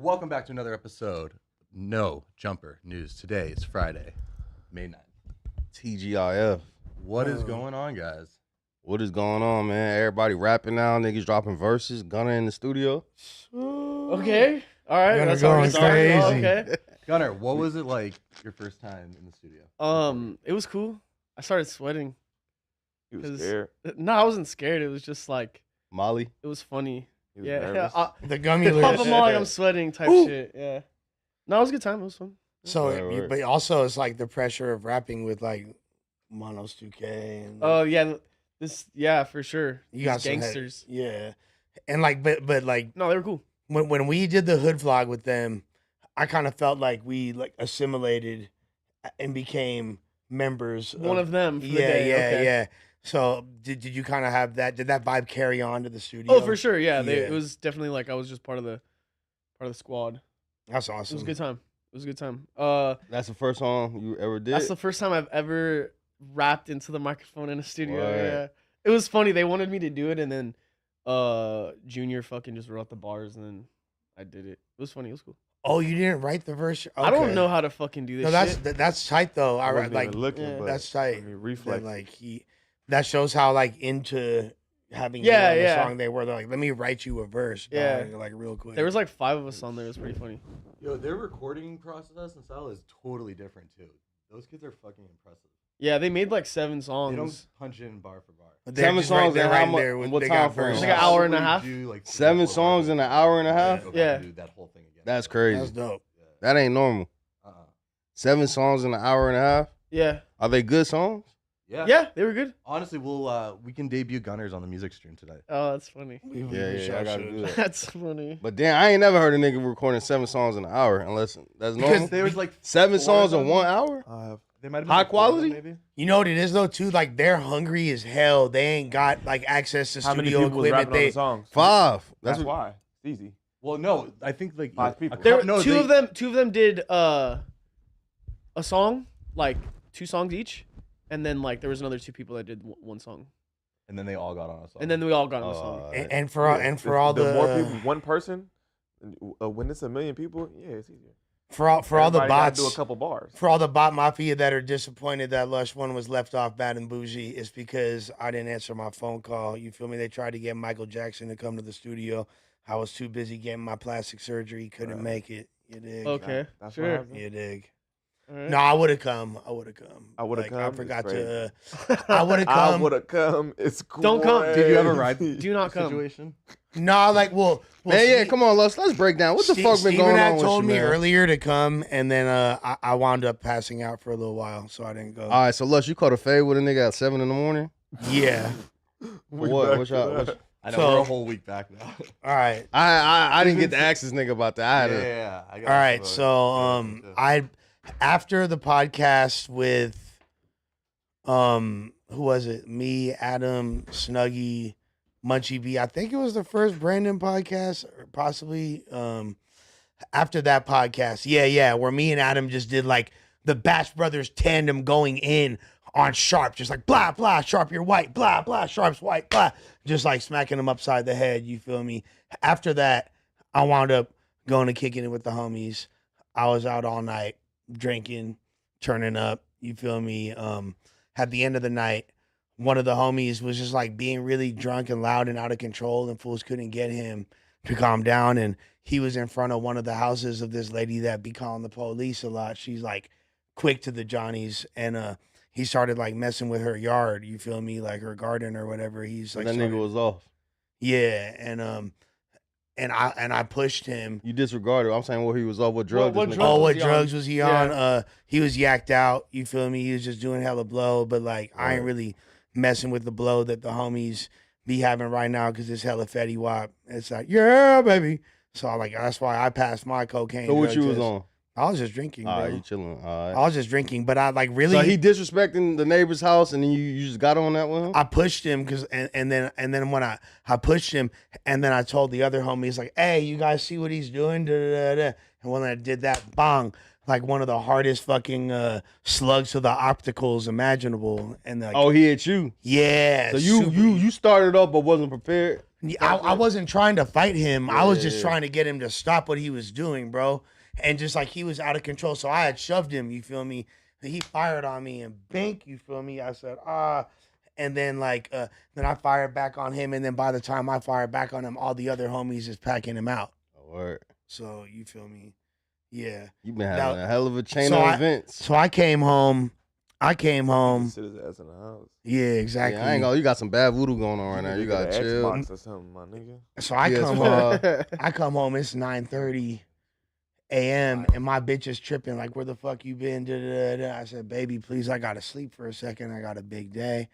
Welcome back to another episode. No Jumper News. Today is Friday, May 9th. TGIF. What is going on, guys? What is going on, man? Everybody rapping now. Niggas dropping verses. Gunnar in the studio. Okay. All right. Gunnar That's going crazy. Okay. Gunnar, what was it like your first time in the studio? It was cool. I started sweating. He was scared. No, I wasn't scared. It was just like Molly. it was funny. He was Yeah. nervous. The gummy Pop list. them all like I'm sweating type shit. Yeah. No, it was a good time. It was fun. So, Right. but also it's like the pressure of rapping with like Monos 2K and Oh yeah. Yeah, for sure. you got These some gangsters. yeah, and like but like No, they were cool. when we did the hood vlog with them, I kind of felt like we like assimilated and became members. One of them. For the yeah, day. yeah, Okay. yeah. So did you kind of have that? Did that vibe carry on to the studio? Oh, for sure. Yeah. Yeah. It was definitely like I was just part of the squad. That's It awesome. was a good time. It was a good time. That's the first song you ever did? That's the first time I've ever rapped into the microphone in a studio. Word. Yeah. It was funny. They wanted me to do it, and then Junior fucking just wrote the bars, and then I did it. It was funny. It was cool. Oh, you didn't write the verse? I don't Okay. know how to fucking do this No, shit. that's tight though. I wasn't like even looking, yeah. but that's tight. I mean, That, reflex. like that shows how like into having you Yeah, on the yeah. song they were. They're like, let me write you a verse. Yeah. dog, like real quick. There was like 5 of us on there. It was pretty funny. Yo, their recording process and style is totally different too. Those kids are fucking impressive. Yeah, they made like 7 They songs. don't punch in bar for bar. They're 7 just songs they're and how right much- there with- what they time got frame? verses. Like an hour and a Probably half? do, like, 3 or 7 4 songs bars in an a hour and a day. half? Go back Yeah. and do that whole thing again. That's crazy. That's dope. Yeah. That ain't normal. 7 songs in an hour and a half? Yeah. Are they good songs? Yeah, they were good. Honestly, we can debut Gunners on the music stream today. Oh, that's funny. Yeah, I gotta do that. That's funny. But damn, I ain't never heard a nigga recording 7 songs in an hour unless that's normal. There was like 7 4 songs of in them. 1 hour? They might have been High like 4 of them, quality? maybe. You know what it is though too? Like they're hungry as hell. They ain't got like access to How many studio people was equipment. rapping on the songs? 5. That's what, why. It's easy. Well, no, I think like 5 people. There were no, two of them did a song, like 2 songs each, and then like there was another 2 people that did one song, and then they all got on a song. and then we all got on the song. and for all the more people, one person. When it's a million people, yeah, it's easier. for all the Everybody gotta bots. do a couple bars. For all the bot mafia that are disappointed that Lush 1 was left off Bad and Bougie, it's because I didn't answer my phone call. You feel me? They tried to get Michael Jackson to come to the studio. I was too busy getting my plastic surgery. Couldn't Right. make it. You dig? Okay, That's sure. what happened. You dig? All right. No, I would have come. I would've Like, come, I it's forgot crazy. to. I would have I come. would have come. It's cool. Don't come. Did you ever ride Do not come. situation? No, like well Man, yeah, Steve- come on, let's break down. What the fuck been Steven going had on with told you, me man? earlier to come, and then I wound up passing out for a little while, so I didn't go. All right, so Lush, you caught a fade with a nigga at 7 in the morning? Yeah. We What? back What to y'all- that. what- I know So- we're a whole week back now. All right. I didn't get to ask this nigga about that. I had to- yeah. I got All right. some, So I after the podcast with who was it? Me, Adam, Snuggie, Munchie B. I think it was the first Brandon podcast, or possibly after that podcast. Yeah, where me and Adam just did like the Bash Brothers tandem going in on Sharp, just like blah blah, Sharp you're white, blah blah, Sharp's white, blah, just like smacking him upside the head. You feel me? After that, I wound up going and kicking it with the homies. I was out all night drinking, turning up. You feel me? At the end of the night, one of the homies was just like being really drunk and loud and out of control, and fools couldn't get him to calm down. And he was in front of one of the houses of this lady that be calling the police a lot. She's like quick to the Johnnies, and he started like messing with her yard. You feel me? Like her garden or whatever. He's like, that nigga was off. yeah, and I pushed him. You disregarded. I'm saying what he was off. What drugs? What this nigga- drugs? Oh, what was he on? drugs was he Yeah. on? He was yacked out. You feel me? He was just doing hella blow, but like I ain't Right. really messing with the blow that the homies be having right now because it's hella Fetty Wap. It's like, yeah, baby. So like that's why I passed my cocaine. So what drug you was test. on? I was just drinking, All bro. right, you chilling. All I right. was just drinking, but I like really. So he disrespecting the neighbor's house, and then you just got on that with him? I pushed him because and then when I pushed him and then I told the other homies like, hey, you guys see what he's doing? Da, da, da, da. And when I did that, bang, like one of the hardest fucking slugs to the opticals imaginable. And like, Oh, he hit you. yeah. So you started off but wasn't prepared. I wasn't trying to fight him. I was just Yeah. trying to get him to stop what he was doing, bro. And just like he was out of control. So I had shoved him, you feel me? And he fired on me and bink, you feel me? I said, and then then I fired back on him. And then by the time I fired back on him, all the other homies is packing him out. Word. So you feel me? Yeah. You been having Now- a hell of a chain so of I- events. So I came home. Sit his ass in the house. Yeah, exactly. Yeah, I ain't gonna. You got some bad voodoo going on right now. You got an chill. Xbox or something, my nigga. So I Yes, come fuck. home. I come home. It's 9:30 a.m. and my bitch is tripping. Like, where the fuck you been? Da, da, da, da. I said, baby, please, I gotta sleep for a second. I got a big day.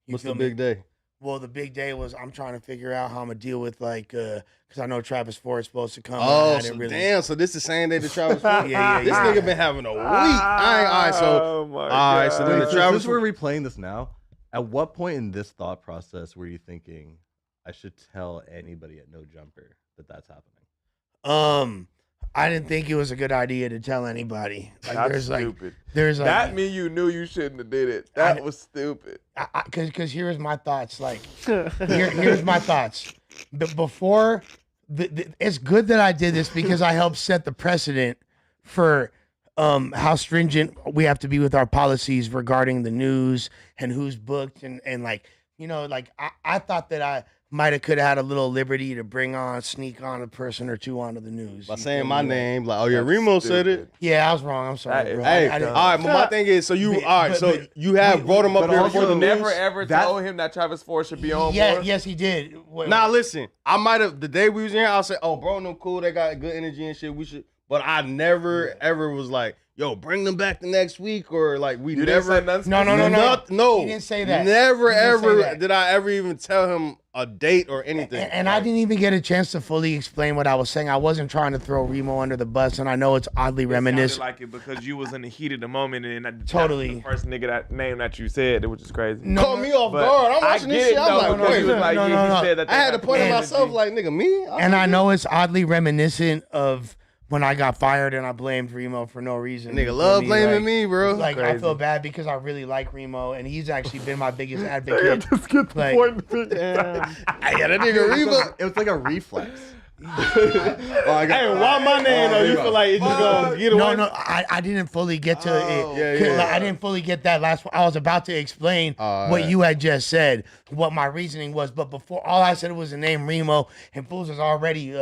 You What's feel the me? big day? Well, the big day was I'm trying to figure out how I'm gonna deal with because I know Travis Ford is supposed to come. and Oh, I so didn't really. damn. So this the same day the Travis. Yeah. This nigga been having a week. All right. So Oh my all right, so God. then the Wait, Travis- since we're replaying this now, at what point in this thought process were you thinking I should tell anybody at No Jumper that that's happening? I didn't think it was a good idea to tell anybody. Like, That's stupid. there's like That mean you knew you shouldn't have did it. That was stupid. because here's my thoughts. Like, here's my thoughts. Before, it's good that I did this because I helped set the precedent for how stringent we have to be with our policies regarding the news and who's booked and like, you know, like I thought that I could have had a little liberty to sneak on a person or two onto the news. by You saying feel my me? Like, name, like, oh yeah, That's Remo said it. stupid. yeah, I was wrong. I'm sorry, That bro. is- Hey, I didn't- all right, but my thing is, so you, all right, so you have brought him up but here also for the You news. never ever That- told him that Travis Ford should be on Yeah, board? yes, he did. Wait, Nah, listen, I might have the day we was in here. I'll say, oh, bro, no cool. They got good energy and shit. We should, but I never ever was like, yo, bring them back the next week or like we You never. didn't say nothing No, no, no, no. Not- no, He didn't say that. Never He didn't say ever that. did I ever even tell him a date or anything. And I didn't even get a chance to fully explain what I was saying. I wasn't trying to throw Remo under the bus, and I know it's oddly It sounded reminiscent. like it because you was in the heat of the moment and that's Totally. the first nigga that name that you said, which is crazy. No, Caught me off But guard. I'm I watching get this it shit. I'm though, like, because wait. he was like, No, yeah, no, he no. said that. I had to point at And- myself like, nigga, me. And I know it's oddly reminiscent of when I got fired and I blamed Remo for no reason. You Nigga feel love blaming Like- me, bro. Like I Crazy. feel bad because I really like Remo, and he's actually been my biggest advocate. Just get the Like- point. Damn. Yeah, that nigga Reba. It was like a reflex. Hey, why my name though? You feel like it's just gonna get away? No, I didn't fully get to Oh, it. yeah, 'Cause, yeah. like, I didn't fully get that last one. I was about to explain what right. you had just said, what my reasoning was, but before all I said was the name Remo, and Fools was already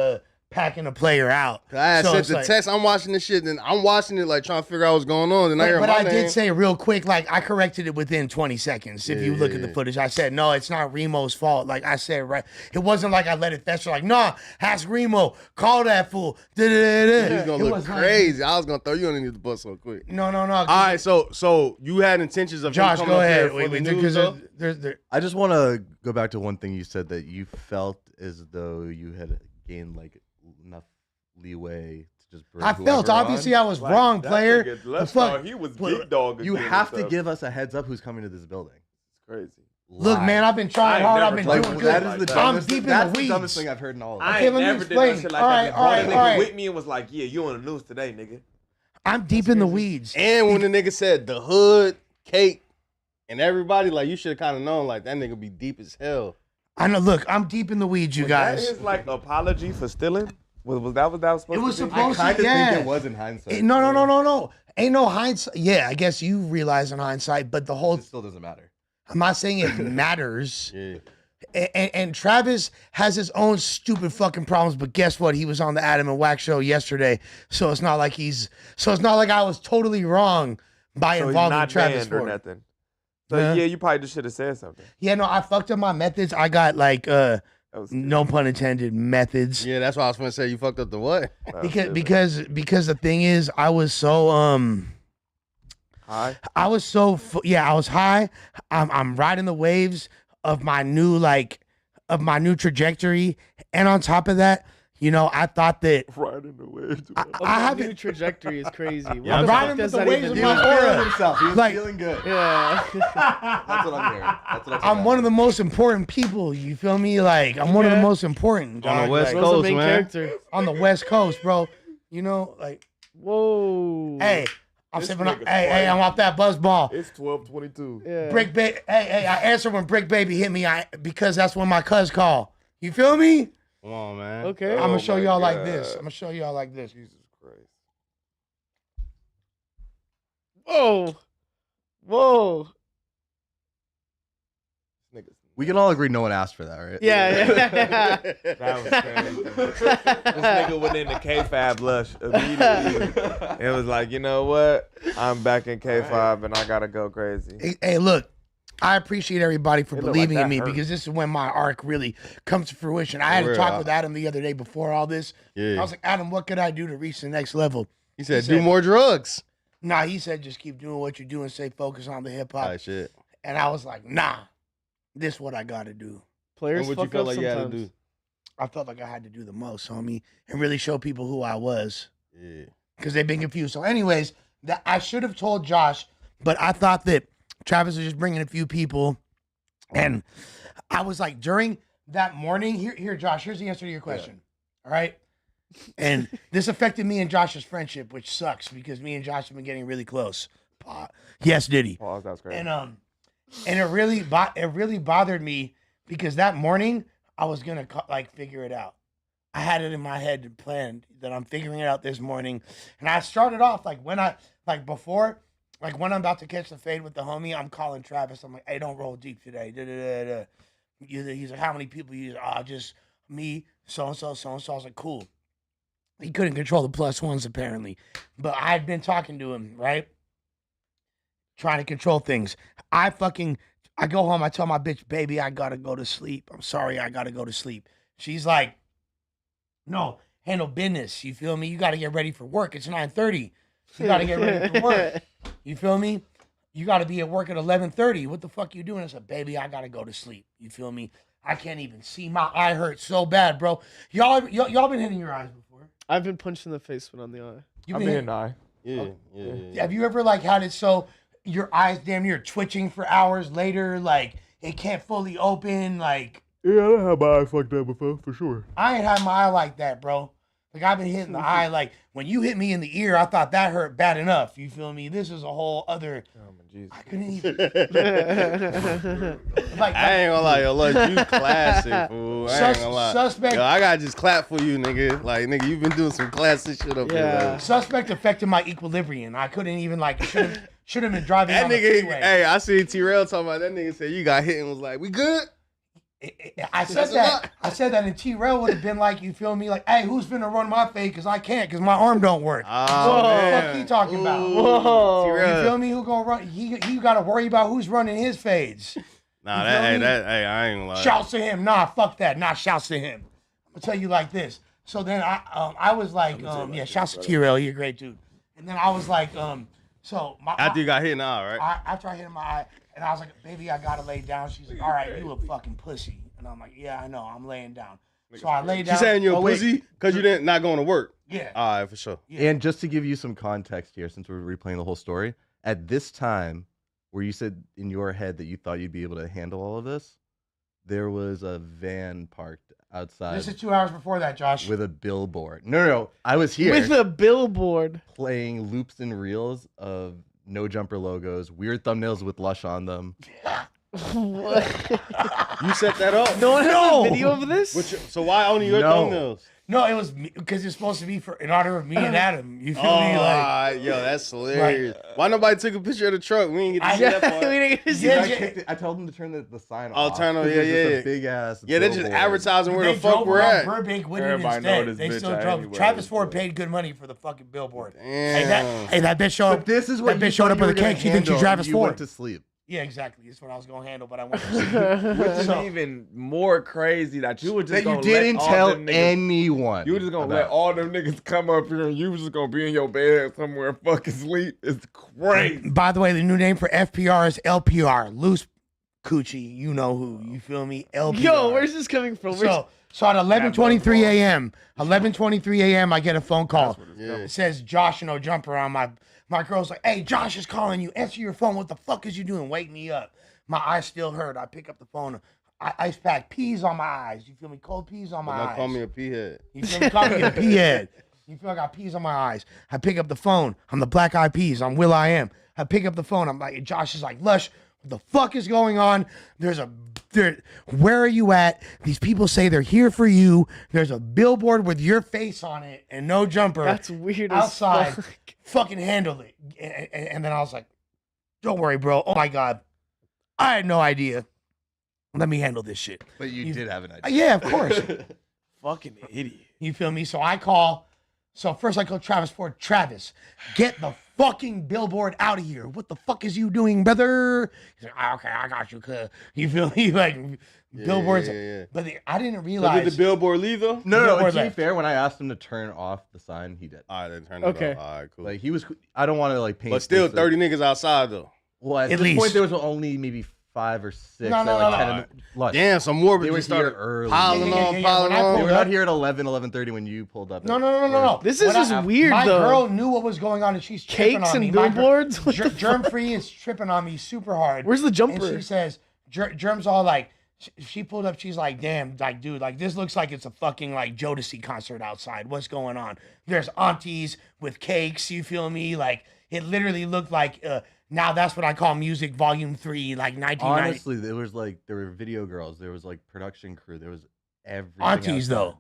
packing a player out. I had So sent it's the like- text. I'm watching this shit, and I'm watching it like trying to figure out what's going on. And I hear But my I name. did say real quick, like I corrected it within 20 seconds. If you look at the footage, I said, no, it's not Remo's fault. Like I said, right. It wasn't like I let it fester. Like, nah, ask Remo, call that fool. Da-da-da-da. He's gonna It look was like- crazy. I was gonna throw you underneath the bus so quick. No. All right, so you had intentions of him Josh, coming go up here ahead. for Wait, the because news, though? there's I just want to go back to one thing you said, that you felt as though you had gained like enough leeway to just bring I felt whoever obviously on. I was wrong, player. The fuck? He was But big dog. You again have and to stuff. give us a heads up who's coming to this building. It's crazy. Look, man, I've been trying I hard. ain't I've been never doing like good. that is the I'm dumbest, deep in the that's the weeds. dumbest thing I've heard in all of I it. Okay, ain't let me never did explain. no shit like All that. right, Just brought a nigga all right. with me and was like, yeah, you on the news today, nigga. I'm deep in the weeds. And when the nigga said the hood, cake, and everybody, like you should have kind of known, like that nigga be deep as hell. I know. Look, I'm deep in the weeds, you Was that guys. his like apology for stealing? Was that what that was supposed It was to be? supposed I kind of yeah. think it was in hindsight. No. Ain't no hindsight. Yeah, I guess you realize in hindsight, but the whole. It still doesn't matter. I'm not saying it matters. Yeah. And Travis has his own stupid fucking problems, but guess what? He was on the Adam and Wax show yesterday, so it's not like I was totally wrong by So he's involving not Travis banned or Ford. nothing. So Yeah. yeah, you probably just should have said something. Yeah, no, I fucked up my methods. I got like That was no pun intended methods. Yeah, that's what I was gonna say. You fucked up the what? that was Because the thing is, I was so Hi. I was so I was high. I'm riding the waves of my new trajectory, and on top of that, you know, I thought that Right in the way. I New haven't. trajectory is crazy. What I'm the fuck riding does with the that waves even of He mean? was my feeling aura. himself. He was Like- feeling good. Yeah. That's what I'm hearing. That's what I'm one of the most important people. You feel me? Like I'm one of the Okay. most important. On the dog. West Like, Bro's the Coast, main man. character. on the West Coast, bro. You know, like, Whoa. hey, I'm This sipping on. nigga's Hey, funny. I'm off that Buzzball. It's 12:22. Yeah. Brick baby. Hey, I answered when Brick Baby hit me. Because that's when my cuz call. You feel me? Come on, man. Okay. I'm gonna show my y'all like God. this. I'm gonna show y'all like this. Jesus Christ. Whoa. Whoa. This nigga's We can all agree no one asked for that, right? Yeah. That was crazy. This nigga went into K5 Lush immediately. It was like, you know what? I'm back in K5 and I gotta go crazy. Hey, look, I appreciate everybody for It looked believing like in that me hurt. because this is when my arc really comes to fruition. I had a Word, talk I- with Adam the other day before all this. I Yeah. was like, Adam, what could I do to reach the next level? He said, he said- do more drugs. Nah, he said, just keep doing what you're doing, stay focused on the hip hop. Oh, shit. And I was like, nah, this is what I got to do. Players And what you fuck felt up like you had to sometimes. do. I felt like I had to do the most, homie, and really show people who I was Yeah. because they've been confused. So, anyways, that I should have told Josh, but I thought that Travis was just bringing a few people, and I was like, during that morning, here, Josh, here's the answer to your question. All right. And this affected me and Josh's friendship, which sucks because me and Josh have been getting really close. Yes, did he? Pause, that was crazy. And it really bothered me because that morning I was gonna figure it out. I had it in my head and planned that I'm figuring it out this morning, and I started off when I'm about to catch the fade with the homie, I'm calling Travis. I'm like, hey, don't roll deep today. He's like, how many people you? Just me, so and so, so and so. I was like, cool. He couldn't control the plus ones apparently, but I had been talking to him, right? Trying to control things. I go home, I tell my bitch, baby, I gotta go to sleep. I'm sorry, I gotta go to sleep. She's like, no, handle business. You feel me? You gotta get ready for work. It's 9:30. You gotta get ready for work. You feel me? You gotta be at work at 11:30. What the fuck you doing? I said, baby, I gotta go to sleep. You feel me? I can't even see. My eye hurts so bad, bro. Y'all been hitting your eyes before. I've been punched in the face when on the eye. You've I've been been hit- in eye. Yeah. Have you ever had it so your eyes damn near twitching for hours later, like it can't fully open, like Yeah, I had my eye fucked up before, for sure. I ain't had my eye like that, bro. Like I've been hitting the eye, like when you hit me in the ear, I thought that hurt bad enough. You feel me? This is a whole other. Oh, my Jesus. I couldn't even. I ain't gonna lie, yo, Lush, you classic, fool. I ain't gonna lie. Suspect. Yo, I gotta just clap for you, nigga. Like, nigga, you've been doing some classic shit up Yeah. here. Suspect affected my equilibrium. I couldn't even should have been driving That on the nigga, freeway. hey, I see T-Rail talking about that nigga said you got hit and was like, we good? I said That's a that. lot. I said that, and T-Rail would have been like, you feel me? Like, hey, who's finna run my fade? Because I can't, because my arm don't work. Oh, What the man. fuck he talking about? Whoa. T-Rail. You feel me? Who gonna run? He got to worry about who's running his fades. Nah, You feel me? hey, I ain't gonna lie. Shouts to him. Nah, fuck that. Nah, shouts to him. I'm gonna tell you like this. So then I was like, yeah, shouts to T-Rail. You're a great dude. And then I was like, so After you got hit in the eye, right? after I hit my eye, and I was like, baby, I gotta lay down. She's like, all right, you a fucking pussy. And I'm like, yeah, I know. I'm laying down. So I lay down. She saying you're a Oh, wait. pussy because you didn't not going to work. Yeah. All right, for sure. Yeah. And just to give you some context here, since we're replaying the whole story, at this time, where you said in your head that you thought you'd be able to handle all of this, there was a van parked outside This is 2 hours before that, Josh. with a billboard. No, I was here With a billboard. playing loops and reels of No Jumper logos, weird thumbnails with Lush on them. What? You set that up? No one has No. a video of this? So why only your No. thumbnails? No, it was because it's supposed to be in honor of me and Adam. You feel Oh, me? Like, yo, that's hilarious. Why nobody took a picture of the truck? We didn't get to see that part. We didn't get to see Yeah, that. I told them to turn the sign Oh, off. turn on, 'cause yeah, it's just yeah. a big ass. Yeah, they're just billboard. advertising where they the fuck drove we're around at. Burbank with it Everybody know instead. this They bitch still out drove. anyway, Travis so. Ford paid good money for the fucking billboard. Damn. Hey, that bitch showed But up. this is what that you bitch showed thought up you with were a gonna cake. She thinks you handle, Travis and Ford. went to sleep. Yeah, exactly. That's what I was gonna handle, but I went. Which is So- even more crazy that you were just That you gonna didn't let all tell them niggas, anyone. You were just gonna about let it. all them niggas come up here and you was just gonna be in your bed somewhere and fucking sleep. It's crazy. By the way, the new name for FPR is LPR, loose coochie. You know who? You feel me? LPR. Yo, where's this coming from? So at 11:23 a.m., 11:23 a.m., I get a phone call. Yeah. It says Josh No Jumper on my girl's like, hey, Josh is calling you. Answer your phone. What the fuck is you doing? Wake me up. My eyes still hurt. I pick up the phone. Ice pack peas on my eyes. You feel me? Cold peas on my Don't eyes. call me a p-head. You feel me? Call me a pea head. You feel I got peas on my eyes. I pick up the phone. I'm the Black Eyed Peas. I'm Will I Am. I pick up the phone. I'm like, Josh is like, Lush, the fuck is going on? Where are you at? These people say they're here for you. There's a billboard with your face on it and no jumper. That's weird outside. as fuck. Fucking handle it. And then I was like, don't worry, bro. Oh my God. I had no idea. Let me handle this shit. But you did have an idea. Yeah, of course. Fucking idiot. You feel me? So first I call Travis Ford. Travis, get the fucking billboard out of here. What the fuck is you doing, brother? He's like, okay, I got you, cuz. You feel me? Like, billboards. Yeah. But I didn't So realize. did the billboard leave though? No. Billboard To be left. fair, when I asked him to turn off the sign, he did. All right, then turn Okay. it off. All right, cool. Like he was. I don't want to like paint. But still, this as- 30 niggas outside though. Well, at At this least. point, there was only maybe 5 or 6. No, at no, like no, 10 no. in the- Lush. Damn, some more They but were just here started early. piling Yeah. on. When I They pulled were up- out here at 11:30 when you pulled up. No. This is just weird, my though. girl knew what was going on and she's tripping Cakes on me. and My girl- billboards? What the Germ Free is tripping on me super hard. Where's the And jumper? she says, Germ's all like, she pulled up, she's like, damn, like, dude, like, this looks like it's a fucking, like, Jodeci concert outside. What's going on? There's aunties with cakes, you feel me? Like, it literally looked like, now that's what I call music volume 3, like 1990. Honestly, there were video girls. There was like production crew. There was everything. Aunties, outside. though.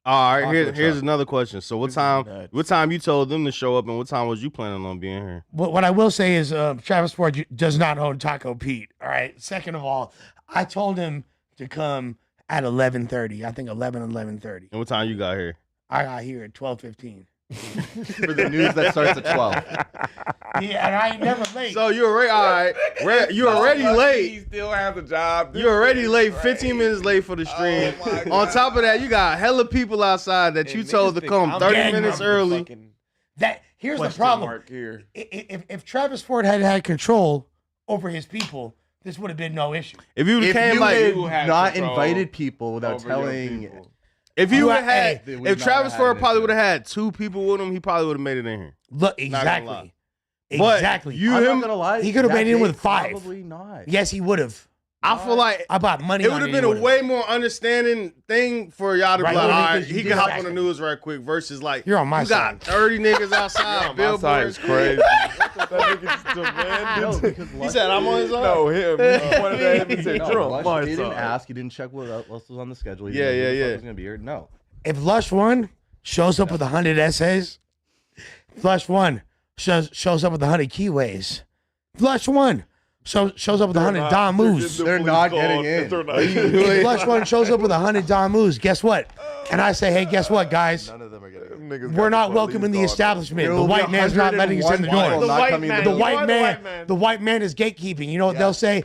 All right, Awkward here's truck. another question. So what time you told them to show up and what time was you planning on being here? What I will say is Travis Ford does not own Taco Pete, all right? Second of all, I told him to come at 11:30. I think 11:30. And what time you got here? I got here at 12:15. For the news that starts at 12. Yeah, and I ain't never late. So you already all right. You already He late. still has a job. You already late. 15 minutes late for the stream. my On top of that, you got hella people outside that you told to come 30 minutes early. Here's the problem. Here. If Travis Ford had control over his people, this would have been no issue. If you If came you like, had not invited people without Over your telling, people. if you You had, had- Hey, we if might Travis have Ford had probably an would have had 2 people with him, he probably would have made it in here. Look, Not gonna exactly. lie. Exactly. But you I'm him, not gonna lie, He could have that made it in day, with 5. Probably not. Yes, he would have. I feel like I bought money it on would have he been a would've. way more understanding thing for y'all to Right, be like, well, all right, because you he did can hop that. on the news right quick versus like, You're on my you got side. 30 niggas outside, My side is billboards. crazy. that nigga's No, demanding. because He said, I'm on his side. No, him. He pointed at him and said, No, "You're on Lush my didn't side." ask. He didn't check what else was on the schedule. He Yeah, didn't know who the yeah, fuck yeah. was gonna be here. No. If Lush 1 shows up with 100 essays, Lush 1 shows up with 100 keyways. Lush 1 shows up with 100 Don moves. They're not getting in. If Lush 1 shows up with 100 Don moves, guess what? And I say, hey, guess what, guys? None of them are getting in. We're not welcome in the establishment. There The will be white man's not letting us in the 101 door. people not white coming man. in The You white are the man, white man. the white man is gatekeeping. You know what they'll say?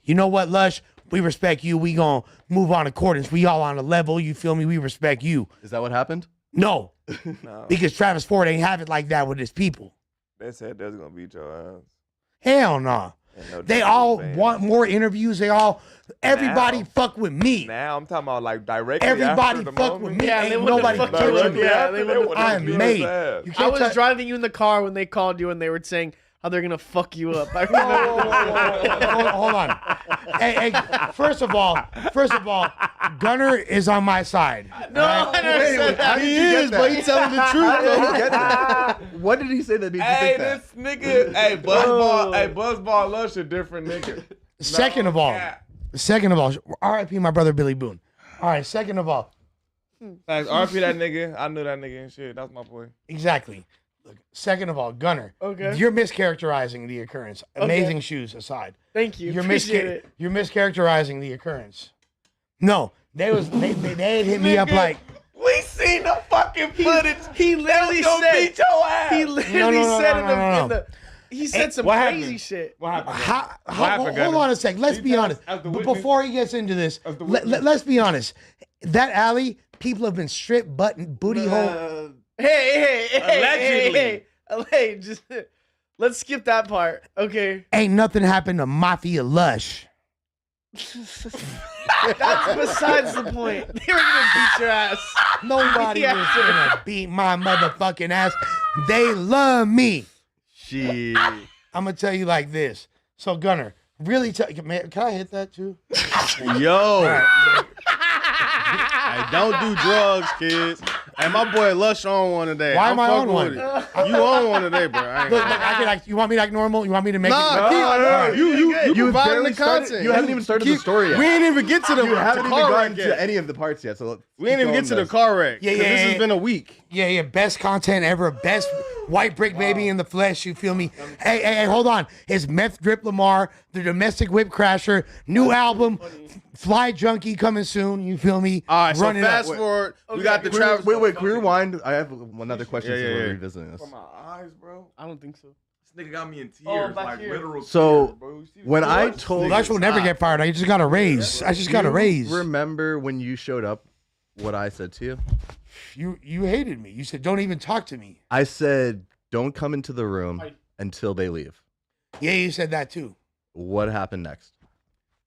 You know what, Lush? We respect you. We gonna move on accordance. We all on a level. You feel me? We respect you. Is that what happened? No, No, because Travis Ford ain't have it like that with his people. they said they was gonna beat your ass. Hell no. And no They Jay all fans. want more interviews. Everybody Now. fuck with me. Now I'm talking about like directly. Everybody after the fuck moment. with me. Yeah, they Ain't wouldn't nobody fuck touching you me. up. Yeah, they wouldn't- I am made. You I can't was touch- driving you in the car when they called you and they were saying how they're gonna fuck you up. I remember. Hold on. Hey, first of all, Gunnar is on my side. No, I never said that. He is, but he telling the truth How did though. he get that? What did he say that made you Hey, think that? this nigga, Buzzball Lush a different nigga. Second of all, R.I.P. my brother Billy Boone. All right, second of all, Thanks, RP that nigga. I knew that nigga and shit. That's my boy. exactly. Look, second of all, Gunnar, Okay. you're mischaracterizing the occurrence. Amazing shoes aside. Thank you. You're Appreciate it. You're mischaracterizing the occurrence. No, they had hit me up Nigga, like, We seen the fucking footage. He literally Gonna said. beat your ass. He literally No, said no. in the. He said some what crazy happened? shit. What happened? hold on a sec. Let's be honest. as the But witness- before he gets into this, as the witness. let's be honest. That alley, people have been stripped, booty hole. Hey, Allegedly. hey, just let's skip that part. Okay. Ain't nothing happened to Mafia Lush. That's besides the point. They were gonna beat your ass. Nobody Yeah. was gonna beat my motherfucking ass. They love me. Shit. I'm gonna tell you like this. So Gunnar, really, man, can I hit that too? Yo. Hey, don't do drugs, kids. Hey, my boy Lush on one today. Why am I on fucking one? with it. You on one today, bro. I ain't Look, gonna I can like. You want me to act normal? You want me to make Nah, it? keep, you providing barely the started- content. you haven't even started the story yet. We ain't even get to the You haven't even car gotten wreck to yet. any of the parts yet. So We ain't even get to the car wreck. Yeah, 'cause yeah, This yeah. has been a week. Yeah. Best content ever. Best white brick baby in the flesh. You feel me? Hey, hold on. It's Meth Drip Lamar, the domestic whip crasher, new album, Fly Junkie coming soon. You feel me? All right, so Run it up. fast forward. We got the Travis. Wait, can we rewind? I have another question Yeah, since yeah, we're yeah. revisiting this. For my eyes, bro. I don't think so. This nigga got me in Oh, tears, back like here. literal So, tears, bro. You see when the I blood? told Lush will never get fired. I just got a raise. I just got a You raise. Remember when you showed up, what I said to you? You hated me. You said don't even talk to me. I said, don't come into the room until they leave. Yeah, you said that too. What happened next?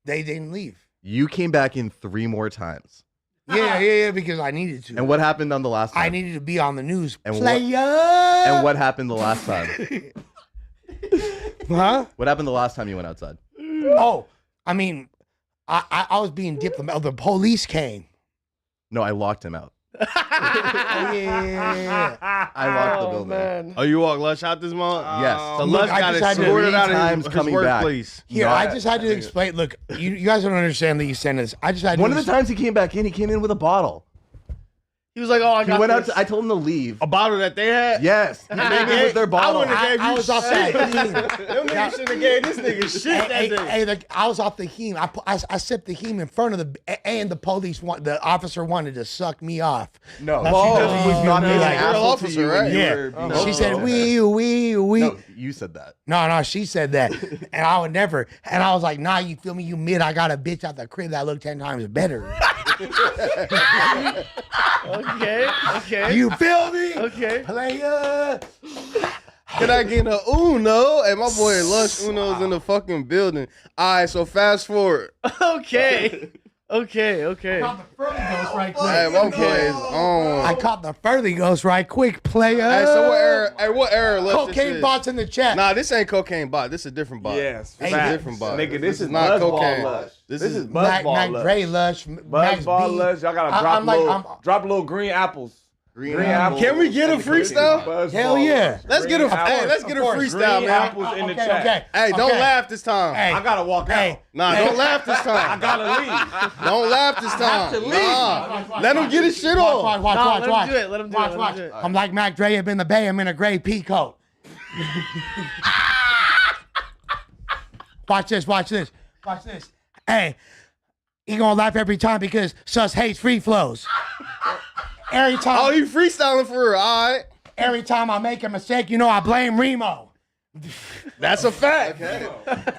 They didn't leave. You came back in 3 more times. Yeah, because I needed to. And what happened on the last time? I needed to be on the news. And Player. And what happened the last time? Huh? What happened the last time you went outside? Oh, I mean, I was being diplomatic. The police came. No, I locked him out. Oh, yeah. I locked the Oh, building. man. Oh, you walk Lush out this month? Yes. So Look, Lush I got just it had to- sorted out times his coming back. workplace. Here, No, I just had to explain. Look, you guys don't understand that you sent this. I just had to One of the times he came back in, he came in with a bottle. He was like, "Oh, I He got went out. this." I told him to leave. A bottle that they had? Yes, he came in with their bottle. wouldn't have gave I you was off that shit. heme. Them niggas shouldn't have gave this nigga shit that day. I was off the heme. I sipped the heme in front of and the the officer wanted to suck me off. No, Whoa. she was not being an Like, asshole girl to officer, you when right? you Yeah. were being She said, asshole. we. No, you said that. No, she said that. And I would never. And I was like, nah, you feel me? You mid. I got a bitch out the crib that looked 10 times better. Okay. You feel me? Okay. Player. Can I get a Uno? Hey, my boy Lush Uno's in the fucking building. All right, so fast forward. Okay. Caught the furry ghost right quick. Hey, my boy is on. I caught the furry ghost right quick, player. Hey, so what error? Hey, what error Lush this Cocaine is? bots in the chat. Nah, this ain't cocaine bot. This is a different bot. Yes, this is facts. a different bot. Nigga, this is not Buzzball cocaine. Lush. This This is is Mac Buzzball Lush. Dre Lush. Max Buzzball B. Lush. Y'all gotta I'm drop little green apples. Green apples. Can we get a freestyle? Buzzball Hell yeah. Lush. Let's get a Green hey, apples. let's get a Of course, freestyle, green man. apples in the chat. Hey, don't Okay. laugh this time. Hey. I gotta walk Hey. out. Nah, don't laugh this I time. gotta leave. Don't laugh this time. Nah. Let him get his shit off. Watch. Nah, let him do it, let him do it, Watch. let him do it. I'm like Mac Dre up in the bay. I'm in a gray pea coat. Watch this. Hey, he gonna laugh every time because Sus hates free flows. Every time. Oh, you freestyling for real. All right. Every time I make a mistake, you know I blame Remo. That's a fact.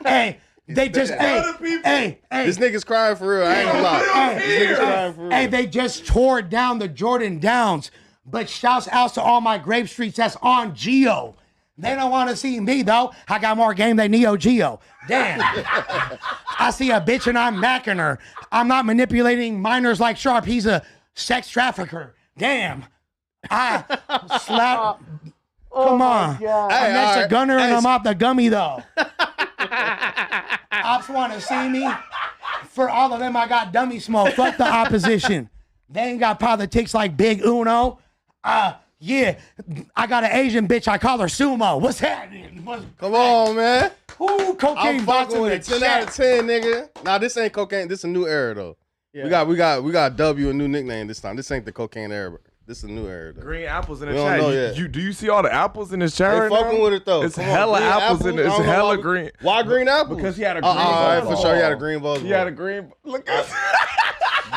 Hey, they just hey. This nigga's crying for real. I ain't gonna lie. This nigga's crying for real. Hey, they just tore down the Jordan Downs. But shouts out to all my Grape Streets that's on Geo. They don't want to see me though. I got more game than Neo Geo. Damn. I see a bitch and I'm macking her. I'm not manipulating minors like Sharp. He's a sex trafficker. Damn. I slap. Come on. I'm next to alright. Gunnar and Hey, I'm off the gummy though. Ops want to see me. For all of them, I got dummy smoke. Fuck the opposition. They ain't got politics like Big Uno. Yeah, I got an Asian bitch. I call her Sumo. What's happening? Come on, man. Ooh, cocaine I'm bots fucking in with the it. 10 out of chat. 10, nigga. Nah, this ain't cocaine. This is a new era though. Yeah. We got W a new nickname this time. This ain't the cocaine era. This is a new era though. Green apples in the We don't chat. know You- yet. Do you see all the apples in this chat They right fucking now? with it though. It's Come on, hella green apples in it. I It's don't know hella why- green. Why green apples? Because he had a green for ball. sure he had a green ball. He had a green. Look at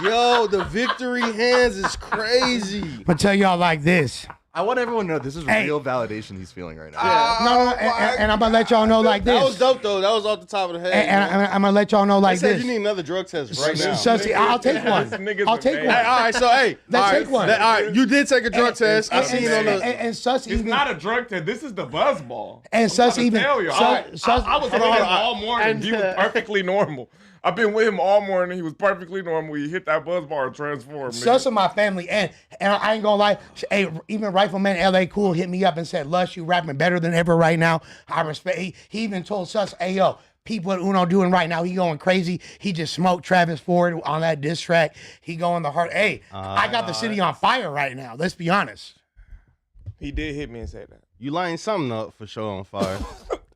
Yo, the victory hands is crazy. I'm gonna tell y'all like this. I want everyone to know this is Hey. real validation he's feeling right now. No, and I'm gonna let y'all know like That was this. dope though. That was off the top of the head. And I'm gonna let y'all know I like said this. you need another drug test right now. Sussy, I'll take one. This nigga's I'll take amazing. one. Hey, all right, so hey, Let's all right, take one. all right, you did take a drug test. I seen on the. And Sus It's even not a drug test. This is the buzzball. and Sus even Tell y'all. Sus, I was with him all morning. He was perfectly normal. I've been with him all morning. He was perfectly normal. He hit that buzzball and transformed. Sus of my family, and I ain't gonna lie. Hey, even Rifleman LA Cool hit me up and said, "Lush, you rapping better than ever right now." I respect. He even told Sus, "Hey yo, People at Uno doing right now. He going crazy. He just smoked Travis Ford on that diss track. He going the hard. Hey, I got the city on fire right now. Let's be honest. He did hit me and say that. You lighting something up for sure on fire.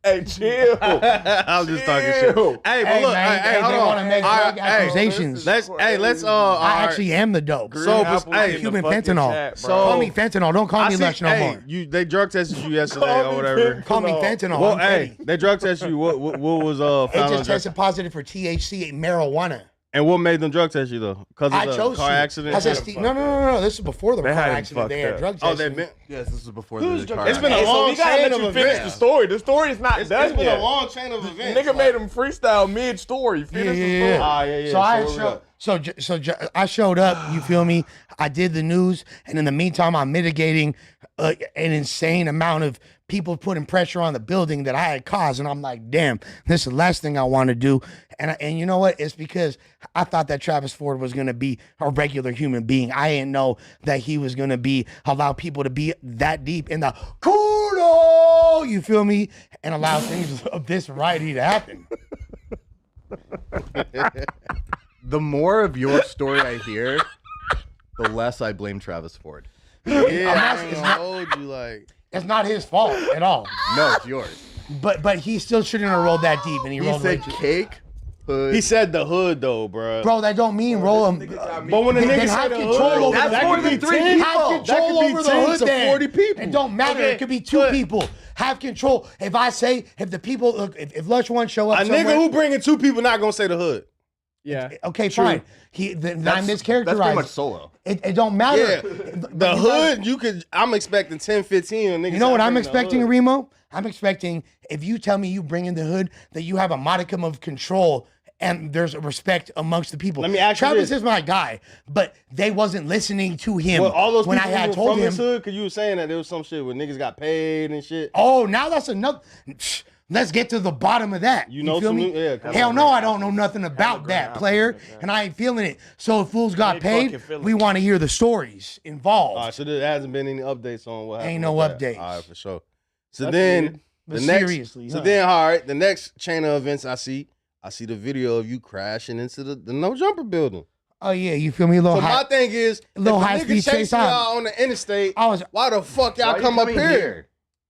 Hey, chill. I'm just talking shit. Hey, but look, man, hey, hold they on. want to make All fake right, accusations. Let's I actually am the dope. So, hey, human fentanyl. So- Call me fentanyl. Don't call me see, Lush no hey, more. they drug tested you yesterday or whatever. Call me fentanyl. Well, I'm hey, petty. they drug tested you. What was It found on just drug? tested positive for THC, marijuana. And what made them drug test you though? Because I of the chose car to. accident. I said, no. This is before the They car had him accident. They fucked had up. drug Oh, testing. they've been. Yes, this is before Who's the car. It's been a Hey, so long we gotta chain let of you finish the events. story. The story's not It's done been yet. a long chain of events. Nigga made him freestyle mid-story. Finish the story. Ah, yeah. So I where we showed, at? I showed up. You feel me? I did the news, and in the meantime, I'm mitigating an insane amount of people putting pressure on the building that I had caused. And I'm like, damn, this is the last thing I want to do. And you know what? It's because I thought that Travis Ford was gonna be a regular human being. I didn't know that he was gonna allow people to be that deep in the kudo. You feel me? And allow things of this variety to happen. The more of your story I hear, the less I blame Travis Ford. Yeah, I it's ain't not- gonna hold you like. It's not his fault at all. No, it's yours. But he still shouldn't have rolled that deep, and he He rolled way said too. cake, hood. He said the hood though, bro. Bro, that don't mean roll him. But when the Then nigga have said the control hood, over that the- could more be than 10 three people. Have That control could be over the 10 hood to then. 40 people. It don't matter. Okay, It could be two but- people. Have control. If I say, if the people, look, if Lush One show up A somewhere, nigga who bringing two people not gonna say the hood. Yeah. okay, True. fine. I That's pretty mischaracterized. much solo. It don't matter. Yeah, But the you hood. You could. I'm expecting 10, 15. Niggas You know what out I'm bringing the expecting, hood. Remo? I'm expecting if you tell me you bring in the hood, that you have a modicum of control and there's a respect amongst the people. Let me ask you Travis this. is my guy, but they wasn't listening to him Well, all those when I people had who were told from him. this hood, because you were saying that there was some shit where niggas got paid and shit. Oh, now that's enough. Let's get to the bottom of that. You know feel some me? new- yeah, come Hell on, no, man. I don't know nothing about that, Appleton, player, okay. and I ain't feeling it. So if fools got Ain't paid, fucking feeling we it. want to hear the stories involved. All right, so there hasn't been any updates on what happened. Ain't no with that. updates. All right, for sure. So That's then weird. But the next, seriously, so huh? then all right, the next chain of events I see the video of you crashing into the no jumper building. Oh yeah, you feel me? A little So high. my thing is, if little a high-speed nigga chase chasing out. y'all on the interstate, I was, why the fuck y'all Why you come up coming here?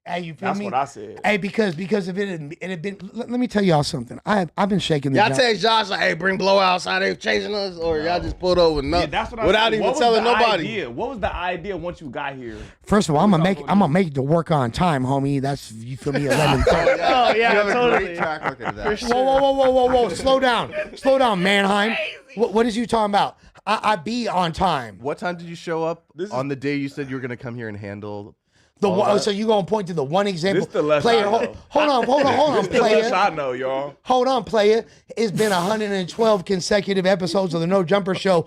hey, you feel That's me? what I said. Hey, because if it had been, let me tell y'all something. I've been shaking the Y'all job. text Josh like, hey, bring blowouts out they chasing us, or y'all just pulled over with nothing without even telling nobody. Idea? What was the idea once you got here? First of all, I'm gonna make it to work on time, homie. That's, you feel me? 11:30. Oh yeah, You have a totally. great track record of that. Whoa! Slow down, Manheim. What is you talking about? I be on time. What time did you show up This is- on the day you said you were going to come here and handle The all one, that? so you gonna point to the one example? This the less player, I know. hold on, The less player. I know, y'all. Hold on, player. It's been 112 consecutive episodes of the No Jumper Show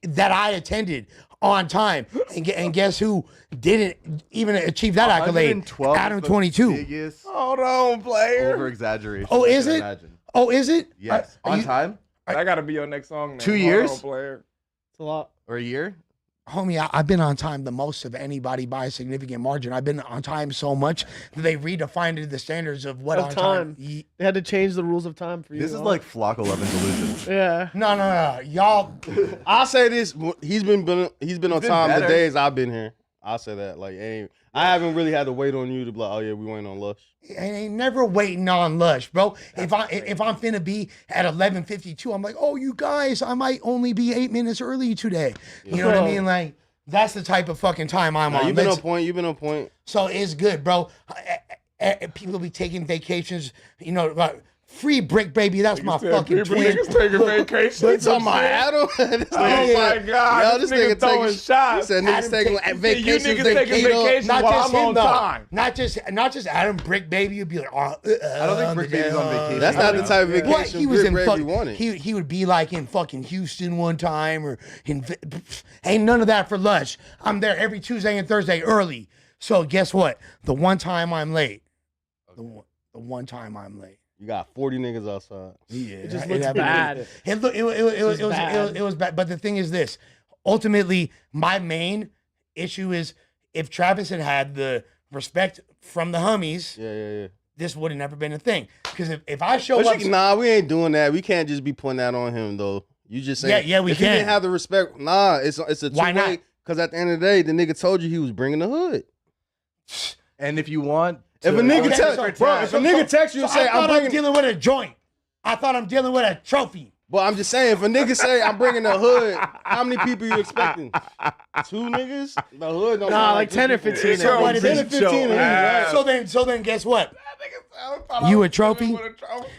that I attended on time, and guess who didn't even achieve that accolade? 112 Adam is the 22. biggest Hold on, player. over exaggeration. Oh, is it? Imagine. Oh, is it? Yes. Are On you- time That gotta be your next song. Then. 2 Hold years? on, player. It's a lot. or a year? Homie, I've been on time the most of anybody by a significant margin. I've been on time so much that they redefined the standards of what Of on time. time. They had to change the rules of time for you. This is huh? like Flock 11 delusion. Yeah. No. Y'all, I'll say this: he's been on been time the better. days I've been here. I'll say that. Like, I haven't really had to wait on you to be like, oh yeah, we waiting on Lush. ain't never waiting on Lush, bro. If I'm finna be at 11:52, I'm like, oh, you guys, I might only be 8 minutes early today. You know what I mean? Like, that's the type of fucking time I'm Nah, on. you've been Let's- on point. You've been on point. So it's good, bro. People be taking vacations, you know, like free brick, baby. That's my fucking People twin. niggas taking vacation. You talking about Adam? This Oh nigga my said- God! Yo, this nigga throwing taking shots. He said Adam niggas taking take- vacations. You niggas taking vacations Not while just I'm him on though. time. Not just Adam Brick Baby. You'd be like, I don't think Brick Baby's on vacation. That's not the type of vacation What he was Brick in Baby fucking, wanted. he would be like in fucking Houston one time or in ain't none of that for Lush. I'm there every Tuesday and Thursday early. So guess what? The one time I'm late. The one time I'm late. You got 40 niggas outside. Yeah, It just looks bad. It was bad. But the thing is this: ultimately, my main issue is if Travis had the respect from the homies, Yeah. this would have never been a thing. Because if I show But up, nah, we ain't doing that. We can't just be putting that on him though. You just saying, Yeah, we if he can. didn't have the respect, nah, it's a two-way. Why not? Because at the end of the day, the nigga told you he was bringing the hood. And if you want, If a nigga text you and say, I'm dealing with a joint. I thought I'm dealing with a trophy. But I'm just saying, if a nigga say I'm bringing the hood, how many people you expecting? 2 niggas? The hood don't Nah, sound like 10 or 2 people. 15. So what 10 or 15 right? So then guess what? You a trophy?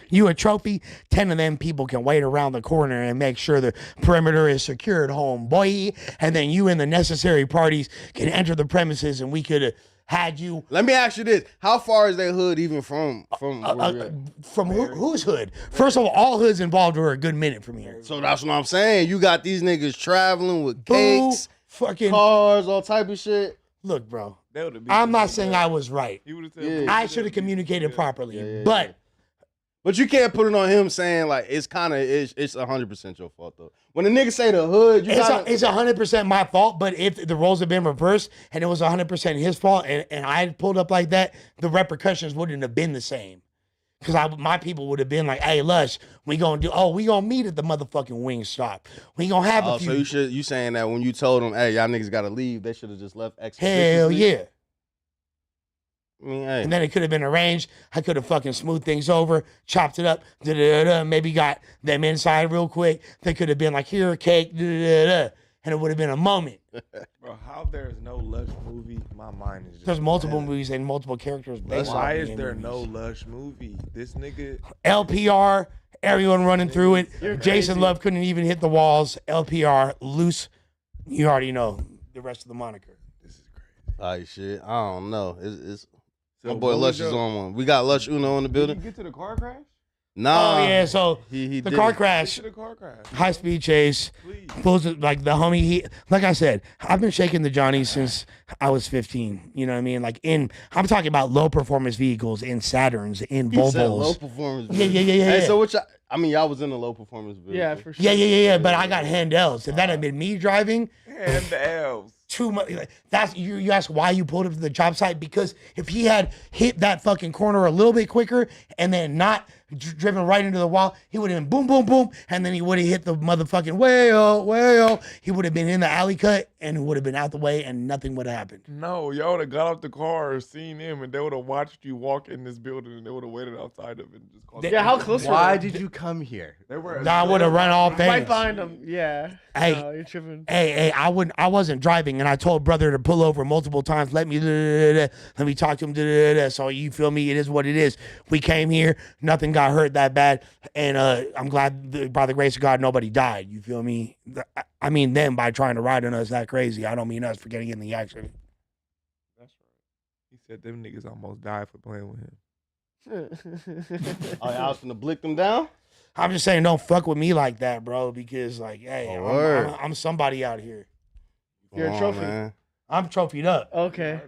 You a trophy? 10 of them people can wait around the corner and make sure the perimeter is secured, home boy. And then you and the necessary parties can enter the premises, and we could have had you. Let me ask you this: how far is that hood even from where we at? From whose hood? First of all hoods involved are a good minute from here. So that's what I'm saying. You got these niggas traveling with Boo, cakes, fucking cars, all type of shit. look, bro. That would've been I'm not good. saying I was right. He would've said, Yeah. I should have communicated properly, Yeah. but you can't put it on him saying like it's 100% your fault though. When the nigga say the hood, you gotta, it's 100% my fault. But if the roles had been reversed and it was 100% his fault, and I had pulled up like that, the repercussions wouldn't have been the same. Because my people would have been like, "Hey, Lush, we gonna meet at the motherfucking wing stop. We gonna have a few." so you saying that when you told them, "Hey, y'all niggas gotta leave," they should have just left Hell expeditiously? yeah. I mean, hey. And then it could have been arranged. I could have fucking smoothed things over, chopped it up, maybe got them inside real quick. They could have been like, here, a cake, and it would have been a moment. Bro, how there's no Lush movie? My mind is just. There's multiple movies and multiple characters based Why off is the there movies. no Lush movie? This nigga. LPR, everyone running through it. You're Jason crazy. Love couldn't even hit the walls. LPR, loose. You already know the rest of the moniker. This is crazy. All right, shit. I don't know. It's So my boy what Lush was is your- on one. We got Lush Uno in the Did building. you get to the car crash? Nah. Oh, yeah, so He the did car it. Get crash, to the car crash. high speed chase. Please. Pulls it, like the homie, like I said, I've been shaking the Johnny since I was 15. You know what I mean? Like I'm talking about low performance vehicles in Saturns, in He said low Volvos. performance. Yeah. Hey, so y'all was in the low performance building. Yeah, for sure. Yeah. But I got handhelds. If that had been me driving, And the elves. too much. Like, that's you ask why you pulled up to the job site, because if he had hit that fucking corner a little bit quicker and then not driven right into the wall, he would have been boom, boom, boom, and then he would have hit the motherfucking way. He would have been in the alley cut and would have been out the way, and nothing would have happened. No, y'all would have got out the car, seen him, and they would have watched you walk in this building, and they would have waited outside of it and just called Yeah, how close why were they? did you come here? They were. I would have run all Right things. behind them. Yeah. Hey. No, you're tripping. Hey, I wasn't driving, and I told brother to pull over multiple times. Let me talk to him. So you feel me? It is what it is. We came here, nothing got hurt that bad, and I'm glad by the grace of God nobody died. You feel me? I mean them by trying to ride on us that crazy. I don't mean us for getting in the accident. That's right. He said them niggas almost died for playing with him. Oh, y'all was finna blick them down? I'm just saying, don't fuck with me like that, bro. Because like, hey, Oh, word. I'm somebody out here. You're a Come on, trophy. man. I'm trophied up. Okay.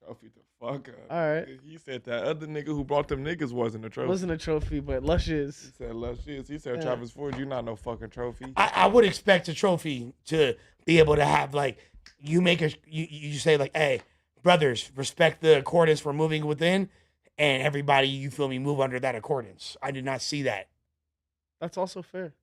Trophy the fuck up. All right. He said that other nigga who brought them niggas wasn't a trophy. Wasn't a trophy, but Lush He is. said Lush is. He said Yeah. Travis Ford, you not no fucking trophy. I would expect a trophy to be able to have like you say like, hey, brothers, respect the accordance for moving within, and everybody, you feel me, move under that accordance. I did not see that. That's also fair.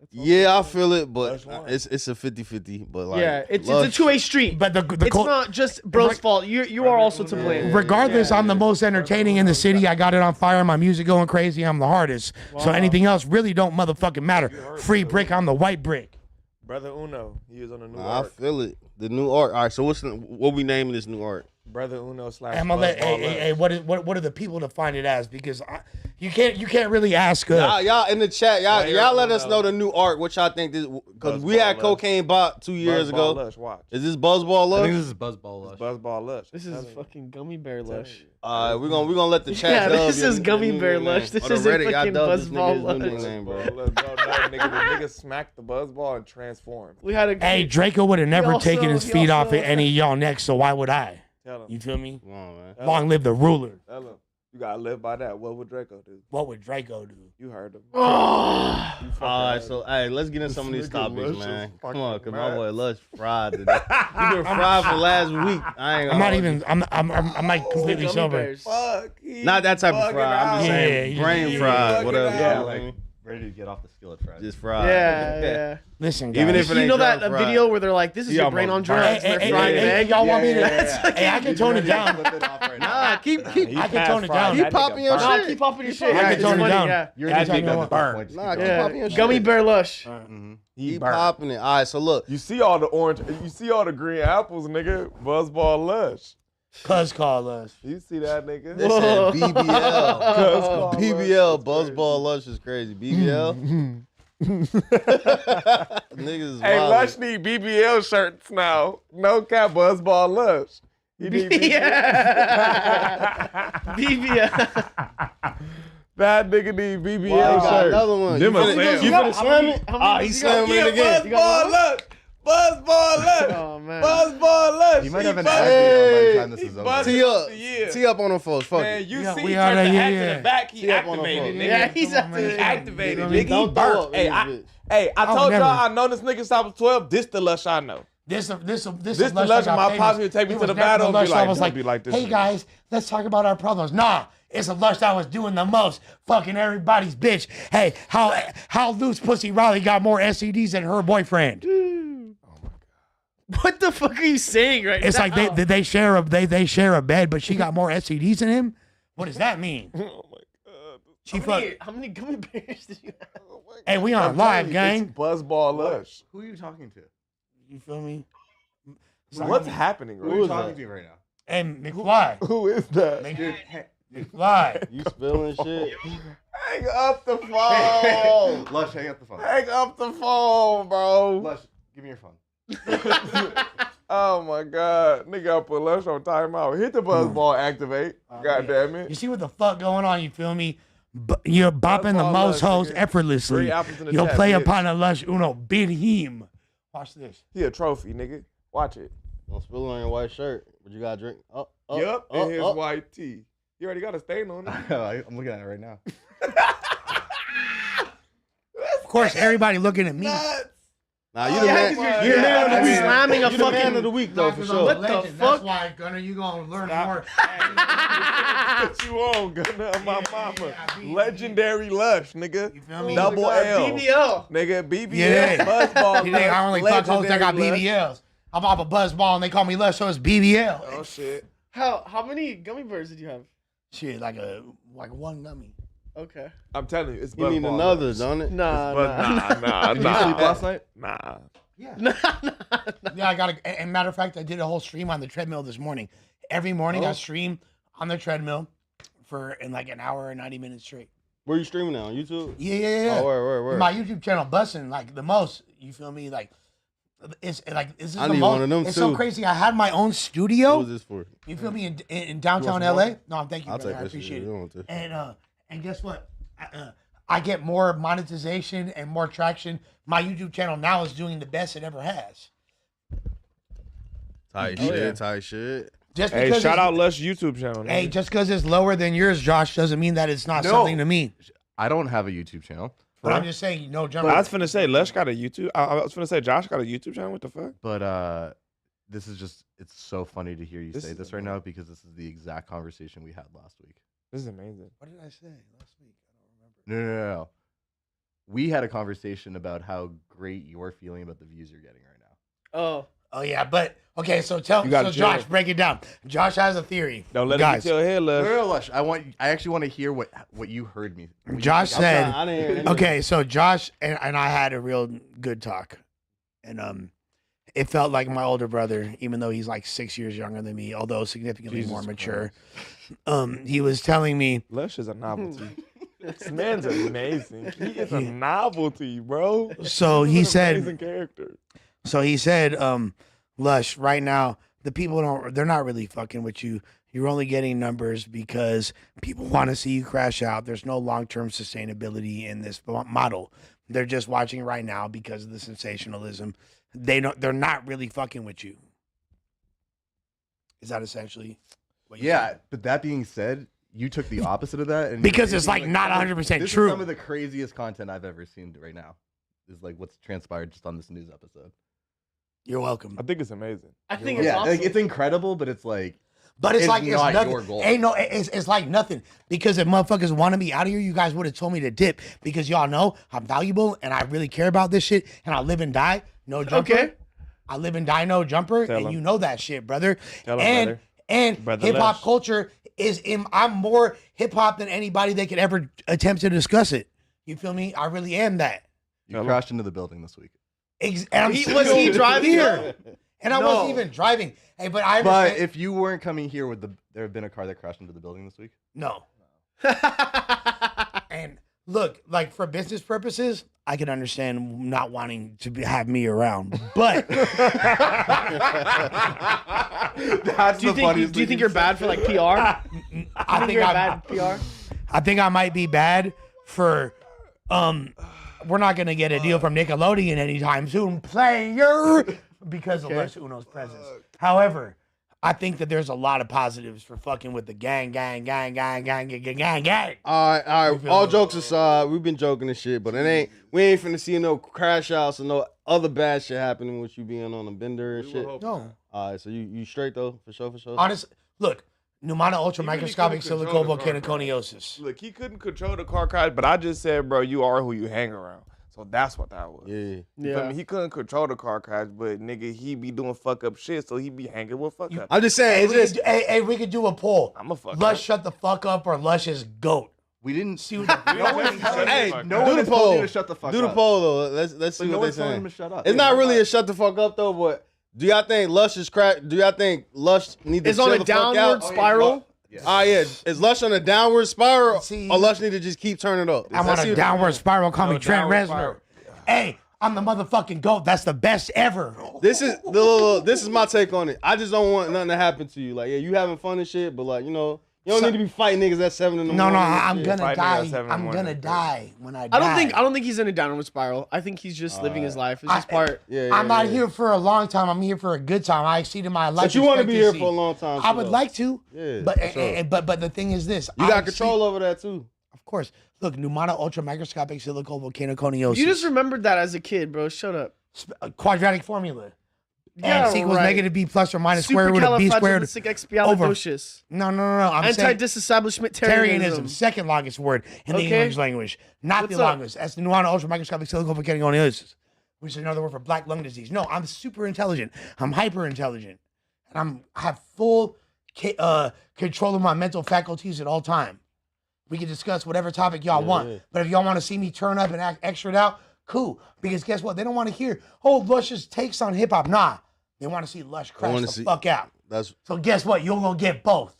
That's also Yeah, I fair. feel it, but Lush won. it's a 50-50. But like, Yeah, it's a Lush- two-way street. But the It's not just bro's fault. You are also to blame. regardless, Yeah, I'm the yeah. most entertaining in the city. I got it on fire. My music going crazy. I'm the hardest. So Wow. anything else really don't motherfucking matter. Free brick. I'm the white brick. Brother Uno, he is on the new I art. feel it. The new art. All right, so what we naming this new art? Brother Uno slash. I'm gonna let Buzzball hey, Lush. what are the people to find it as? Because you can't really ask. Y'all in the chat, y'all Player let us Uno. know the new art. What y'all think this? Because we Buzzball had Lush. Cocaine Bot 2 years Buzzball ago. Lush, watch. Is this Buzzball I Lush? think this is Buzzball Lush. Buzzball Lush. This is fucking gummy bear Lush. All right, we're gonna let the chat. Yeah, dub this your is Gummy new Bear nickname. Lush. This On the isn't Reddit, y'all fucking dubbed this nigga Buzzball his new Lush. nickname, bro. Bro, nigga smacked the buzzball and transformed. We had a Hey, Draco would have never also- taken his he feet off also- of any of y'all necks, so why would I? Tell him. You feel me? Come on, man. Long live the ruler. Tell him. You gotta live by that. What would Draco do? What would Draco do? You heard him. Oh, All right, so hey, let's get in some of these nigga topics, Lush is man. Come fucking on, cause my mad. boy Lush fried today. You been fried for last week. I ain't. I'm gonna not hold you. even. I'm like completely gummy sober. bears. Fuck. he Not that type of bugging fried. I'm just out. saying Yeah, brain yeah, fried, yeah. whatever. Yeah, you know what I like mean? ready to get off the skillet fried. Just fried. yeah. Listen, guys. Even if it You ain't know that dry fried. video where they're like, "This is Yeah, your brain I'm on a burn. drugs," Hey, and they're hey, frying hey, an hey, egg. y'all want me to? Yeah. Hey, I can tone it down. Nah, keep He I can passed tone it fried. down. Keep That popping nigga your burnt. Nah, shit. keep popping your shit. I Yeah, can it's tone it funny, down. yeah. You're That anytime nigga you burnt. Nah, keep Yeah. popping your Gummy shit. bear lush. He Keep burnt. popping it. All right, so look. You see all the orange, you see all the green apples, nigga. Buzzball Lush. Cuz call us. You see that nigga? They Whoa. said BBL. Cuz BBL, Lush is Buzzball Lush is crazy. BBL? Niggas is Hey, wild. Lush need BBL shirts now. No cap, Buzzball Lush. He need BBL. Yeah. BBL. That nigga need Wow, BBL you got shirts. another one. Them You a finna, sale. you How finna many- slam it? how many Ah, does he's he got? slamming it again. You got Buzzball Lush. Buzzball Lush. Oh man. Buzzball Lush. You might have an He ad buzzed- video by the Hey, time this he is over. buzzed- Tee up. Yeah. Tee up on them folks. Fuck Man, it. you Yeah, see, we he are turned the there, hat yeah. to the back. He Tee up on the activated, phone. nigga. Yeah, he's Come on, man. activated. He activated, You know what I nigga. mean? He Don't throw burnt. up Hey, in I, this bitch. hey, I Oh, told never. y'all I know this nigga since I was 12. This the Lush I know. This the Lush Lush that got my famous. pops would take me It to was the never battle and be Lush that like, was "Don't be like this Hey nigga." guys, let's talk about our problems. Nah, it's a Lush that was doing the most, fucking everybody's bitch. Hey, how loose pussy Riley got more STDs than her boyfriend? What the fuck are you saying right It's now? like they share a bed, but she got more STDs than him. What does that mean? Oh my god. She fuck. How many gummy bears did you have? Oh my Hey, we God. on I'm live, telling you, gang. it's Buzzball Lush. Who are you talking to? You feel me? What's happening Who right are Who you is talking that? to right now? And McFly. Who is that? McFly. You spilling shit. Hang up the phone. Lush, hang up the phone. Hang up the phone, bro. Lush, give me your phone. Oh my god. Nigga, I put Lush on timeout. Hit the Buzzball activate. God damn You it. see what the fuck going on? You feel me? You're bopping the Buzzball most Lush, hoes nigga. effortlessly. 3 apples in the You'll chat, play bitch. upon a Lush Uno. Bid him. Watch this. He a trophy, nigga. Watch it. Don't spill it on your white shirt, but you gotta drink. Yup, and his white tee. You already got a stain on it. I'm looking at it right now. Of course, everybody looking at me. Nuts. Nah, you the Yeah, man. 'cause You're you're the man of the week. slamming a You the man fucking- of the week though, for sure. What the Legend. fuck? That's why, Gunnar, you gonna learn Stop. more. Put you on, Gunnar, my mama. yeah, Legendary Lush, nigga. You feel me? Double L. BBL. Nigga, BBL, Yeah. Buzzball. You think I only fuck hoes that got Legendary Lush. BBLs? I'm off a buzzball and they call me Lush, so it's BBL. Oh shit. How many gummy bears did you have? Shit, like one gummy. Okay. I'm telling you, it's You need Buzzball another, Lush. don't it? Nah, But nah. Did you sleep last night? Nah. Yeah. nah. Yeah, I got a. And matter of fact, I did a whole stream on the treadmill this morning. Every morning I Oh. stream on the treadmill in like an hour and 90 minutes straight. Where you streaming now? On YouTube? Yeah. Oh, where? My YouTube channel busting like the most. You feel me? Like it's like this is I the need most. one of them it's too. so crazy. I had my own What studio. was this for? You feel me? In downtown You want LA. some No, thank you. I'll Brother. take I that shit. appreciate You it. don't want to. And guess what? I get more monetization and more traction. My YouTube channel now is doing the best it ever has. Tight Oh, shit, yeah. tight shit. Just Hey, because shout it's- out Lush YouTube channel. Hey, nigga. just because it's lower than yours, Josh, doesn't mean that it's not No. something to me. I don't have a YouTube channel, But I'm just saying, I was finna say Lush got a YouTube. I was finna say Josh got a YouTube channel. What the fuck? but this is just, it's so funny to hear you This say is this right amazing. now because this is the exact conversation we had last week. This is amazing. What did I say last week? I don't remember. No. We had a conversation about how great you're feeling about the views you're getting right now. Oh. Oh yeah, but okay. So tell You gotta so Josh, chill. break it down. Josh has a theory. Don't let Guys, it get your head, Lush. No, Lush. I actually want to hear what you heard me. what you Josh think. said. I didn't hear anything. Okay, so Josh and I had a real good talk, and it felt like my older brother, even though he's like 6 years younger than me, although significantly Jesus more mature. He was telling me, Lush is a novelty. This man's amazing. He is a novelty, bro. so he He's an said, amazing character. Lush, right now the people they're not really fucking with you. You're only getting numbers because people want to see you crash out. There's no long-term sustainability in this model. They're just watching right now because of the sensationalism. They're not really fucking with you. Is that essentially what you Yeah, said? but that being said, you took the opposite of that, and Because you're it's, like, not 100% this true. Is some of the craziest content I've ever seen right now. Is like what's transpired just on this news episode. You're welcome. I think it's amazing. I think it's Yeah, awesome. like, it's incredible, but it's like. But it's like it's not nothing. your goal. Ain't no, it's like nothing. Because if motherfuckers want to be out of here, you guys would have told me to dip. Because y'all know I'm valuable and I really care about this shit. And I live and die no jumper. Okay. I live and die no jumper, Tell and 'em. you know that shit, brother. Tell 'em, brother. And Brother hip hop Lush. culture I'm more hip hop than anybody that could ever attempt to discuss it. You feel me? I really am that. You crashed into the building this week. And I'm Was he driving here? And I No. wasn't even driving. Hey, but I But understand. if you weren't coming here, would there have been a car that crashed into the building this week? No. And look, like for business purposes, I can understand not wanting to have me around. But That's Do you think you're bad for like PR? I think you're I'm bad PR. I think I might be bad for we're not gonna get a deal from Nickelodeon anytime soon, player, because of Les Uno's presence. However, I think that there's a lot of positives for fucking with the gang. All right. All jokes aside, we've been joking and shit, but we ain't finna see no crash outs or no other bad shit happening with you being on a bender and shit. No, All right, so you straight though, for sure. honest. Look, pneumonic ultra Even if he microscopic couldn't control the silicovolcanoconiosis. Look, he couldn't control the car crash, but I just said, bro, you are who you hang around. So that's what that was. Yeah. You feel me? He couldn't control the car crash, but nigga, he be doing fuck up shit, so he be hanging with fuck up. I'm just saying, We could do a poll. I'm a fuck Lush, up. shut the fuck up, or Lush is goat. We didn't See what No one's telling Hey, you. fuck No up. one do has the told poll. you to shut the fuck Do the up. poll though. Let's But see no what one's they're telling saying. him to shut up. It's not really a shut the fuck up though, but do y'all think Lush is crack? Do y'all think Lush need to It's on chill a the fuck downward out? spiral. Ah, yeah. Is Lush on a downward spiral, See- or Lush need to just keep turning up? I'm Let's on see a what- downward spiral. Call me No, Trent downward Reznor. spiral. Hey, I'm the motherfucking GOAT. That's the best ever. This is my take on it. I just don't want nothing to happen to you. Like, yeah, you having fun and shit, but like, you don't need to be fighting niggas at 7 in the No, morning. I'm and gonna shit. Fight me at die. 7 in the I'm morning. gonna die when I die. I don't think he's in a downward spiral. I think he's just living his life. It's just part. Yeah, I'm not yeah. here for a long time. I'm here for a good time. I exceeded my life. But you want to be here expectancy. for a long time. I too, would though. like to. Yeah, But for sure. but the thing is this. You got control over that too. Of course. Look, pneumonic ultra microscopic silicovolcanoconiosis. You just remembered that as a kid, bro. Shut up. Quadratic formula. Yeah, X equals right. negative b plus or minus square root of b squared. Supercalifragilisticexpialidocious. No. I'm saying Anti-disestablishmentarianism. second longest word in the Okay. English language, not What's the up? longest. That's the pneumonic ultra microscopic silicovolcanoconiosis, which is another word for black lung disease. No, I'm super intelligent. I'm hyper intelligent, and I have full control of my mental faculties at all time. We can discuss whatever topic y'all want, yeah. but if y'all want to see me turn up and act extra out, cool. Because guess what? They don't want to hear, Lush's takes on hip hop. Nah, they want to see Lush crash wanna the see- fuck out. That's So guess what? You're gonna get both.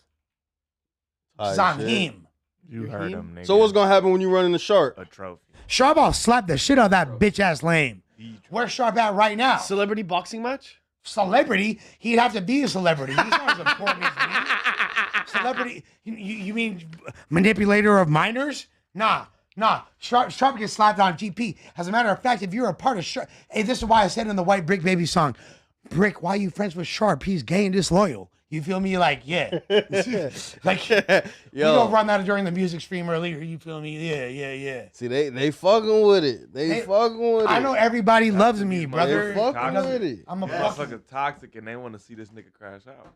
Cause tight I'm shit. him. You heard him, nigga. So what's gonna happen when you run in the shark? A trophy. Sharp, I'll slap the shit out of that bitch ass lame. Where's Sharp at right now? Celebrity boxing match? Celebrity? He'd have to be a celebrity. He's not as important as me. Celebrity? You mean manipulator of minors? Nah. Sharp gets slapped on GP. As a matter of fact, if you're a part of Sharp, hey, this is why I said in the White Brick Baby song, Brick, why you friends with Sharp? He's gay and disloyal. You feel me? Like, yeah. Like, we gonna run that during the music stream earlier. You feel me? Yeah. See, they fucking with it. They fucking with it. I know everybody loves me, brother. They fucking Toxic. with it. I'm a Motherfuckers fucking. toxic and they want to see this nigga crash out.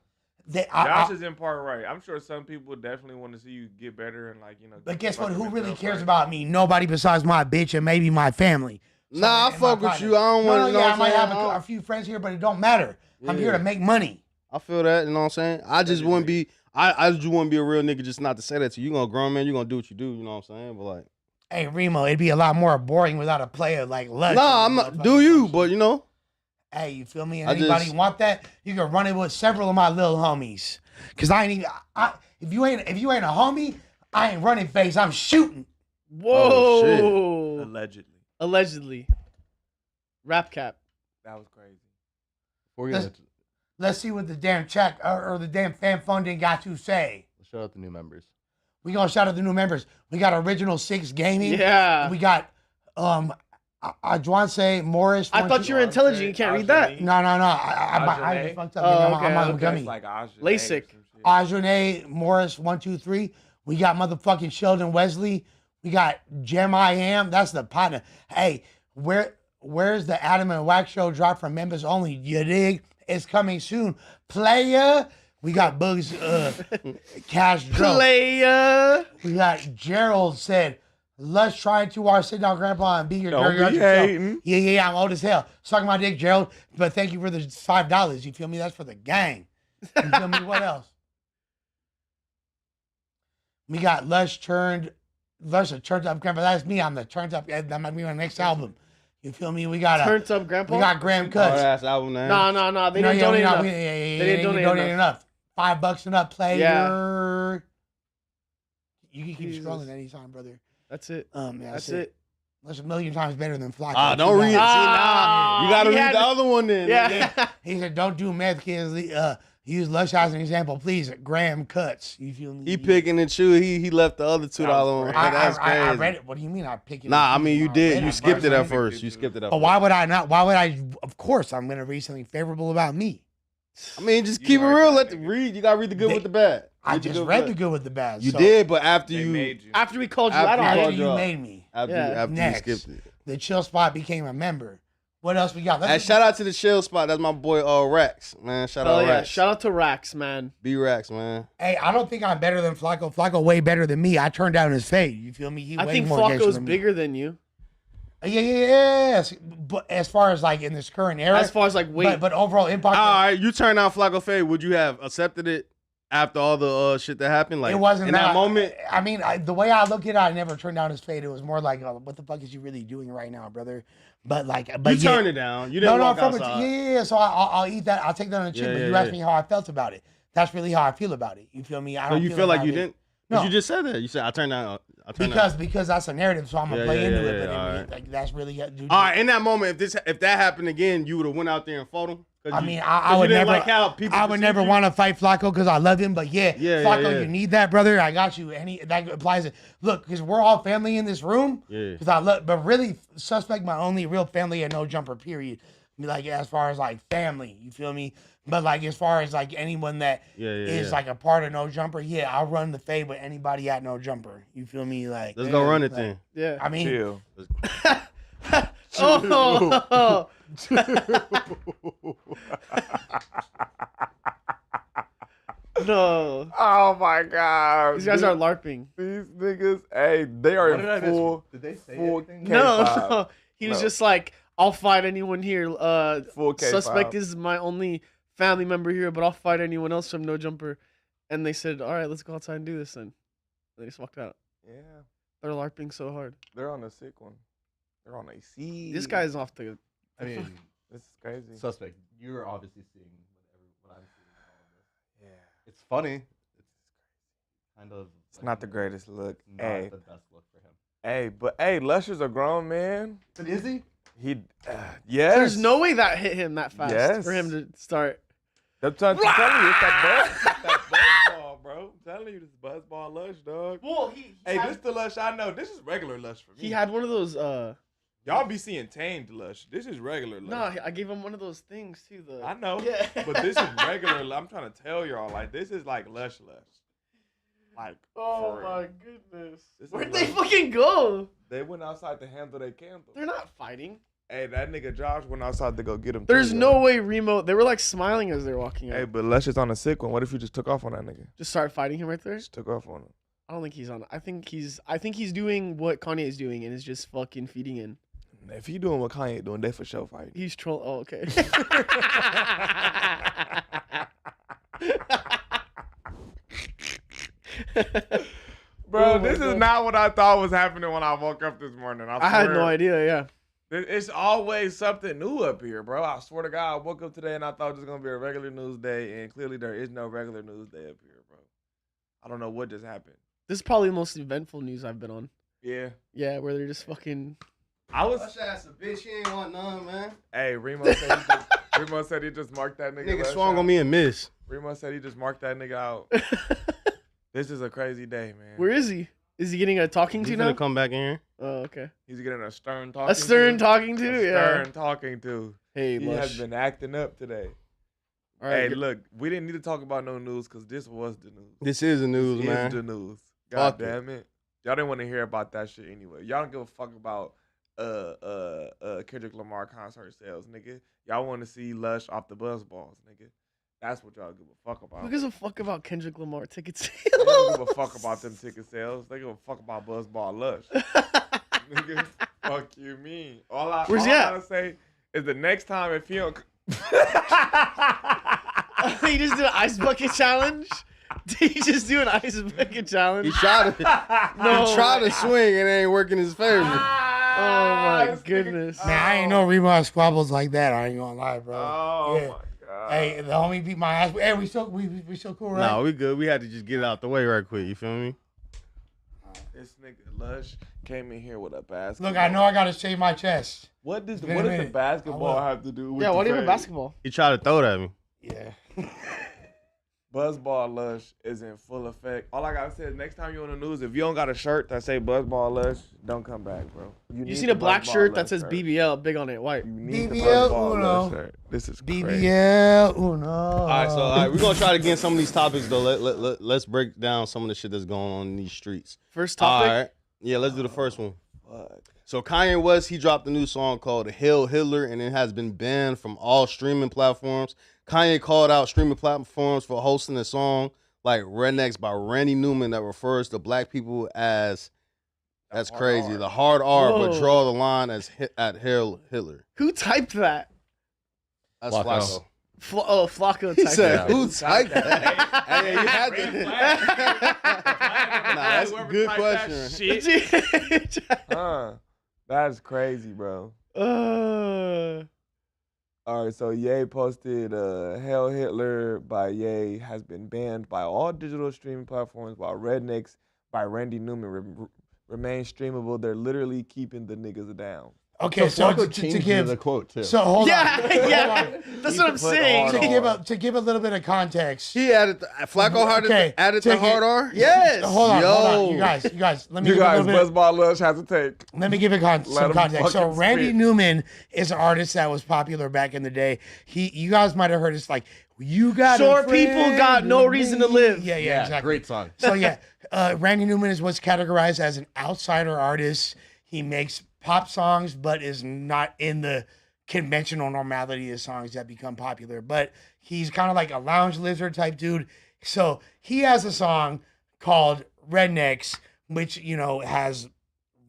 I- Josh is in part right. I'm sure some people definitely want to see you get better and like, But guess what? fuck Who with really yourself, cares right? about me? Nobody besides my bitch and maybe my family. Nah, I and fuck my with partner. you. I don't want to know. Yeah, I what might I'm have saying? a few friends here, but it don't matter. I'm here Yeah. to make money. I feel that. You know what I'm saying? I just wouldn't be. I just wouldn't be a real nigga just not to say that to you. You gonna grown man. You gonna do what you do. You know what I'm saying? But like, Hey, Remo, it'd be a lot more boring without a player like Lush. nah, I'm not. Do you? But you know, Hey, you feel me? I Anybody just- want that? You can run it with several of my little homies. Cause I ain't even. If you ain't a homie, I ain't running face. I'm shooting. Whoa. Allegedly. Allegedly. Rap cap. That was crazy. Before we Let's- get Let's see what the damn check or the damn fan funding got to say. let's shout out the new members. We gonna shout out the new members. We got Original Six Gaming. Yeah. We got Adjuance Morris. I thought you were intelligent. You can't read that. No. I just fucked up. Oh, I'm on okay. gummy. Like LASIK. Ajane Morris 123. We got motherfucking Sheldon Wesley. We got Jem I Am. That's the partner. Hey, where's the Adam and Wax show drop from members only? You dig? It's coming soon. Player. We got Bugs, Cash Dro. Player. We got Gerald said, Lush trying too hard, sit down, grandpa, and be your Don't dirty be yourself. hating. Yeah, I'm old as hell. Suck my dick, Gerald. But thank you for the $5. You feel me? That's for the gang. You feel me? What else? We got Lush a turned up grandpa. That's me. I'm the turned up. That might be my next album. You feel me? We got Turns up grandpa. We got Graham Oh, Cuts. that's album name. No. They didn't donate enough. They didn't donate enough. $5 and up, player. Yeah. You can keep Jesus. scrolling anytime, brother. That's it. Yeah, That's it. That's a million times better than Flocko. Ah, don't read it. See, nah. You gotta he read had the to- other one then. Yeah. He said, "Don't do meth, kids. Use Lush as an example, please." Graham Cuts. You feel me? He picking and choosing. He left the other $2 one. That's crazy. I read it. What do you mean? I pick it? Nah, I mean you did. read You it. skipped it at personally. first. You skipped it at But first. why would I not? Why would I? Of course, I'm gonna read something favorable about me. I mean, just You keep it are real. that Let the nigga. read. You gotta read the good They- with the bad. I Read the just good read with the good with the bad. You so did, but after They you made you. After we called you After out on you it. called you up. made me. after Yeah. you Next. skipped it. The chill spot became a member. What else we got? Hey, shout out to the chill spot. That's my boy Rax, man. Shout Oh out yeah. Rax. Shout out to Rax, man. B Rax, man. Hey, I don't think I'm better than Flocko. Flocko way better than me. I turned down his fade. You feel me? He I way think more gangster Flocko's than me. bigger than you. Yes. But as far as like in this current era, As far as like weight. but overall impact, All right, you turned down Flacco Fade. Would you have accepted it after all the shit that happened? Like it wasn't in that moment. I mean, the way I look at it, I never turned down his fade. It was more like, what the fuck is you really doing right now, brother? But You turned it down. You didn't walk from outside. yeah. So I'll eat that. I'll take that on the chin. Yeah, but yeah, you asked yeah. me how I felt about it. That's really how I feel about it. You feel me? I So don't you feel like about you it. didn't? No. But you just said that. You said I turned down. Because that's a narrative, so I'm gonna Yeah, play yeah, into yeah, it. But yeah, I mean, alright. like, that's really dude. All right, in that moment, if that happened again, you would have went out there and fought him. I mean, I would didn't never. like how people I would perceived never you? want to fight Flacco because I love him. But yeah, Yeah, Flacco, yeah. you need that, brother. I got you. And that applies. Look, because we're all family in this room. Yeah. Because I love, but really, Suspect my only real family and No Jumper. Period. I mean, like as far as like family, you feel me? But like as far as like anyone that is like a part of No Jumper, yeah, I'll run the fade with anybody at No Jumper. You feel me? Like Let's go run it like, then. yeah. I mean, Chill. Oh. No. Oh my god. These guys are LARPing. These niggas, hey, they are What did I in miss? full. Did they say full anything? K5. No. He was No. just like, I'll fight anyone here. Full K5. Suspect is my only family member here, but I'll fight anyone else from No Jumper. And they said, all right, let's go outside and do this then. They just walked out. Yeah, They're LARPing so hard. they're on a sick one. They're on a C. This guy's off the. I mean, This is crazy. Suspect, you're obviously seeing what I'm seeing in all of this. Yeah. It's funny. It's kind of. It's not the greatest look. Not Hey, the best look for him. hey, but hey, Lush is a grown man. But is he? He, yes. There's no way that hit him that fast Yes. for him to start. I'm telling you, it's that buzzball, bro. I'm telling you, this Buzzball Lush, dog. Well, Hey, this the Lush I know. This is regular Lush for me. he had one of those. Y'all be seeing tamed Lush. This is regular Lush. No, I gave him one of those things too. I know. Yeah. But this is regular. I'm trying to tell y'all, like, this is like Lush. Like, Oh for real. my goodness. This is Where'd they like- fucking go? They went outside to handle their candle. They're not fighting. Hey, that nigga Josh went outside to go get him. There's too, no yo. way Remo. They were like smiling as they're walking out. Hey, but Lush is on a sick one. What if you just took off on that nigga? Just start fighting him right there. Just took off on him. I don't think he's on. I think he's doing what Kanye is doing and is just fucking feeding in. If he doing what Kanye doing, they for sure fighting. He's troll. Oh, okay. Bro, Oh my this is God. not what I thought was happening when I woke up this morning. I had no swear. idea. Yeah. It's always something new up here, bro. I swear to God, I woke up today and I thought it was gonna be a regular news day, and clearly there is no regular news day up here, bro. I don't know what just happened. This is probably the most eventful news I've been on. Yeah, Yeah, where they're just fucking. I was. Lush ass a bitch. He ain't want none, man. Hey, Remo said he just marked that nigga. Nigga Lush swung out. on me and missed. Remo said he just marked that nigga out. This is a crazy day, man. Where is he? Is he getting a talking He's to gonna now? come back in here. Oh, okay. He's getting a stern talking. A stern to. talking A to. Yeah. stern talking to. Hey, He Lush. has been acting up today. All right. Hey, look, we didn't need to talk about no news because this was the news. This is the news, This man. is the news. God Fuck it. damn it. Y'all didn't want to hear about that shit anyway. Y'all don't give a fuck about Kendrick Lamar concert sales, nigga. Y'all want to see Lush off the Buzzballs, nigga. That's what y'all give a fuck about. Who gives a fuck about Kendrick Lamar tickets? They don't give a fuck about them ticket sales. They give a fuck about Buzzball Lush. Nigga, fuck you mean. Where's he I at? gotta say is the next time if he don't... He just do an ice bucket challenge? Did he just do an ice bucket challenge? He tried to swing and it ain't working in his favor. Oh my goodness. Man, I ain't no rebound squabbles like that. I ain't gonna lie, bro. Oh Yeah. my god. Hey, the homie beat my ass. Hey, we still cool, right? No, we good. We had to just get it out the way right quick. You feel me? This nigga Lush came in here with a basketball. Look, I know I gotta shave my chest. What does It's been a the minute. basketball I will. have to do with Yeah, the what do you mean trade? basketball? He tried to throw it at me. Yeah. Buzzball Lush is in full effect. All I gotta say is next time you on the news, if you don't got a shirt that say Buzzball Lush, don't come back, bro. You need seen the a black Buzzball shirt that Lush says shirt. BBL big on it, white. You need the BBL Buzzball Uno. Lush shirt. This is crazy. BBL Uno. All right, we're gonna try to get in some of these topics though. Let's break down some of the shit that's going on in these streets. First topic. All right. Yeah, let's do the first one. Fuck. So Kanye West, he dropped a new song called Hail Hitler, and it has been banned from all streaming platforms. Kanye called out streaming platforms for hosting a song like Rednecks by Randy Newman that refers to black people as, that's hard crazy, R. the hard R, but Whoa. draw the line as at Hail Hitler. Who typed that? That's Flacco. Flacco. Flacco He typed said, that. who typed that? Hey, you had to. Nah, that's a good question. Shit. That's crazy, bro. All right, so Ye posted Hail Hitler by Ye has been banned by all digital streaming platforms, while Rednecks by Randy Newman remain streamable. They're literally keeping the niggas down. Okay, so Flacco to changed give the quote too. So hold Yeah, on. yeah. Hold on. That's Need what to I'm put saying. hard To give a little bit of context. He added, Flacco added the take hard it- R? Yes. Hold on, Yo. you guys. Let me You give guys, a little bit. Buzzball Lush has to take. Let me give it Let some him context. So fucking Randy spit. Newman is an artist that was popular back in the day. You guys might have heard it's like you got a Short people friend got no in reason to me. live. Yeah, exactly. Great song. So yeah, Randy Newman is what's categorized as an outsider artist. He makes pop songs, but is not in the conventional normality of songs that become popular. But he's kind of like a lounge lizard type dude. So he has a song called Rednecks, which, you know, has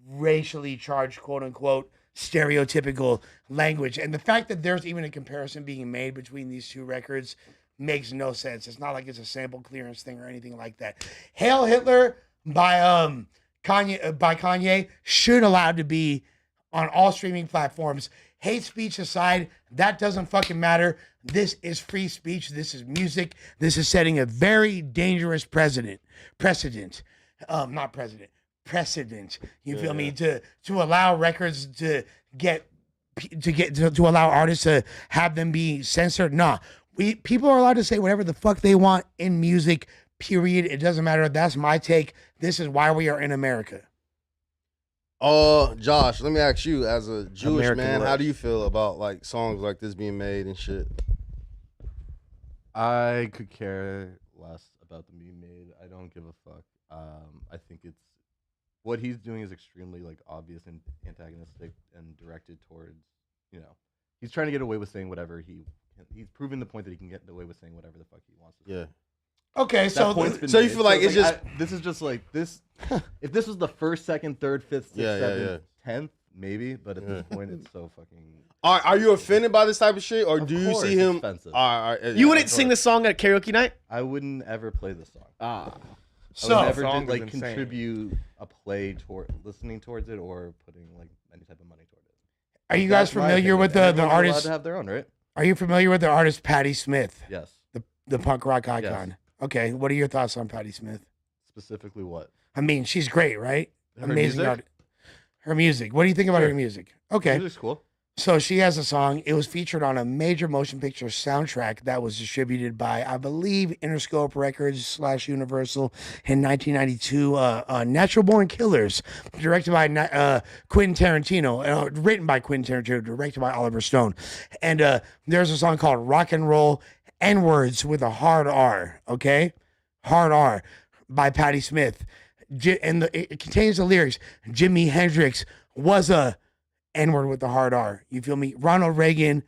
racially charged, quote unquote, stereotypical language. And the fact that there's even a comparison being made between these two records makes no sense. It's not like it's a sample clearance thing or anything like that. Hail Hitler by Kanye should allowed to be on all streaming platforms. Hate speech aside, that doesn't fucking matter. This is free speech. This is music. This is setting a very dangerous precedent. You feel me? To allow records to allow artists to have them be censored. Nah, people are allowed to say whatever the fuck they want in music. Period. It doesn't matter. That's my take. This is why we are in America. Josh, let me ask you, as a Jewish American man, how Lush. do you feel about like songs like this being made and shit? I could care less about them being made. I don't give a fuck. I think it's what he's doing is extremely like obvious and antagonistic and directed towards, you know, he's trying to get away with saying whatever he's proven the point that he can get away with saying whatever the fuck he wants to say. Yeah. Okay, That so point's been so you made. feel like it's just- this is just like this. If this was the first, second, third, fifth, sixth, Yeah, seventh, 10th, maybe, but at this point, it's so fucking. Are you offended by this type of shit, or Of do you course see it's him? offensive. All right, You wouldn't sing the song at karaoke night? I wouldn't ever play this song. I So- would never Song is like insane. contribute a play toward listening towards it or putting like any type of money toward it. are you guys That's my familiar opinion. with the Everyone's allowed artist? to have their own, right? Are you familiar with the artist Patti Smith, Yes. the punk rock icon? Okay, what are your thoughts on Patti Smith? Specifically, what? I mean, she's great, right? Her Amazing music? artist. Her music. What do you think about Sure. her music? Okay. Music's cool. So she has a song. It was featured on a major motion picture soundtrack that was distributed by, I believe, Interscope Records / Universal in 1992. Natural Born Killers, directed by Quentin Tarantino, written by Quentin Tarantino, directed by Oliver Stone. And there's a song called Rock and Roll N-Words with a hard R, okay? Hard R by Patti Smith. and it contains the lyrics. Jimi Hendrix was a N-word with the hard R. You feel me? Ronald Reagan.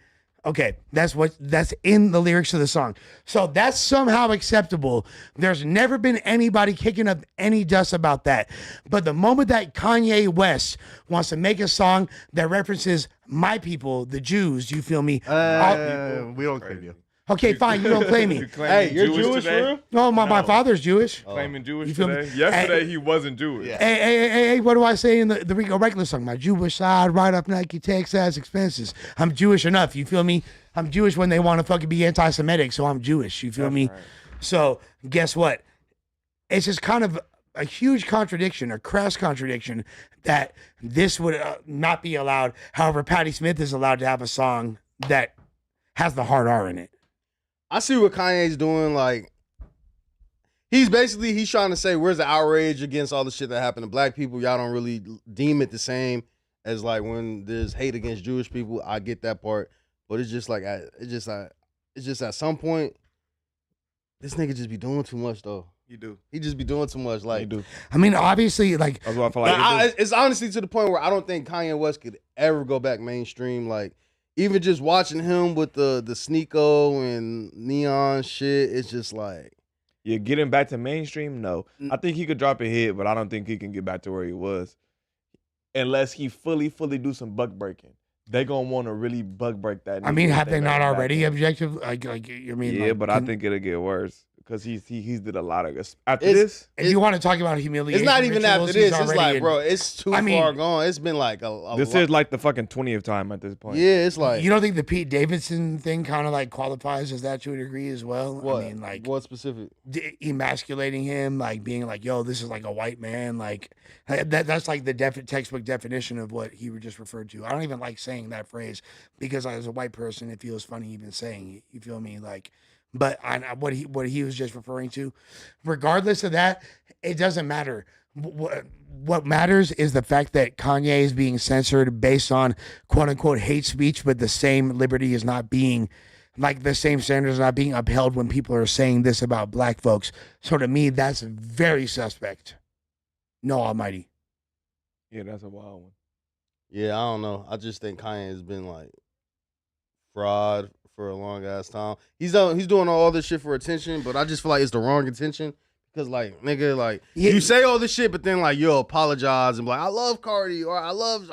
Okay, that's in the lyrics of the song. So that's somehow acceptable. There's never been anybody kicking up any dust about that. But the moment that Kanye West wants to make a song that references my people, the Jews, you feel me? We don't claim you. Okay, fine, you don't claim me. Hey, you're Jewish for real? No, my father's Jewish. Claiming Jewish You feel me? today? Yesterday he wasn't Jewish. Yeah. Hey, what do I say in the Rico Reckless song? My Jewish side, right up Nike, Texas expenses. I'm Jewish enough, you feel me? I'm Jewish when they want to fucking be anti-Semitic, so I'm Jewish, you feel me? Right. So, guess what? It's just kind of a huge contradiction, a crass contradiction, that this would not be allowed. However, Patti Smith is allowed to have a song that has the hard R in it. I see what Kanye's doing. Like, he's trying to say, where's the outrage against all the shit that happened to black people? Y'all don't really deem it the same as like when there's hate against Jewish people. I get that part, but it's just like at some point, this nigga just be doing too much though. He just be doing too much. Like, I mean, obviously, like, That's what I feel like. it's honestly to the point where I don't think Kanye West could ever go back mainstream. Like, even just watching him with the Sneeko and Neon shit, it's just like, Yeah, getting back to mainstream, no. I think he could drop a hit, but I don't think he can get back to where he was. Unless he fully do some buck breaking. They gonna want to really buck break that. I mean, nigga have if they not let him back already in. objective? Like, I mean, Yeah, like, but I think it'll get worse because he's did a lot of after this. if you want to talk about humiliation, it's not even rituals, after he's this. It's already like, in- bro, it's too I mean, far gone. It's been like a This lot. is like the fucking 20th time at this point. Yeah, it's like, You don't think the Pete Davidson thing kind of like qualifies as that to a degree as well? what? I mean, like, What specific? emasculating him, like being like, "Yo, this is like a white man." Like that's like the textbook definition of what he just referred to. I don't even like saying that phrase because as a white person, it feels funny even saying it. You feel me? Like, but what he was just referring to, regardless of that, it doesn't matter. What matters is the fact that Kanye is being censored based on quote unquote hate speech, but the same liberty is not being, like, the same standards are not being upheld when people are saying this about black folks. So to me, that's very suspect. No almighty. Yeah, that's a wild one. Yeah, I don't know. I just think Kanye has been like fraud for a long ass time. He's doing all this shit for attention, but I just feel like it's the wrong attention. Because, like, nigga, like, Yeah. you say all this shit, but then, like, you'll apologize and be like, I love Cardi, or I love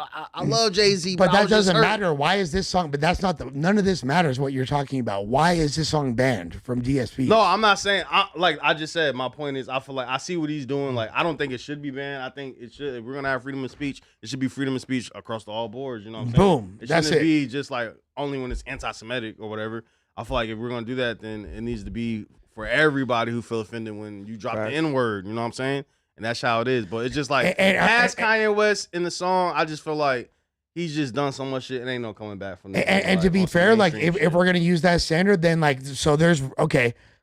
Jay-Z. But I that was just doesn't hurt. matter. Why is this song? But that's not none of this matters what you're talking about. Why is this song banned from DSPs? No, I'm not saying, like I just said, my point is, I feel like I see what he's doing. Like, I don't think it should be banned. I think it should, if we're going to have freedom of speech, it should be freedom of speech across all boards. You know what I'm saying? Boom. It That's shouldn't it. be just like only when it's anti-Semitic or whatever. I feel like if we're going to do that, then it needs to be for everybody who feel offended when you drop Facts. the N-word. You know what I'm saying? And that's how it is. But it's just like, And- past Kanye West in the song, I just feel like he's just done so much shit. It ain't no coming back from that. And to be fair, like, if we're gonna use that standard, then like, so there's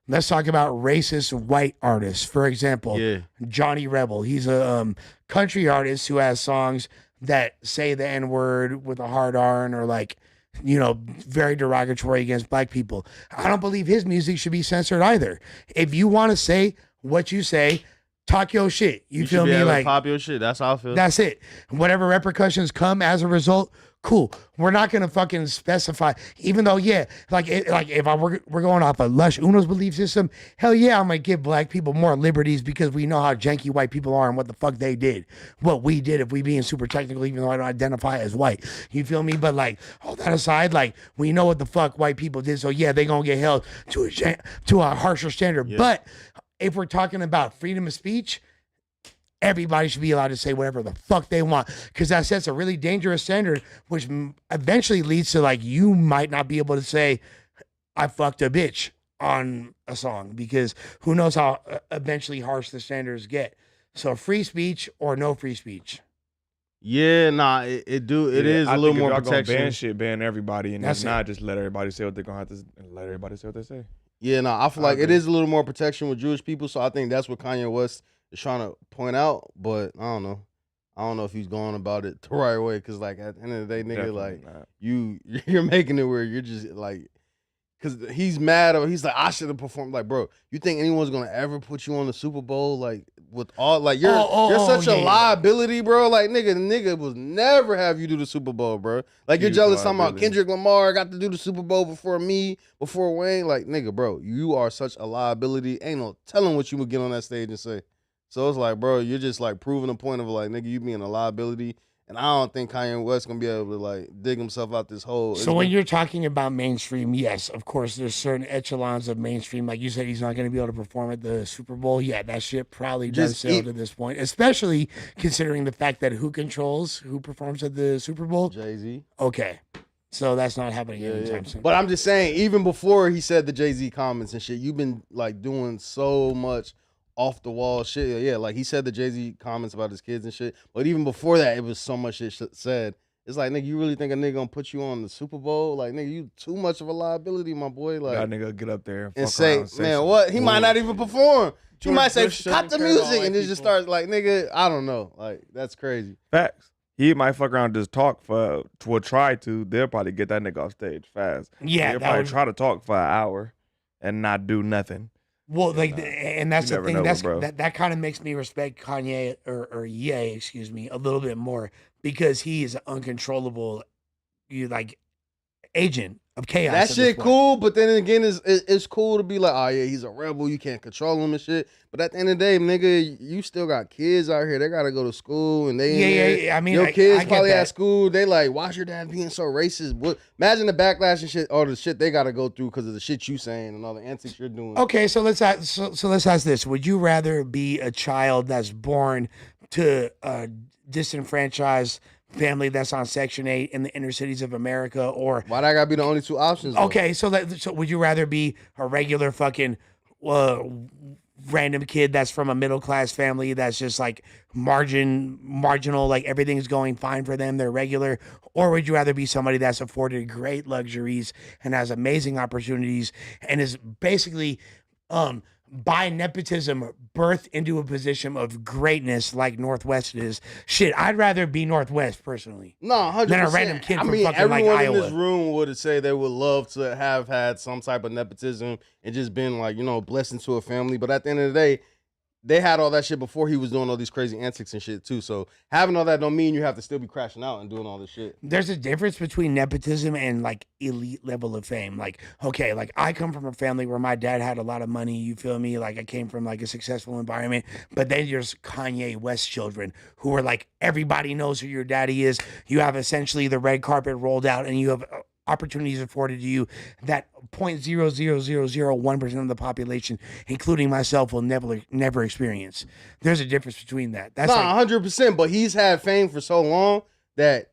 let's talk about racist white artists. For example, Yeah. Johnny Rebel. He's a country artist who has songs that say the N-word with a hard R or like, you know, very derogatory against black people. I don't believe his music should be censored either. If you want to say what you say, talk your shit. You feel should be me? able to Like, pop your shit. That's how I feel. that's it. Whatever repercussions come as a result, cool. We're not gonna fucking specify. Even though, yeah, like if we're going off of Lush Uno's belief system, hell yeah, I'm gonna give black people more liberties because we know how janky white people are and what the fuck they did, what we did. If we being super technical, even though I don't identify as white, you feel me? But like all that aside, like we know what the fuck white people did. So yeah, they gonna get held to a harsher standard. Yeah. But if we're talking about freedom of speech, everybody should be allowed to say whatever the fuck they want, because that sets a really dangerous standard, which eventually leads to like you might not be able to say I fucked a bitch on a song, because who knows how eventually harsh the standards get. So free speech or no free speech. Yeah, nah, it is I a little think if more y'all gonna protection. ban shit, ban everybody, and That's if it. not, just let everybody say what they're gonna have to and let everybody say what they say. Yeah, no, I feel I like it agree. is a little more protection with Jewish people, so I think that's what Kanye West is trying to point out. But I don't know. I don't know if he's going about it the right way, because like at the end of the day, nigga, Definitely like not. you're making it where you're just like, because he's mad or he's like, I should have performed. Like, bro, you think anyone's gonna ever put you on the Super Bowl? Like, with all like you're such a liability, bro. Like the nigga will never have you do the Super Bowl, bro. Like you're jealous talking about Kendrick Lamar got to do the Super Bowl before me, before Wayne. Like nigga, bro, you are such a liability. Ain't no telling what you would get on that stage and say. So it's like, bro, you're just like proving the point of like, nigga, you being a liability. And I don't think Kanye West gonna be able to like dig himself out this hole. So when you're talking about mainstream, yes, of course, there's certain echelons of mainstream. Like you said, he's not gonna be able to perform at the Super Bowl. Yeah, that shit probably does sell to this point, especially considering the fact that who performs at the Super Bowl? Jay-Z. Okay, so that's not happening anytime soon. But I'm just saying, even before he said the Jay-Z comments and shit, you've been like doing so much off the wall shit. Yeah, like he said the Jay-Z comments about his kids and shit. But even before that, it was so much shit said. It's like, nigga, you really think a nigga gonna put you on the Super Bowl? Like, nigga, you too much of a liability, my boy. Like, that nigga get up there and say, man, what? He might not even perform. He might say, cut the music, and then just start like, nigga, I don't know. Like, that's crazy. Facts. He might fuck around and just talk try to. They'll probably get that nigga off stage fast. Yeah, they'll probably try to talk for an hour and not do nothing. Well, like, and that's the thing. That kind of makes me respect Kanye or Ye, excuse me, a little bit more because he is an uncontrollable, agent of chaos. That shit cool, but then again, it's cool to be like, oh yeah, he's a rebel. You can't control him and shit. But at the end of the day, nigga, you still got kids out here. They gotta go to school, and they I mean, your kids probably at school. They like, why's your dad being so racist? What? Imagine the backlash and shit, all the shit they gotta go through because of the shit you saying and all the antics you're doing. Okay, so let's ask this: would you rather be a child that's born to a disenfranchised family that's on Section 8 in the inner cities of America, or why that gotta be the only two options? Though? Okay, so would you rather be a regular fucking random kid that's from a middle class family that's just like marginal, like everything's going fine for them, they're regular, or would you rather be somebody that's afforded great luxuries and has amazing opportunities and is basically by nepotism birthed into a position of greatness like Northwest is? Shit, I'd rather be Northwest personally. No, 100%. Than a random kid from fucking everyone like Iowa. in this room would say they would love to have had some type of nepotism and just been like, blessed into a family. But at the end of the day, they had all that shit before he was doing all these crazy antics and shit too. So having all that don't mean you have to still be crashing out and doing all this shit. There's a difference between nepotism and like elite level of fame. Like, okay, like I come from a family where my dad had a lot of money. You feel me? Like I came from like a successful environment. But then there's Kanye West children who are like, everybody knows who your daddy is. You have essentially the red carpet rolled out and you have opportunities afforded to you that 0.00001% of the population, including myself, will never experience. There's a difference between that. That's 100%. But he's had fame for so long that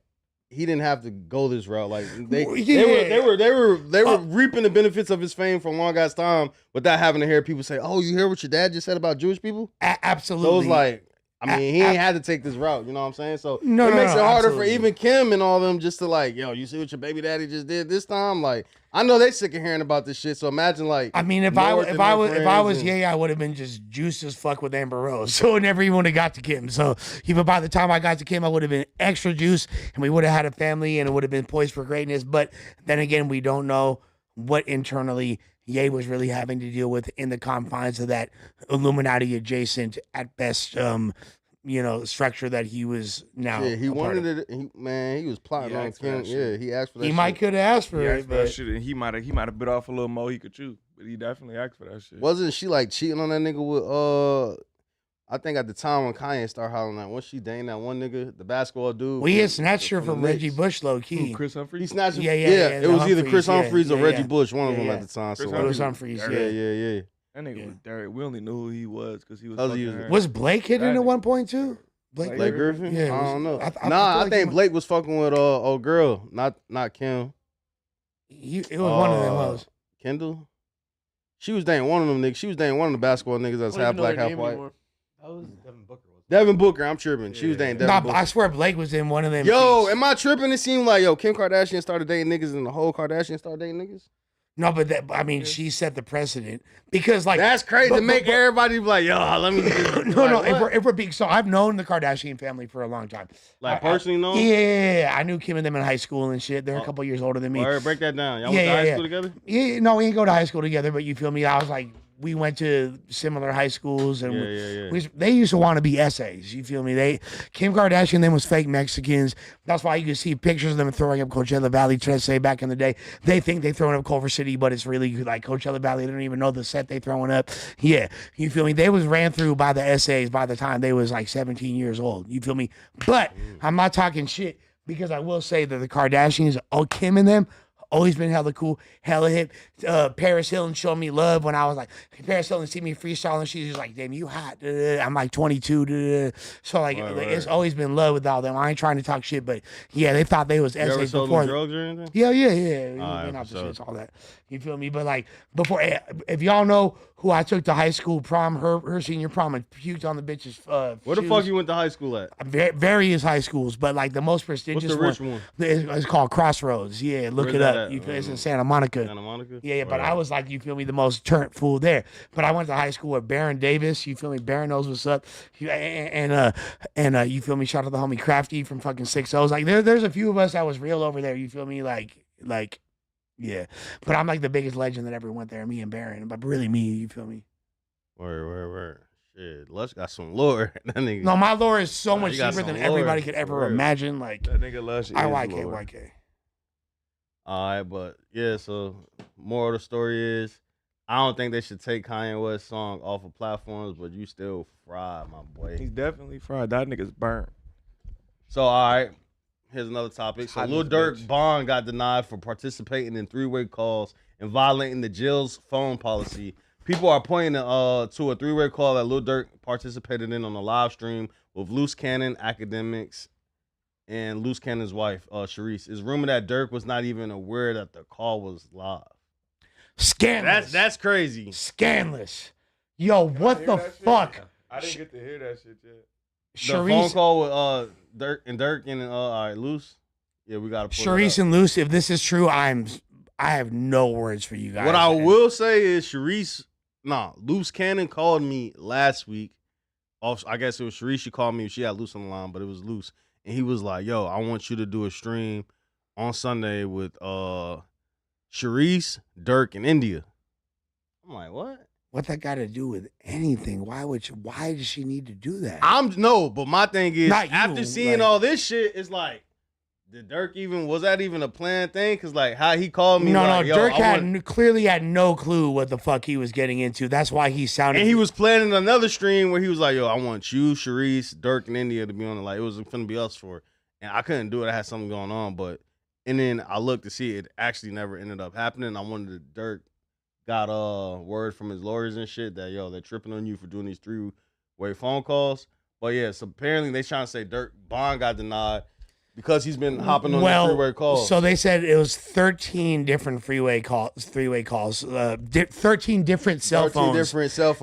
he didn't have to go this route. Like they were reaping the benefits of his fame for a long ass time without having to hear people say, "Oh, you hear what your dad just said about Jewish people?" Absolutely. So it was like, he ain't had to take this route, you know what I'm saying? So it makes it harder for even Kim and all them just to like, yo, you see what your baby daddy just did this time? Like, I know they sick of hearing about this shit. So imagine like, I mean, if I was Ye, I would have been just juiced as fuck with Amber Rose. So it never even would have got to Kim. So even by the time I got to Kim, I would have been extra juiced and we would have had a family and it would have been poised for greatness. But then again, we don't know what internally Ye was really having to deal with in the confines of that Illuminati adjacent at best, structure that he was now. Yeah, he wanted it. He was plotting on Kim. Yeah, he asked for that. He might could have asked for it, but shit, and he might have bit off a little more he could chew, but he definitely asked for that shit. Wasn't she like cheating on that nigga with I think at the time when Kanye started hollering out, was she dating that one nigga, the basketball dude? Well, he had snatched her from Reggie Bush, low key. Chris Humphries? He snatched her. Yeah. It was either Chris Humphries or yeah. Reggie Bush, one of them at the time. Chris So It was Humphries, yeah. That nigga was Derek. We only knew who he was because he was. Was Blake hitting at one point too? Blake Griffin? Yeah, I don't know. I think Blake was fucking with old girl, not Kim. It was one of them. Was Kendall? She was dating one of them niggas. She was dating one of the basketball niggas that's half black, half white. That was Devin Booker. Devin Booker, I'm tripping. She was dating Devin Booker. I swear Blake was in one of them. Yo, am I tripping? It seemed like, Kim Kardashian started dating niggas and the whole Kardashian started dating niggas? No, but she set the precedent because like that's crazy to make everybody be like, yo, let me. No. If we're being so, I've known the Kardashian family for a long time. Like personally known? Yeah, I knew Kim and them in high school and shit. They're a couple years older than me. All right, break that down. Y'all went to high school together? Yeah, no, we didn't go to high school together, but you feel me? I was like we went to similar high schools, and they used to want to be essays. You feel me? Kim Kardashian then was fake Mexicans. That's why you can see pictures of them throwing up Coachella Valley. Say back in the day, they think they throwing up Culver City, but it's really like Coachella Valley. They don't even know the set they throwing up. Yeah, you feel me? They was ran through by the essays by the time they was like 17 years old. You feel me? But I'm not talking shit, because I will say that the Kardashians, Kim and them, always been hella cool, hella hip. Paris Hilton showed me love when I was like, Paris Hilton see me freestyle, and she's just like, damn, you hot. I'm like 22. So like, it's always been love with all them. I ain't trying to talk shit, but yeah, they thought they was You ever essays sold before. them drugs or anything? Yeah. Alright, Been out for the sure. shits, all that. You feel me? But like before, if y'all know who I took to high school prom, her senior prom, and puked on the bitch's Where the fuck you went to high school at? Various high schools, but like the most prestigious What's the rich one? It's called Crossroads. Yeah, look Where's it that up. at? It's in Santa Monica. Santa Monica? Yeah, but I was like, you feel me, the most turnt fool there. But I went to high school with Baron Davis. You feel me? Baron knows what's up. And you feel me? Shout out to the homie Crafty from fucking 6-0s. Like there's a few of us that was real over there. You feel me? Like. Yeah, but I'm like the biggest legend that ever went there, me and Baron, but really me, you feel me? Word. Shit, Lush got some lore. That nigga. No, my lore is so much you got deeper than some everybody lore. could ever Word. imagine. Like, That nigga Lush is YK. Lord. All right, but yeah, so moral of the story is, I don't think they should take Kanye West's song off of platforms, but you still fried, my boy. He's definitely fried. That nigga's burnt. So, all right, here's another topic. So, Hot Lil as a Durk bitch. bond got denied for participating in three-way calls and violating the jail's phone policy. People are pointing to a three-way call that Lil Durk participated in on a live stream with Loose Cannon, Academics, and Loose Cannon's wife, Sharice. It's rumored that Durk was not even aware that the call was live. scandalous. That's crazy. scandalous. Yo, what the fuck? I didn't get to hear that shit yet. The phone Sharice, call with Durk and all right, Loose. Yeah, we gotta pull it Sharice up. and Luce. If this is true, I have no words for you guys. What I will say is Sharice, Loose Cannon called me last week. I guess it was Sharice. She called me. She had Loose on the line, but it was Loose, and he was like, "Yo, I want you to do a stream on Sunday with Sharice, Durk, and India." I'm like, "What?" What that got to do with anything? Why does she need to do that? But my thing is, Not you, after seeing like- all this shit, it's like, did Durk was that even a planned thing? Cause like how he called me, No, like, yo, Dirk clearly had no clue what the fuck he was getting into. That's why he sounded. and he was planning another stream where he was like, yo, I want you, Sharice, Durk, and India to be on it. Like it was gonna be us for it. And I couldn't do it. I had something going on, and then I looked to see it actually never ended up happening. I wanted to Durk got word from his lawyers and shit that yo, they're tripping on you for doing these three-way phone calls. But yeah, so apparently they trying to say Durk bond got denied because he's been hopping on the three-way calls. So they said it was 13 different three-way calls, 13 different cell phones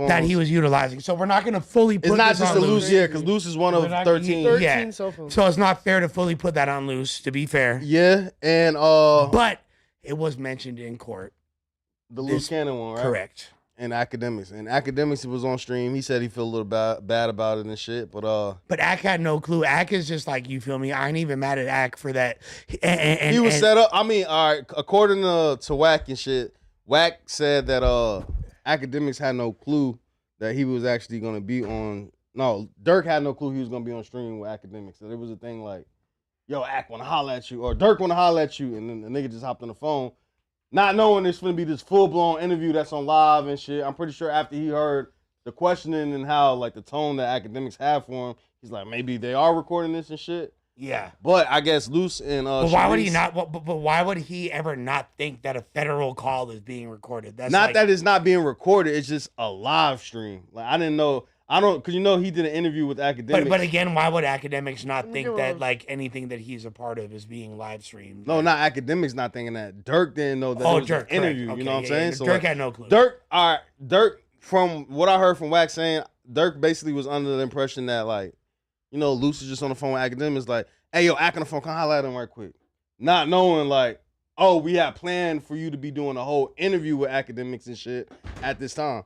that he was utilizing. So we're not going to fully put It's not this just on a Loose. Loose, because Loose is one of We're not- 13. 13 cell phones. So it's not fair to fully put that on Loose, to be fair. Yeah, and But it was mentioned in court. the Loose Cannon one, right? Correct. And Academics was on stream. He said he feel a little bad about it and shit, but But Ak had no clue. Ak is just like, you feel me? I ain't even mad at Ak for that. And he was set up. I mean, all right, according to Wack and shit, Wack said that Academics had no clue that he was actually gonna be on. No, Durk had no clue he was gonna be on stream with Academics. So there was a thing like, yo, Ak wanna holler at you, or Durk wanna holler at you, and then the nigga just hopped on the phone, not knowing it's gonna be this full blown interview that's on live and shit. I'm pretty sure after he heard the questioning and how like the tone that Academics have for him, he's like, maybe they are recording this and shit. Yeah. But I guess Loose and But why would he Sharice- not? But why would he ever not think that a federal call is being recorded? That's not like, that it's not being recorded. It's just a live stream. Like I didn't know. I don't because he did an interview with Academics. But again, why would Academics not think give that a- like anything that he's a part of is being live streamed? no, not Academics. Not thinking that Dirk didn't know that it was Dirk, an interview. correct. You know what I'm Okay, saying? yeah. So Dirk like, had no clue. Dirk. From what I heard from Wax saying, Dirk basically was under the impression that like, Luce is just on the phone with Academics. Like, hey, yo, Ack on the phone. Come holler at him right quick. Not knowing like, oh, we had planned for you to be doing a whole interview with Academics and shit at this time.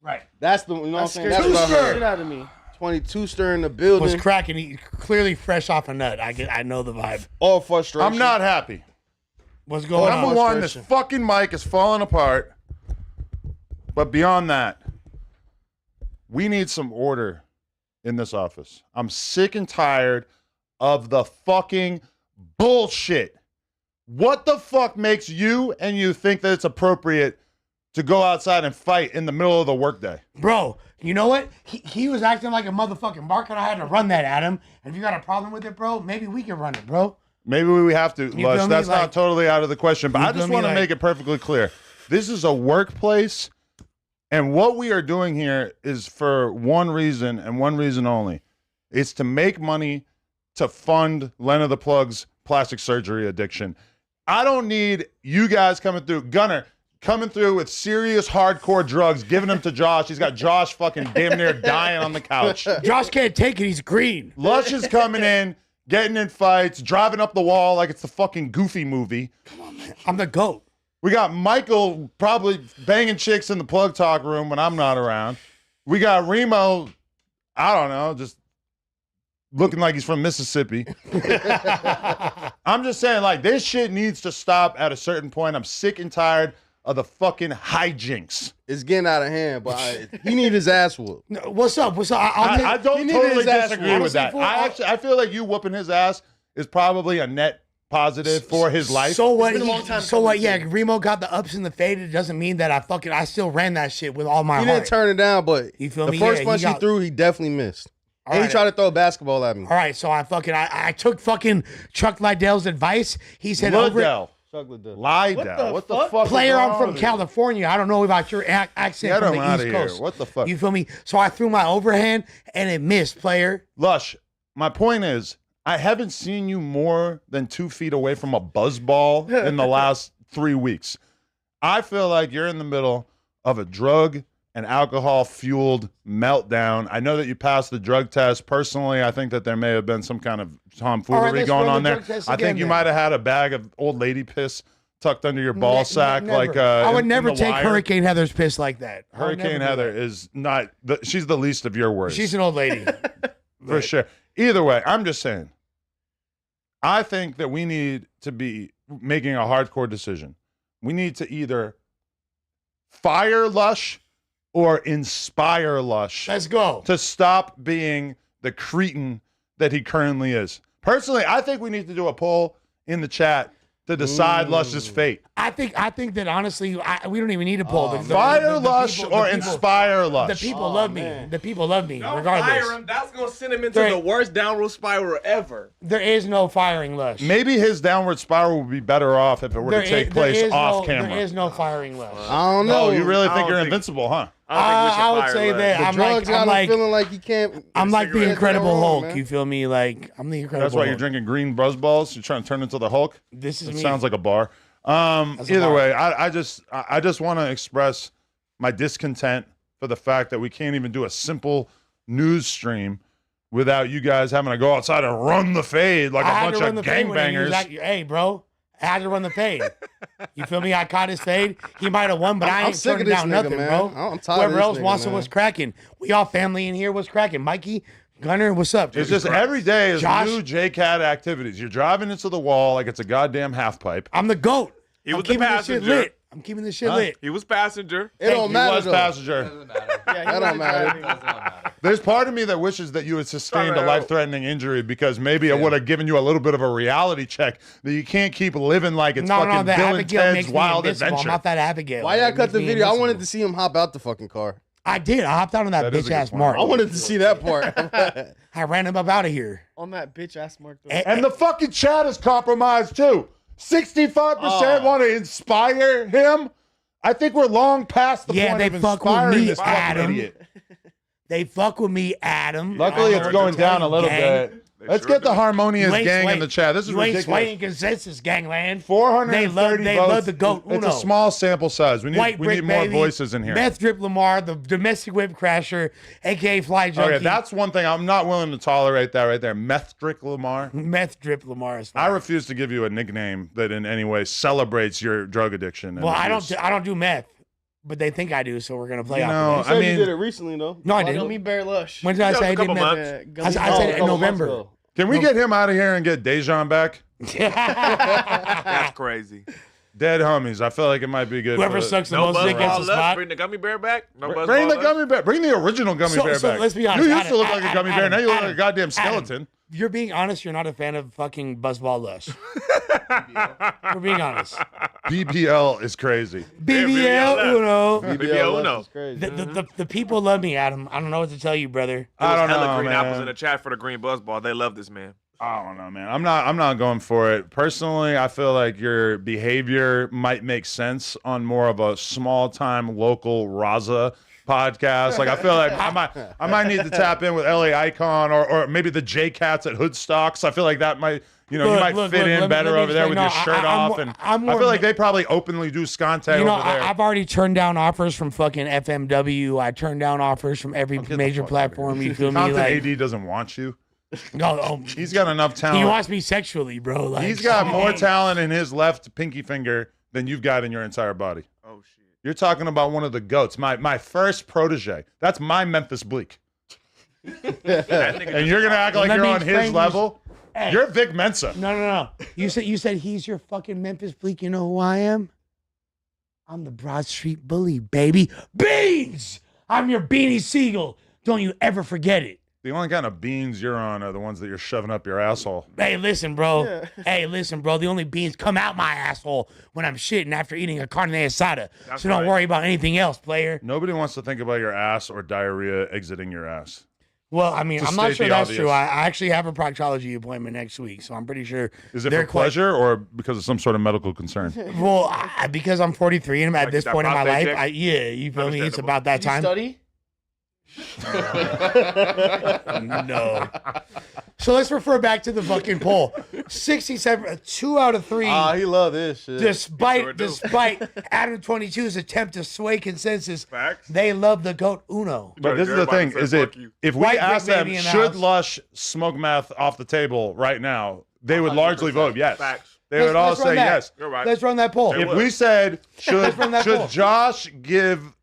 Right. That's the what I'm saying. Scared That's the what I heard. shit out of me. 22 stir in the building. Was cracking. He clearly fresh off a nut. I know the vibe. All frustration. I'm not happy. What's going Number on? one, this fucking mic is falling apart. But beyond that, we need some order in this office. I'm sick and tired of the fucking bullshit. What the fuck makes you think that it's appropriate to go outside and fight in the middle of the workday? Bro, you know what? He was acting like a motherfucking mark, and I had to run that at him. And if you got a problem with it, bro, maybe we can run it, bro. Maybe we have to, Lush. feel me? That's Like- not totally out of the question, but You I just feel me? want to Like- make it perfectly clear. This is a workplace, and what we are doing here is for one reason and one reason only. It's to make money to fund Lena the Plug's plastic surgery addiction. I don't need you guys coming through. Gunnar coming through with serious hardcore drugs, giving them to Josh. He's got Josh fucking damn near dying on the couch. Josh can't take it. He's green. Lush is coming in, getting in fights, driving up the wall like it's the fucking Goofy movie. I'm the GOAT. We got Michael probably banging chicks in the plug talk room when I'm not around. We got Remo, I don't know, just looking like he's from Mississippi. I'm just saying, like, this shit needs to stop at a certain point. I'm sick and tired of the fucking hijinks. It's getting out of hand, but he need his ass whooped. No, what's up? What's up? I don't he needed totally his ass disagree whooped. with that. I feel like you whooping his ass is probably a net positive for his life. So what? been a long time So what? coming, Yeah, too. Remo got the ups and the fade. It doesn't mean that I still ran that shit with all my He heart. didn't turn it down, but You feel the me? first Yeah, punch he he got- threw, he definitely missed. All And right. he tried to throw a basketball at me. All right, so I took fucking Chuck Liddell's advice. He said over Liddell. Chocolate Liddell. What the fuck? player. is I'm wrong from with you? California. I don't know about your accent Get from him the outta East here. Coast. What the fuck? You feel me? So I threw my overhand and it missed, player. Lush, my point is, I haven't seen you more than 2 feet away from a buzzball in the last 3 weeks. I feel like you're in the middle of a drug and alcohol fueled meltdown. I know that you passed the drug test. Personally, I think that there may have been some kind of tomfoolery let's going run on the there. drug test I again, think you then. might have had a bag of old lady piss tucked under your ball sack. Never. Like I would in never The take Wire. Hurricane Heather's piss like that. I would Hurricane never do Heather that. is not, she's the least of your worries. She's an old lady. For sure. Either way, I'm just saying, I think that we need to be making a hardcore decision. We need to either fire Lush or inspire Lush Let's go. to stop being the cretin that he currently is. Personally, I think we need to do a poll in the chat to decide Lush's fate. I think that honestly, we don't even need a poll. Fire Lush or inspire Lush? The people love me. man. The people love me, Don't regardless. fire him. That's gonna send him into There- the worst downward spiral ever. There is no firing Lush. Maybe his downward spiral would be better off if it were to take place off camera. There is no firing Lush. I don't know. Oh, you really I think don't you're think- invincible, huh? I would say that The I'm drugs got like, him feeling like he can't. I'm like the cigarettes Incredible ain't wrong, Hulk. man. You feel me? Like I'm the Incredible. That's why you're Hulk. drinking green Buzzballs. You're trying to turn into the Hulk. This is It me. sounds like a bar. a Either bar. way, I just want to express my discontent for the fact that we can't even do a simple news stream without you guys having to go outside and run the fade like I a had bunch to run of the fade when he was gangbangers. hey, bro. I had to run the fade. You feel me? I caught his fade. He might have won, but I I'm ain't sick of turning this down nigga, nothing, man. bro. I'm tired of Whoever this else nigga, wants to, man. what's cracking? We all family in here. What's cracking? Mikey, Gunnar, what's up? It's just every day is Josh? new JCat activities. You're driving into the wall like it's a goddamn half pipe. I'm the GOAT. He I'm was the keeping this shit passenger. lit. I'm keeping this shit lit. He was passenger. It don't He matter was though. passenger. Doesn't matter. That don't matter. Doesn't matter. There's part of me that wishes that you had sustained a Sorry, life-threatening injury because maybe it would have given you a little bit of a reality check that you can't keep living like it's No, fucking the Bill and Abigail Ted's makes me Wild invincible. Adventure. I'm not that Abigail. Why y'all It cut makes the me video? I wanted invincible. to see him hop out the fucking car. I did. I hopped out on that That is a bitch good ass point. mark. I wanted to see that part. I ran him up out of here. On that bitch ass mark. Though. And the fucking chat is compromised too. 65% want to inspire him. I think we're long past the Yeah, point they of fuck with inspiring me, this fucking Adam. idiot. They fuck with me, Adam. Luckily, I it's heard going you tell down a you, little gang. bit. Let's sure get the do. harmonious You ain't gang in swaying- the chat. This is you ain't ridiculous. swaying consensus, gangland. 430 They votes. love the GOAT. It's a Uno. small sample size. We White need brick more baby, voices in here. Meth Drip Lamar, the domestic whip crasher, aka Fly Junkie. Okay, that's one thing I'm not willing to tolerate. That right there, Methtrick Lamar. Meth Drip Lamar. Is I refuse to give you a nickname that in any way celebrates your drug addiction. and well, I abuse. don't do meth, but they think I do, so we're gonna play You off know, of You said mean- you did it recently though. No, I Gummy didn't. Bear Lush. When did I Yeah, say I a did couple meth? months. I said it in couple months November. ago. Can we get him out of here and get Dejan back? That's crazy. Dead homies. I feel like it might be good. Whoever for sucks the No most dick gets Buzzball the Lush. spot. Bring the gummy bear back. No Buzzball Bring the Lush. gummy bear. Bring the original gummy bear So back. let's be honest. You used to look Adam, like a gummy bear. Now you look like a Adam, goddamn skeleton. You're being honest. You're not a fan of fucking Buzzball Lush. We're being honest. BBL is crazy. BBL Uno. BBL Uno. is crazy. The people love me, Adam. I don't know what to tell you, brother. I don't Hella know, green apples in man. the chat for the green Buzzball. They love this man. I don't know, man. I'm not going for it. Personally, I feel like your behavior might make sense on more of a small time local Raza podcast. Like I feel like I might need to tap in with LA Icon or maybe the J Cats at Hoodstocks. I feel like that might you might fit in better over there with your shirt off, and I feel like they probably openly do content over there. I've already turned down offers from fucking FMW. I turned down offers from every the major fuck outta platform. You feel me? Compton Like, AD doesn't want you. no, He's got enough talent. he wants me sexually, bro. Like, He's got more talent in his left pinky finger than you've got in your entire body. Oh shit. You're talking about one of the GOATs, my first protege. That's my Memphis Bleak. And you're gonna act like Let you're me on his explain level. Hey. You're Vic Mensa. No. You said he's your fucking Memphis Bleak. You know who I am? I'm the Broad Street Bully, baby. Beans! I'm your Beanie Siegel. Don't you ever forget it. The only kind of beans you're on are the ones that you're shoving up your asshole. Hey, listen, bro. Hey, listen, bro. The only beans come out my asshole when I'm shitting after eating a carne asada. That's So don't right. worry about anything else, player. Nobody wants to think about your ass or diarrhea exiting your ass. Well, I mean, To I'm not state sure the that's obvious. true. I actually have a proctology appointment next week, so I'm pretty sure. Is it they're for pleasure or because of some sort of medical concern? Well, because I'm 43 and I'm at Like this that point in my prostate life, check? you feel me? It's Understandable. about that Did you time. study? No. So let's refer back to the fucking poll. 67, 2 out of 3. He love this shit. Despite Adam 22's attempt to sway consensus, Facts. they love the GOAT Uno. But this is the Everybody thing: said is it fuck you. if we White ask Vic them, baby in the should house. Lush smoke meth off the table right now? They would largely 100%. vote yes. Facts. They would all Let's run say that. yes. You're right. Let's run that poll. They If would. we said should run that poll. Josh give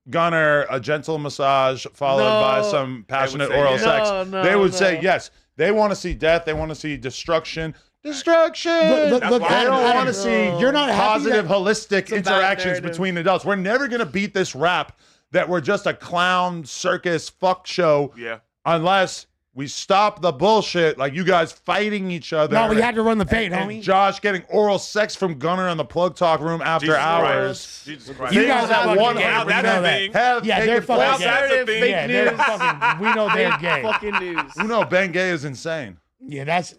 Gunnar a gentle massage followed No. by some passionate say oral yes. sex, No, they would no. say yes. They want to see death. They want to see destruction. Destruction. Look, That's why They Adam, don't Adam, want to see you're not happy positive, that- holistic a bad interactions narrative. between adults. We're never going to beat this rap that we're just a clown circus fuck show Yeah. unless we stop the bullshit, like you guys fighting each other. No, we had to run the fade, and homie. Josh getting oral sex from Gunnar in the plug talk room after Jesus hours. Christ. Jesus Christ. You Things guys that are fucking one gay. Now We that's know a that. thing. have Yeah, they're taken fucking place. gay. That's a thing. Yeah, they're fucking. We know they're gay. Fucking news. Uno Bengay is insane. Yeah, that's.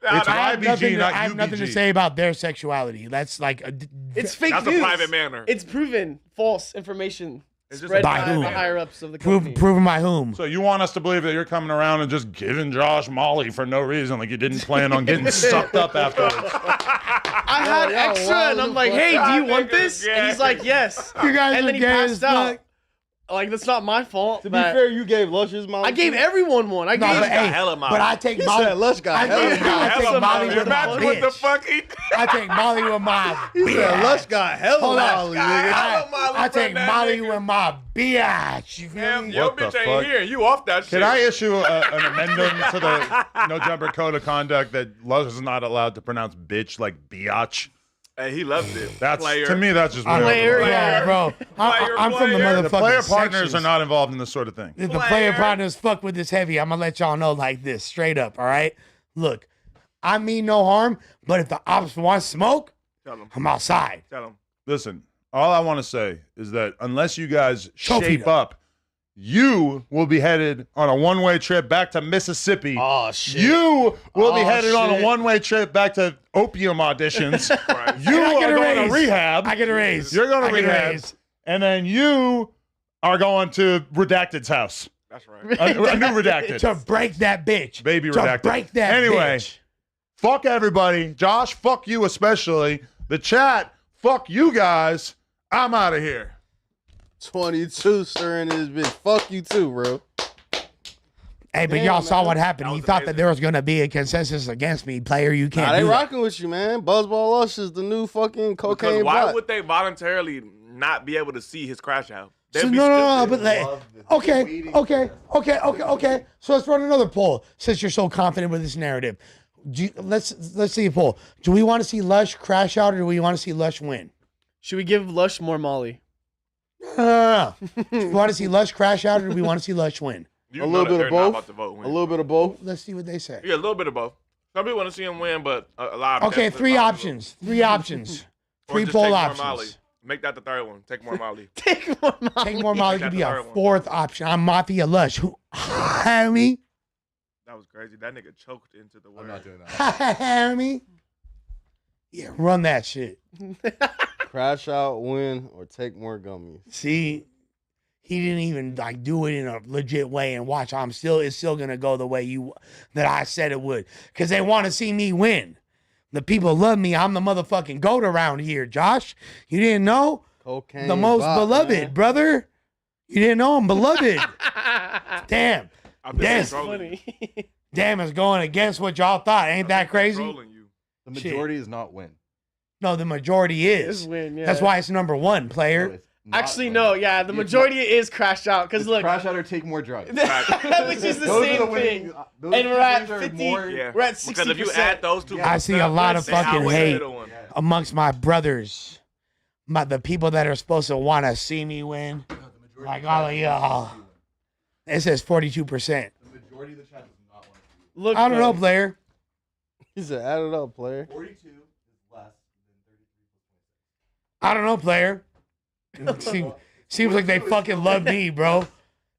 It's I have nothing, YBG, not I have nothing to UBG. say about their sexuality. That's like It's fake That's news. a private manner. It's proven false information It's just spread By by whom? the higher ups of the company. proven by whom. So you want us to believe that you're coming around and just giving Josh Molly for no reason, like you didn't plan on getting sucked up afterwards. I had y'all extra, and I'm wild like, as "Hey, fuck. do you Y'all want niggas this?" And he's gay. like, "Yes." You guys And are then he gay passed as out. fuck. Like that's not my fault. To be but fair, you gave Lush's mom. I gave everyone one. I No, gave. but, hey, hella Molly. but I take He Molly. said Lush got I hella take, Molly. I take Hella Molly Molly. with my Imagine what the bitch. fuck he I take Molly with my He said Lush bitch. got hella Hold on. Molly, nigga. Hella Molly I from take that Molly nigga. with my bitch. You feel Damn, me? your What the bitch ain't fuck? here. You off that shit. Can I issue an amendment to the No Jumper Code of Conduct that Lush is not allowed to pronounce bitch like biatch? Hey, he loved it. That's Player. to me. That's just weird. Player, Yeah, bro. I'm from the Player. motherfucking The player partners sections. are not involved in this sort of thing. If the Player. player partners fuck with this heavy, I'm gonna let y'all know like this, straight up. All right. Look, I mean no harm, but if the ops want smoke, Tell him. I'm outside. Tell him. Listen, all I want to say is that unless you guys Trophy shape though. up, you will be headed on a one-way trip back to Mississippi. Oh shit. You will be Oh, headed on a shit. one-way trip back to opium auditions. Right. You I get are a going raise. to rehab. I get a raise. You're going I to get a rehab. raise. And then you are going to Redacted's house. That's right. A new Redacted. To break that bitch. Baby to Redacted. break that Anyway. bitch. Fuck everybody. Josh, fuck you especially. The chat, fuck you guys. I'm out of here. 22 stirring this bitch. Fuck you too, bro. Hey, but Damn, y'all saw man. what happened. That He was thought that amazing. there was gonna be a consensus against me. Player, you can't Nah, they do that. rocking with you, man. Buzzball Lush is the new fucking Because cocaine why bot. would they voluntarily not be able to see his crash out? They'd So, be no, stupid. but okay. So let's run another poll since you're so confident with this narrative. let's see a poll. Do we want to see Lush crash out or do we want to see Lush win? Should we give Lush more Molly? No. Do we want to see Lush crash out or do we want to see Lush win? A little bit of both. A little bit of both. Let's see what they say. Yeah, a little bit of both. Some people want to see him win, but a lot of Okay, three options. Three options. Or Three just poll take more options. Molly. Make that the third one. Take more Molly. Take more Molly. Take more Molly Got could the be a third one. fourth option. I'm Mafia Lush. Who? Harry? That was crazy. That nigga choked into the word. I'm not doing that. Harry? Yeah, run that shit. Crash out, win, or take more gummies. See, he didn't even like do it in a legit way. And watch, it's still gonna go the way that I said it would, because they want to see me win. The people love me. I'm the motherfucking goat around here, Josh. You didn't know? Cocaine. The most bop, beloved, man. brother. You didn't know I'm beloved. Damn. I've been Yes. controlling you. Funny. Damn, it's going against what y'all thought. Ain't that crazy? Controlling you. The Shit. majority is not win. No, the majority This is. win, yeah. That's why it's number one, No, player. it's not Actually, win. no. Yeah, the It's majority is crash out. not- Because it's look, crash out or take more drugs. which is the Those are same the winning. thing. Those And two we're at things are 50. more- Yeah. We're at Because if you 60%. add those two, I see a lot of they fucking outweigh the hate middle one. amongst my brothers. The people that are supposed to want to see me win. Like all of y'all. It says 42%. The majority of the chat does not want to see you. Look, I don't know, though. player. He said, add it up, player. 42 is less than 33 I don't know, player. Seems like they fucking love me, bro.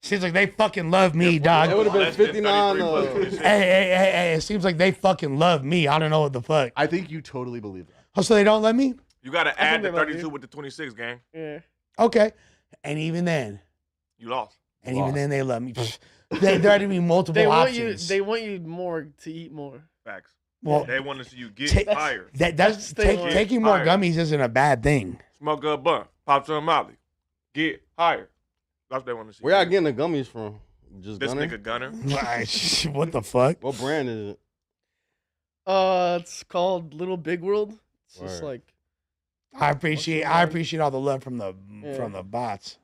Seems like they fucking love me, dog. It would have been Less than 59. 33 plus 26. Hey, it seems like they fucking love me. I don't know what the fuck. I think you totally believe that. Oh, so they don't let me? You got to think add the they love 32 you. with the 26, gang. Yeah. Okay. And even then, You lost. they love me. There had to be multiple They want you. options. They want you more to eat more. Facts. well, They want to see you get ta- higher. that's Stay on. taking more Higher. gummies isn't a bad thing. Smoke a blunt. Pop some Molly. Get higher. That's what they want to see. Where y'all getting the gummies from? Just This Gunnar? nigga Gunner. Like, what the fuck? What brand is it? It's called Little Big World. It's just Word. like I appreciate all the love from the bots.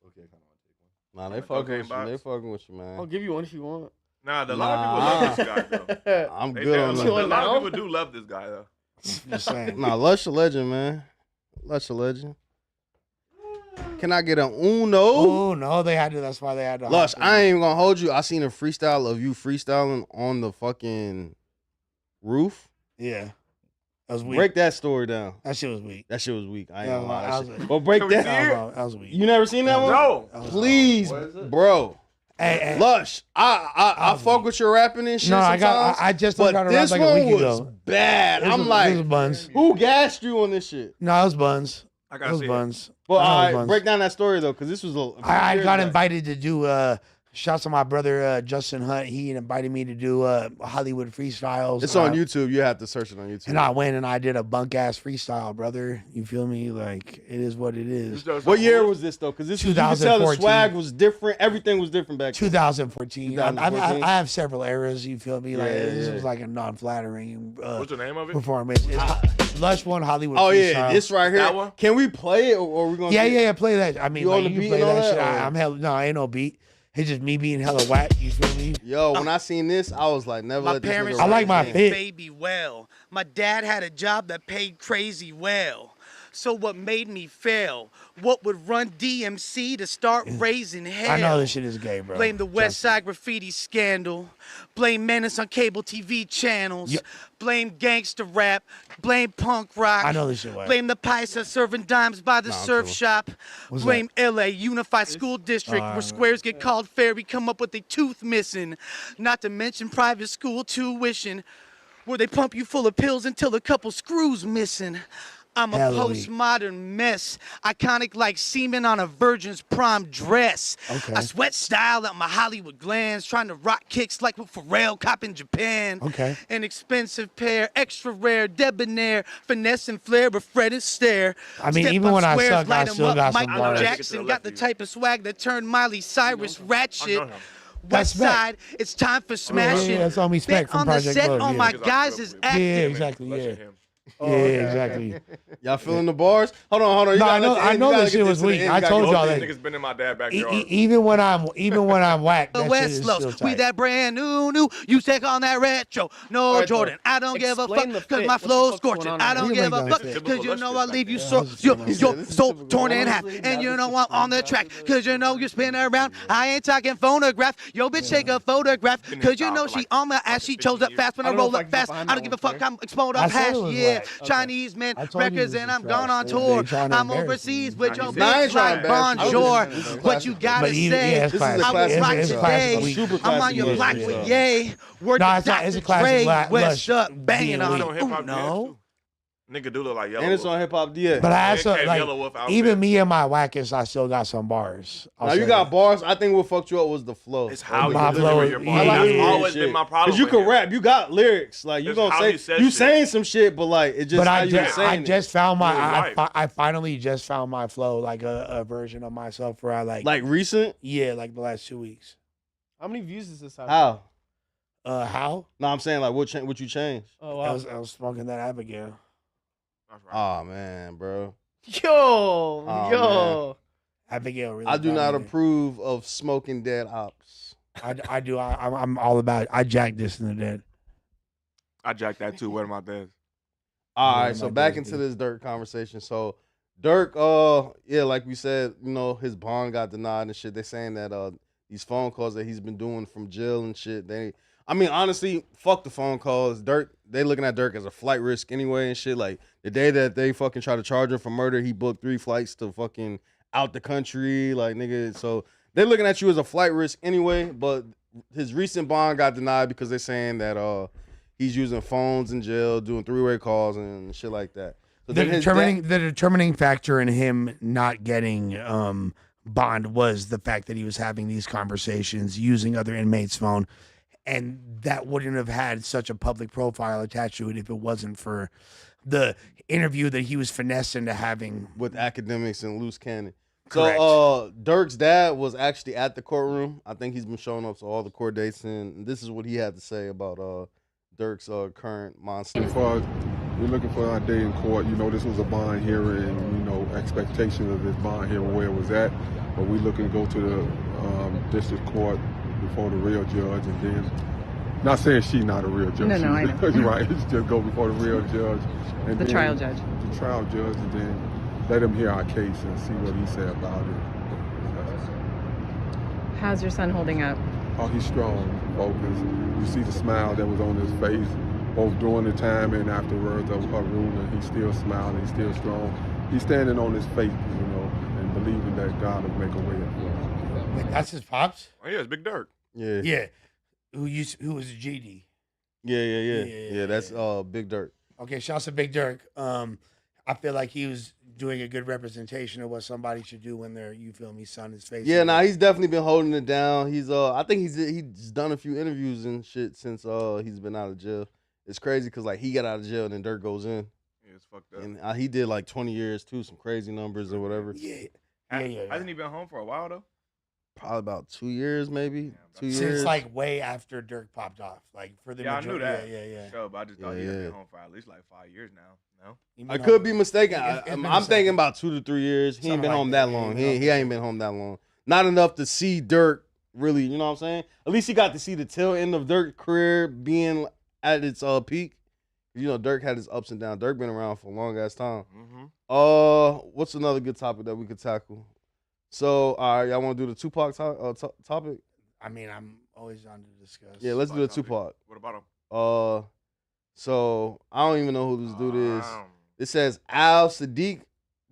Okay, I kind of want to take one. Nah, they Okay, fucking with you. box. They fucking with you, I'll man. give you one if you want. Nah, a lot of people love this guy, though. I'm They good do. on You A that. want lot now? of people do love this guy, though. Just saying. Nah, Lush a legend, man. Lush a legend. Can I get an Uno? Oh no, they had to. That's why they had to. Lush, hop I in. ain't even gonna hold you. I seen a freestyle of you freestyling on the fucking roof. Yeah, that was weak. Break that story down. That shit was weak. That shit was weak. I ain't Yeah, gonna lie. that That was shit. a- But break Can we that. see That it? was, That was weak. You never seen that one? No. That was- Please, What is it? bro. Hey, Lush, I fuck with your rapping and shit. No, sometimes, I just but got to rap this like one a week was ago. bad. It was I'm a- it like, was buns. who gassed you on this shit? No, it was buns. I It gotta was see it. buns. But No, it was I buns. break down that story though, because this was a. I got invited to do. Shouts to my brother Justin Hunt. He invited me to do Hollywood freestyles. It's on YouTube. You have to search it on YouTube. And I went and I did a bunk ass freestyle, brother. You feel me? Like it is what it is. What year was this though? Because this was, you can tell the 2014. swag was different. Everything was different back then. 2014. I 2014. have several eras. You feel me? Like Yeah, this yeah. was like a non-flattering What's the name of it? performance. It's Lush One Hollywood. Oh yeah, freestyle. this right here. That one? Can we play it or are we gonna? Yeah. Play that. I mean, You on like, the you beat play and all that that, shit. or- I'm hell. No, ain't no beat. It's just me being hella whack. You feel me? Yo, when I seen this, I was like, never My let this parents nigga I like rap my again. fit. baby well. My dad had a job that paid crazy well. So what made me fail? What would run DMC to start raising hell? I know this shit is gay, bro. Blame the Trust West me. Side graffiti scandal. Blame menace on cable TV channels. Yeah. Blame gangster rap. Blame punk rock. I know this shit whack. Blame the Paisa serving dimes by the I'm surf cool. shop. What's Blame LA Unified School District Alright. where squares get called fairy come up with a tooth missing. Not to mention private school tuition where they pump you full of pills until a couple screws missing. I'm a Hella weak. postmodern mess, iconic like semen on a virgin's prom dress. Okay. I sweat style out my Hollywood glands, trying to rock kicks like what Pharrell cop in Japan. Okay. An expensive pair, extra rare, debonair, finesse and flair, but Fred and stare. I mean, Step even on when I squares, suck, I light 'em still up. got some Michael bars. Jackson got the type of swag that turned Miley Cyrus ratchet. him. West Spec. Side, it's time for smashing. that's on me, Spec Bet from on the Project set Blood, on yeah. my Because I guys grew is up with acting. Yeah, exactly. Listen Yeah. to him. Yeah, exactly. Y'all feeling the bars? Hold on. You No, gotta I know this shit was weak. I told y'all These that. niggas been in my dad's backyard. Even when I'm whack, that shit West is still slopes, we tight. that brand new. You take on that retro. No Alright, Jordan, I don't give a explain fuck the because fit. my What the flow's fuck's going scorching. on I right don't now? give a Here we fuck go. because you know I leave you Yeah, so this is your typical. soul torn in half, and you know I'm on the track because you know you spin around. I ain't talking phonograph. Yo, bitch, take a photograph because you know she on my ass. She chose up fast when I roll up fast. I don't give a fuck. I'm exploded I up said hash. it was Yeah, whack. Chinese men I told you records this and is I'm gone trash. on They tour. trying to I'm embarrass overseas me. with your Nah, I ain't bitch trying like to embarrass you. bonjour. This is What you gotta But even- say? yeah, it's classic. I was It's right a classic today. week. Super I'm on classic your week. block Yeah. with Yay. Word No, to it's not- it's a Dr. classic Dre. Lush West up, banging being on weak. on it. hip Ooh, hop no. Nigga do look like Yellow And it's Wolf. on Hip Hop DX. But I had It some, came like, Yellow Wolf outfit. even me and my wackest, I still got some bars. I'll Now you say got that. bars. I think what fucked you up was the flow. It's how My you deliver flow- your yeah, bars. That's yeah, always been my problem. Cause you with can him. rap, you got lyrics. Like you It's gonna how say you said you shit. saying some shit, but like it just But how I you just, saying I just found my, You're right. I finally just found my flow, like a version of myself where I like recent. yeah, like the last 2 weeks. How many views does this have? How? How? No, I'm saying like what you changed. Oh I wow. was smoking that Abigail. That's right. Oh man, bro. Yo, Oh, Abigail really. I do got not me. approve of smoking dead ops. I do. I'm all about. I jacked this in the dead. I jacked that too. What am I dead? All Yeah, right, so my back days, into dude. this Dirk conversation. So Dirk, yeah, like we said, you know, his bond got denied and shit. They saying that these phone calls that he's been doing from jail and shit. I mean, honestly, fuck the phone calls. Dirk, they looking at Dirk as a flight risk anyway and shit. Like the day that they fucking try to charge him for murder, he booked 3 flights to fucking out the country, like nigga. So they're looking at you as a flight risk anyway. But his recent bond got denied because they're saying that he's using phones in jail, doing 3-way calls and shit like that. So The then his determining factor in him not getting bond was the fact that he was having these conversations using other inmates' phone, and that wouldn't have had such a public profile attached to it if it wasn't for the interview that he was finessed into having. with academics and loose cannon. Correct. So Dirk's dad was actually at the courtroom. I think he's been showing up to all the court dates, and this is what he had to say about Dirk's current monster. We're looking for our day in court. You know, this was a bond hearing, you know, expectation of this bond hearing where it was at. But we're looking to go to the district court before the real judge, and then, not saying she's not a real judge. No, I know. Right, it's just go before the real judge. And The then trial judge. The trial judge, and then let him hear our case and see what he said about it. How's your son holding up? Oh, he's strong, focused. You see the smile that was on his face, both during the time and afterwards of her ruling. He's still smiling, he's still strong. He's standing on his faith, you know, and believing that God will make a way for him. Wait, that's his pops. Oh yeah, it's Big Dirk. Yeah. Yeah, who was a GD. Yeah. That's Big Dirk. Okay, shouts to Big Dirk. I feel like he was doing a good representation of what somebody should do when their, you feel me, son is facing. Yeah, nah, he's definitely been holding it down. He's I think he's done a few interviews and shit since he's been out of jail. It's crazy because like he got out of jail and then Dirk goes in, Yeah, it's fucked up. and he did like 20 years too, some crazy numbers or whatever. Yeah. Hasn't he been home for a while though? Probably about 2 years, maybe 2 years. Since like way after Dirk popped off, like for the Yeah, I knew that. Yeah. Sure, but I just thought he'd Yeah. been home for at least like 5 years now. No. I could be mistaken. It's been I'm a thinking second. about 2 to 3 years. He ain't Something been like home that, that yeah, long. yeah. He ain't been home that long. Not enough to see Dirk really. You know what I'm saying? At least he got to see the tail end of Dirk's career being at its peak. You know, Dirk had his ups and downs. Dirk been around for a long ass time. Mm-hmm. What's another good topic that we could tackle? So, all right, y'all want to do the Tupac topic? I mean, I'm always down to discuss. Yeah, let's do the Tupac Tupac. What about him? So I don't even know who this dude is. It says Al Sadiq,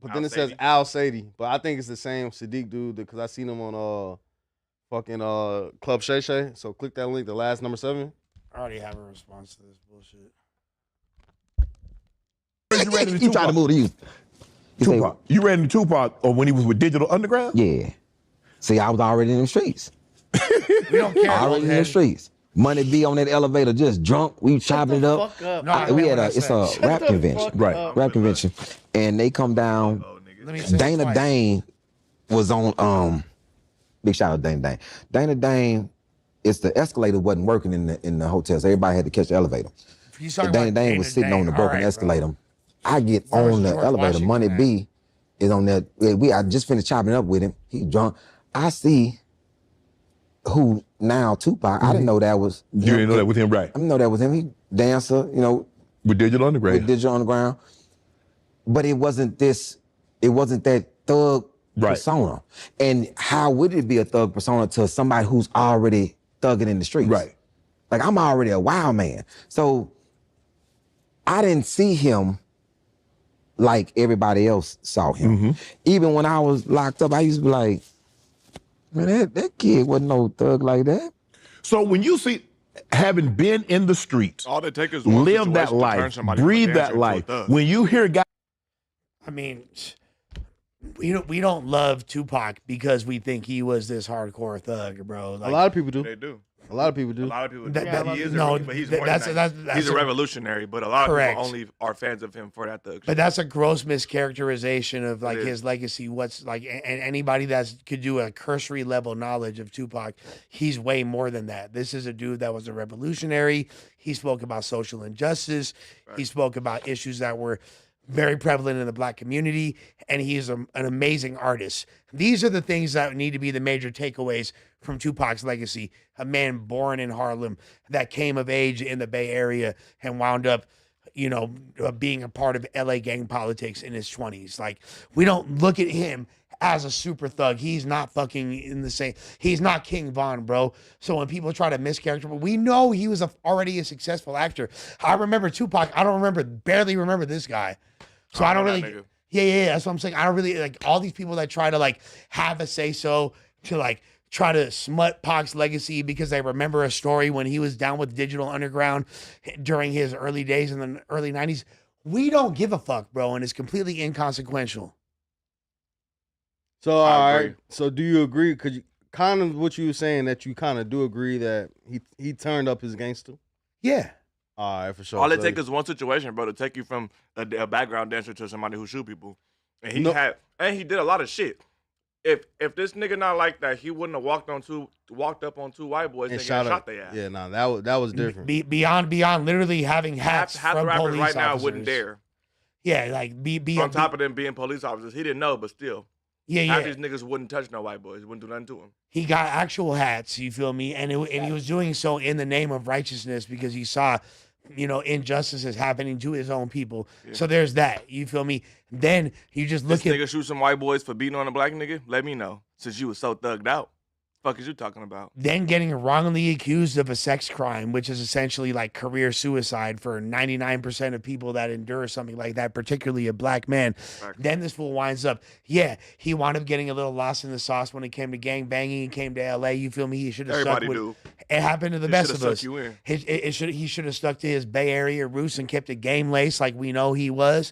but then Al it says Sadie? Al Sadie. But I think it's the same Sadiq dude because I seen him on fucking Club Shay Shay. So click that link, the last number 7. I already have a response to this bullshit. You trying to move to youth. Tupac. You ran into Tupac or when he was with Digital Underground? Yeah. See, I was already in the streets. We don't care. Already in the streets. Money be on that elevator just drunk. We chopping it up. Fuck up. No, I We meant had what I it's said. a Shut rap the convention. fuck Right. up. Rap convention. And they come down. Let me say it Dana twice. Dane was on big shout out Dana Dane. Dana Dane, it's the escalator wasn't working in the hotel. So everybody had to catch the elevator. He's So talking Dana about Dane was sitting on the All broken right, escalator. bro. I get on the George elevator. Washington, Money man. B is on there. I just finished chopping up with him. He drunk. I see who now Tupac. I didn't know that was him. You didn't know that with him, right? I didn't know that was him. He dancer, With Digital Underground. with Digital Underground. But it wasn't that thug persona. And how would it be a thug persona to somebody who's already thugging in the streets? Right. Like, I'm already a wild man. So I didn't see him like everybody else saw him. Even when I was locked up, I used to be like, man, that kid wasn't no thug like that. So when you see, having been in the streets, All they take is one live that situation to turn life, somebody from a breathe dancer that into a life, thug. when you hear guys, I mean, we don't love Tupac because we think he was this hardcore thug, bro. A lot of people do. They do. A lot of people do. A lot of people do. That- He is no, but he's that- more that's- than that's- that. that's He's a a- revolutionary, but a lot of Correct. people only are fans of him for that thug But shit. that's a gross mischaracterization of like It is. his legacy. What's like, and anybody that could do a cursory level knowledge of Tupac, he's way more than that. This is a dude that was a revolutionary. He spoke about social injustice. He spoke about issues that were very prevalent in the black community, and he is an amazing artist. These are the things that need to be the major takeaways from Tupac's legacy. A man born in Harlem that came of age in the Bay Area and wound up, being a part of LA gang politics in his 20s. Like, we don't look at him as a super thug. He's not fucking in the same. He's not King Von, bro. So when people try to mischaracterize, we know he was already a successful actor. I remember Tupac. I don't barely remember this guy. So I don't know really. that nigga. Yeah. That's what I'm saying. I don't really like all these people that try to like have a say so to like try to smut Pac's legacy because they remember a story when he was down with Digital Underground during his early days in the early 90s. We don't give a fuck, bro, and it's completely inconsequential. So I all agree. right. So do you agree? Cause kind of what you were saying that you kind of do agree that he turned up his gangster. Yeah. All right, for sure. All it So- takes is one situation, bro, to take you from a background dancer to somebody who shoot people. And he No. he did a lot of shit. If this nigga not like that, he wouldn't have walked up on two white boys and and shot shot their ass. Yeah, no, that was different. Beyond literally having hats Half the from rappers police right now officers. wouldn't dare. Yeah, like be On top of them being police officers, he didn't know, but still. yeah. Half these niggas wouldn't touch no white boys. Wouldn't do nothing to him. He got actual hats, you feel me? And he was doing so in the name of righteousness because he saw, injustices happening to his own people. Yeah. So there's that, you feel me? Then you just This look at nigga shoot some white boys for beating on a black nigga? Let me know. Since you was so thugged out. Fuck is you talking about? then getting wrongly accused of a sex crime, which is essentially like career suicide for 99% of people that endure something like that, particularly a black man. Then this fool winds up, he wound up getting a little lost in the sauce when it came to gang banging. He came to LA, you feel me? He should have stuck Everybody with do. it. Happened to the He best shoulda of us. sucked you in. He should have stuck to his Bay Area roots and kept it game lace like we know he was.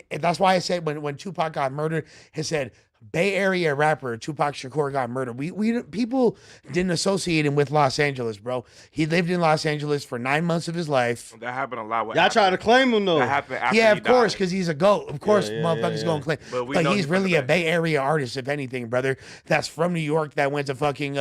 And that's why I said when Tupac got murdered, he said Bay Area rapper Tupac Shakur got murdered. We people didn't associate him with Los Angeles, bro. He lived in Los Angeles for 9 months of his life. That happened a lot. Y'all try to claim him though. That happened after Yeah, he of course, died. because he's a GOAT. Of course, yeah, motherfuckers yeah. gonna claim. But we But know he's he's from really the a Bay. Bay Area artist, if anything, brother. That's from New York that went to fucking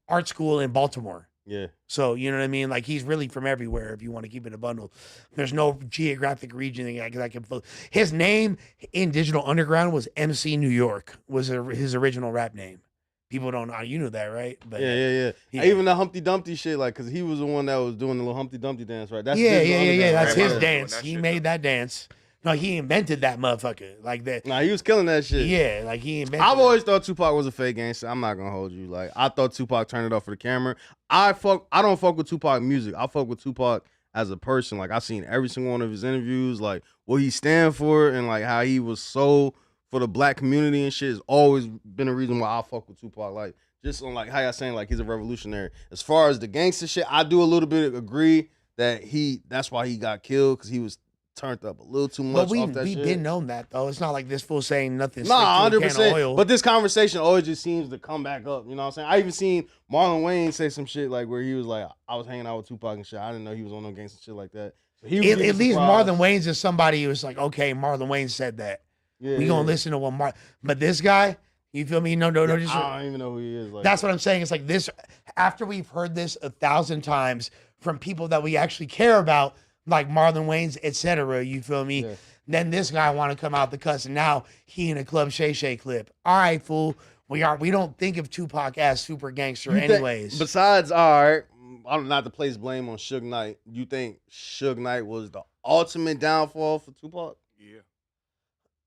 art school in Baltimore. Yeah. So, you know what I mean? Like, he's really from everywhere if you want to keep it a bundle. There's no geographic region that can float. His name in Digital Underground was MC New York, was his original rap name. People don't know. You knew that, right? But Yeah. Yeah. Even the Humpty Dumpty shit, like, cause he was the one that was doing the little Humpty Dumpty dance, right? That's yeah. Digital Underground, That's right? his Yeah. dance. that He shit, made that dance. No, he invented that motherfucker. Like that. Nah, he was killing that shit. Yeah, like he invented I've it. always thought Tupac was a fake gangster. I'm not gonna hold you. Like, I thought Tupac turned it off for the camera. I don't fuck with Tupac music. I fuck with Tupac as a person. Like, I've seen every single one of his interviews, like what he stand for and like how he was so for the black community and shit has always been a reason why I fuck with Tupac. Like, just on like how y'all saying like he's a revolutionary. As far as the gangster shit, I do a little bit agree that that's why he got killed, because he was turned up a little too much. But we off that shit. didn't know that though. It's not like this fool saying nothing. Nah, stick to a can of 100%. oil. But this conversation always just seems to come back up. You know what I'm saying? I even seen Marlon Wayne say some shit like where he was like, I was hanging out with Tupac and shit. I didn't know he was on no gangster shit like that. So he was At getting least surprised. Marlon Wayne's is somebody who's like, okay, Marlon Wayne said that. Yeah, We gonna listen to what but this guy, you feel me? No, just I don't even know who he is. Like, that's what I'm saying. It's like this after we've heard this 1,000 times from people that we actually care about. like Marlon Wayans, etc. You feel me? Yeah. Then this guy want to come out the cuss, and now he in a Club Shay Shay clip. All right, fool. We don't think of Tupac as super gangster, You think- anyways. besides, all right, I'm not to place blame on Suge Knight. You think Suge Knight was the ultimate downfall for Tupac? Yeah.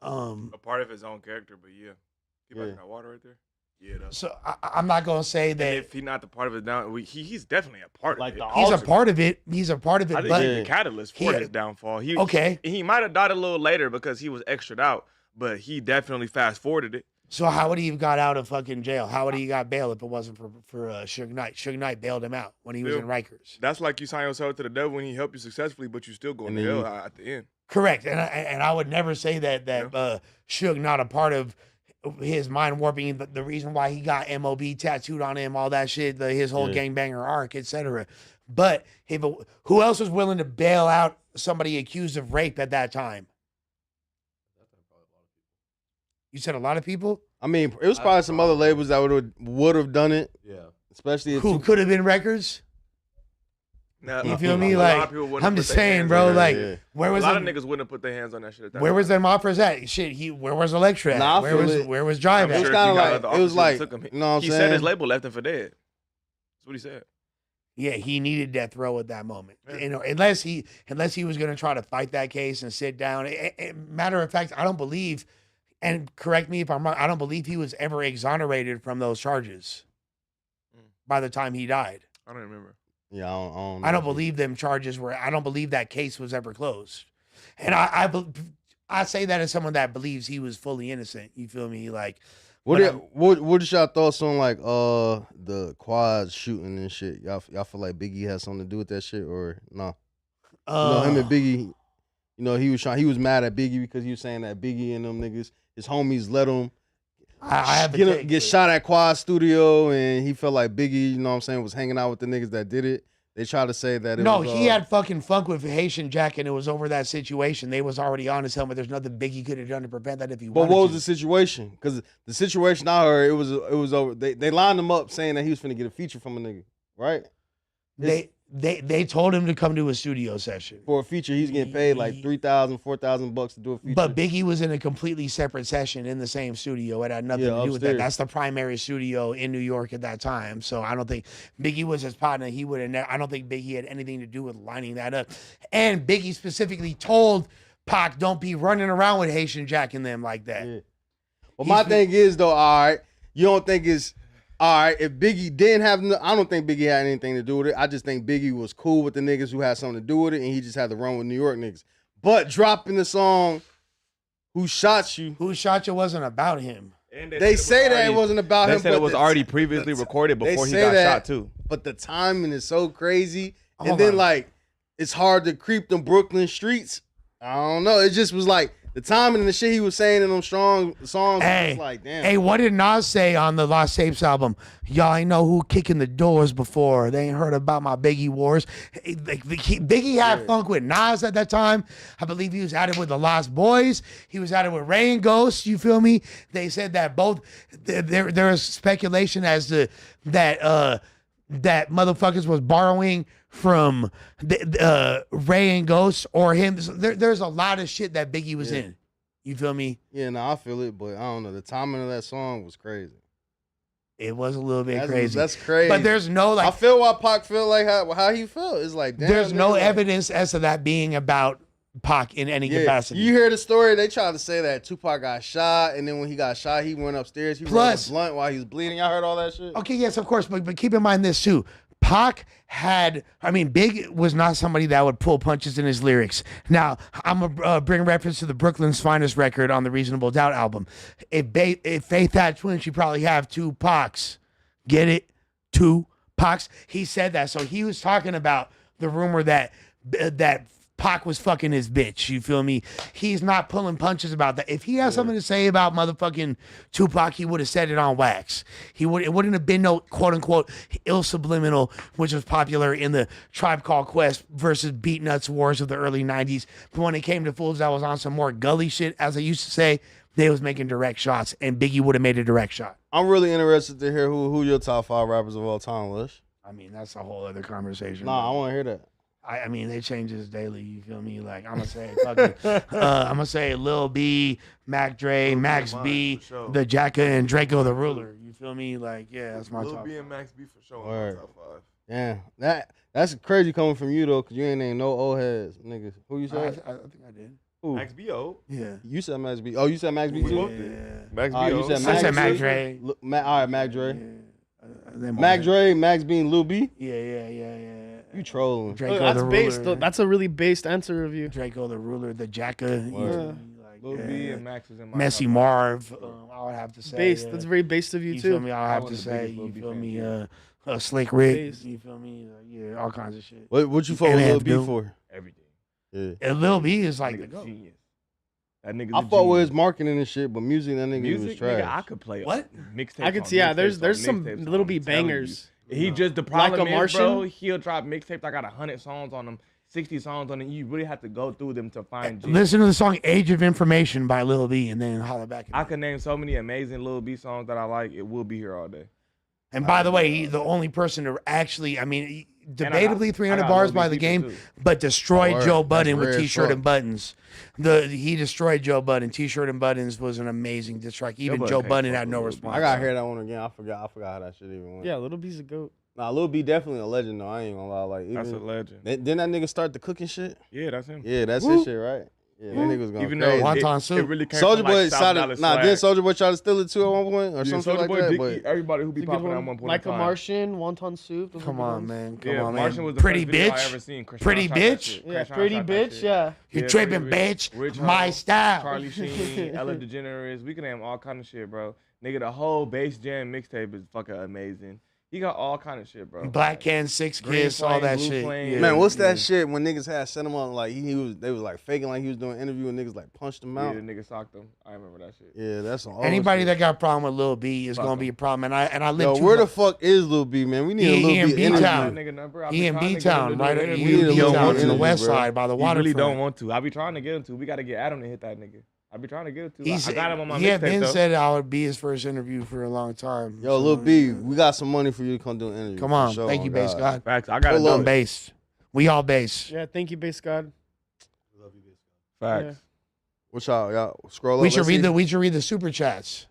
A part of his own character, but yeah. Keep Yeah. that water right there. Yeah, though. So I'm not gonna say that And if he's not the part of it down, he's definitely a part of it. he's a part of it. He's a part of it, I think but he's the catalyst for his downfall. He might have died a little later because he was extra'd out, but he definitely fast forwarded it. So how would he have got out of fucking jail? How would he got bail if it wasn't for Suge Knight? Suge Knight bailed him out when he was in Rikers. That's like you sign yourself to the devil and he helped you successfully, but you still go to hell at the end. Correct, and I would never say that Suge not a part of his mind warping, the reason why he got MOB tattooed on him, all that shit, his whole gangbanger arc, etc. But who else was willing to bail out somebody accused of rape at that time? You said a lot of people? I mean, it was probably some other labels that would have done it. Yeah. Especially if Who could have been records? Now, You feel me? a lot of Like, people wouldn't I'm put just their saying, hands bro. on Like, that. where was a lot them- of niggas wouldn't have put their hands on that shit at that Where time. was them offers at? Shit, where was Electra at? Nah, I where feel was it. where was Drive I'm at? sure kinda if he got like- other it was officers, like- took him. you know what I'm he saying? said his label left him for dead. That's what he said. Yeah, he needed death row at that moment. You know, unless he was going to try to fight that case and sit down. Matter of fact, I don't believe, and correct me if I'm wrong, I don't believe he was ever exonerated from those charges by the time he died. I don't remember. Yeah, I I don't believe them charges were. I don't believe that case was ever closed. And I say that as someone that believes he was fully innocent. You feel me? Like, What is y'all thoughts on like the quad shooting and shit? Y'all feel like Biggie has something to do with that shit or no? Him and Biggie, he was mad at Biggie because he was saying that Biggie and them niggas, his homies let him get shot at Quad Studio, and he felt like Biggie, was hanging out with the niggas that did it. They tried to say that he had fucking funk with Haitian Jack, and it was over that situation. They was already on his helmet. There's nothing Biggie could have done to prevent that if he wanted But what was to. the situation? Because the situation I heard, it was over. They lined him up saying that he was finna get a feature from a nigga, right? They told him to come to a studio session. For a feature, he's getting paid like $3,000, $4,000 to do a feature. But Biggie was in a completely separate session in the same studio. It had nothing to do with that. upstairs. That's the primary studio in New York at that time. So I don't think Biggie was his partner. He would have. I don't think Biggie had anything to do with lining that up. And Biggie specifically told Pac, "Don't be running around with Haitian Jack and them like that." Yeah. Well, my thing is though, all right, you don't think it's all right if Biggie didn't have? I don't think Biggie had anything to do with it. I just think Biggie was cool with the niggas who had something to do with it, and he just had to run with New York niggas. But dropping the song "Who Shot You," "Who Shot You" wasn't about him. They say that it wasn't about him. They said but it was already previously recorded before he got shot too. But the timing is so crazy, and Hold then on. like it's hard to creep them Brooklyn streets. I don't know. It just was like the timing and the shit he was saying in them strong songs. Hey, was like, damn. Hey, what did Nas say on the Lost Tapes album? Y'all ain't know who kicking the doors before. They ain't heard about my Biggie wars. Biggie had funk with Nas at that time. I believe he was at it with the Lost Boys. He was at it with Ray and Ghost. You feel me? They said that both. There is speculation as to that that motherfuckers was borrowing from Ray and Ghost or him. There's a lot of shit that Biggie was in. You feel me? Yeah, no, I feel it, but I don't know. The timing of that song was crazy. It was a little bit crazy. That's crazy. But there's no like. I feel why Pac felt like how he felt. It's like damn, There's no nigga, like- evidence as to that being about Pac in any capacity. You hear the story? They tried to say that Tupac got shot, and then when he got shot, he went upstairs. He rolled a blunt while he was bleeding. Y'all heard all that shit? Okay, yes, of course, but keep in mind this too. Pac Big was not somebody that would pull punches in his lyrics. Now, I'm going to bring reference to the Brooklyn's Finest record on the Reasonable Doubt album. If Faith had twins, she'd probably have two Pacs. Get it? Two Pacs. He said that. So he was talking about the rumor that Pac was fucking his bitch. You feel me? He's not pulling punches about that. If he has something to say about motherfucking Tupac, he would have said it on wax. It wouldn't have been no quote unquote ill subliminal, which was popular in the Tribe Called Quest versus Beatnuts wars of the early 90s. But when it came to fools that was on some more gully shit, as they used to say, they was making direct shots, and Biggie would have made a direct shot. I'm really interested to hear who your top 5 rappers of all time was. I mean, that's a whole other conversation. Nah, I want to hear that. I mean, it changes daily. You feel me? Like I'm gonna say, I'm gonna say Lil B, Mac Dre, Lil B Max and B, mine, for sure. the Jacka, and Draco the Ruler. You feel me? Like, yeah, that's my Lil top. B and Max B for sure. Word. In my top 5. Yeah, that's crazy coming from you though, cause you ain't named no old heads, niggas. Who you I said? think I did. Who? Max B old. Yeah. You said Max B. Oh, you said Max B We too. both did. Max B You old. said I Max said B? Mac Dre. All right, Mac Dre. Yeah. Mac Dre, Max B, and Lil B. Yeah. You trolling. Draco That's the based. Ruler. That's a really based answer of you. Draco the Ruler, the Jacka. Word. Like, Lil B and Max was in my Messy top 5. Marv. I would have to say. Based. That's very based of you You too. feel me? I'll have to wasn't the say. biggest Lil You B feel fan me? either. Slick Rick. Based. You feel me? Yeah, all kinds of shit. What you fuck with Lil B NF, for? Everything. Yeah. And Lil B is like the Nigga goat. genius. That nigga's I a fuck with his genius. marketing and shit, but music, that nigga was Music, trash. nigga, I could play What? mixtapes. I could on see. Yeah, mixtapes there's on some mixtapes, little I'm B telling you. bangers. He just the Like problem a is, Martian? bro. He'll drop mixtapes. I got 100 songs on them, 60 songs on them. You really have to go through them to find. gems. Listen to the song "Age of Information" by Lil B, and then holler back. I could name so many amazing Lil B songs that I like. It will be here all day. And by the way, he's the only person to actually, I mean, I debatably got 300 bars Lil by B the people, game, too. but destroyed Word. Joe That's Budden with rare as T-shirt fuck. and buttons. He destroyed Joe Budden. T-shirt and buttons was an amazing diss track. Even Budden Joe can't Budden fuck had with no Lil B. response. I gotta hear that one again. I forgot how that shit even went. Yeah, Little B's a goat. Nah, Lil B definitely a legend though. I ain't gonna lie. Like, That's a even, legend. didn't that nigga start the cooking shit? Yeah, that's him. Yeah, that's his shit, right? Yeah, that nigga was going Even crazy. though Wonton it soup. really came Soulja from Boy like South started. Dallas Nah, swag. didn't Soulja Boy try to steal it too at one point or Yeah, something Soulja like Boy that? did But eat everybody who be It's a good popping at one. one point Like in a time. Martian, Wonton Soup. those are Come good on, ones. man. Come Yeah, on, Martian man. was the Pretty first video I bitch. ever seen. Chris Pretty Brown shot that bitch. shit. Yeah, Chris Brown pretty shot that bitch. shit. Yeah. You Yeah, tripping, Pretty bitch. Rich My Hoe, style. Charlie Sheen, Ella DeGeneres. We can name all kind of shit, bro. Nigga, the whole Bass Jam mixtape is fucking amazing. He got all kind of shit, bro. Black Can, Six Green Kiss, all Flame, that Blue shit. Flame. Yeah. man, what's yeah. that shit when niggas had sent him on like they was like faking like he was doing an interview and niggas like punched him Yeah, out? the nigga socked him. I remember that shit. Yeah, that's some old Anybody shit. that got a problem with Lil B is Fuck gonna be a him. problem. And I live Yo, too where the much. fuck is Lil B, man? We need a He Lil in B B-Town. interview. That nigga number. I He be in trying to get him B-Town, to do right? an interview. We need a He little B-Town in the interview, west bro. side by the He waterfront. really don't want to. I be trying to get him to. We got to get Adam to hit that nigga. I be trying to get him to. I got him on my He had mixtape been though. said I would be his first interview for a long time. Yo, so, Lil B, yeah. we got some money for you to come do an interview. Come for on. sure, Thank you, Bass God. Facts. I gotta Pull do up. I'm it. based. We all based. Yeah, thank you, Bass God. Facts. What y'all scroll up? We should let's read see. the super chats.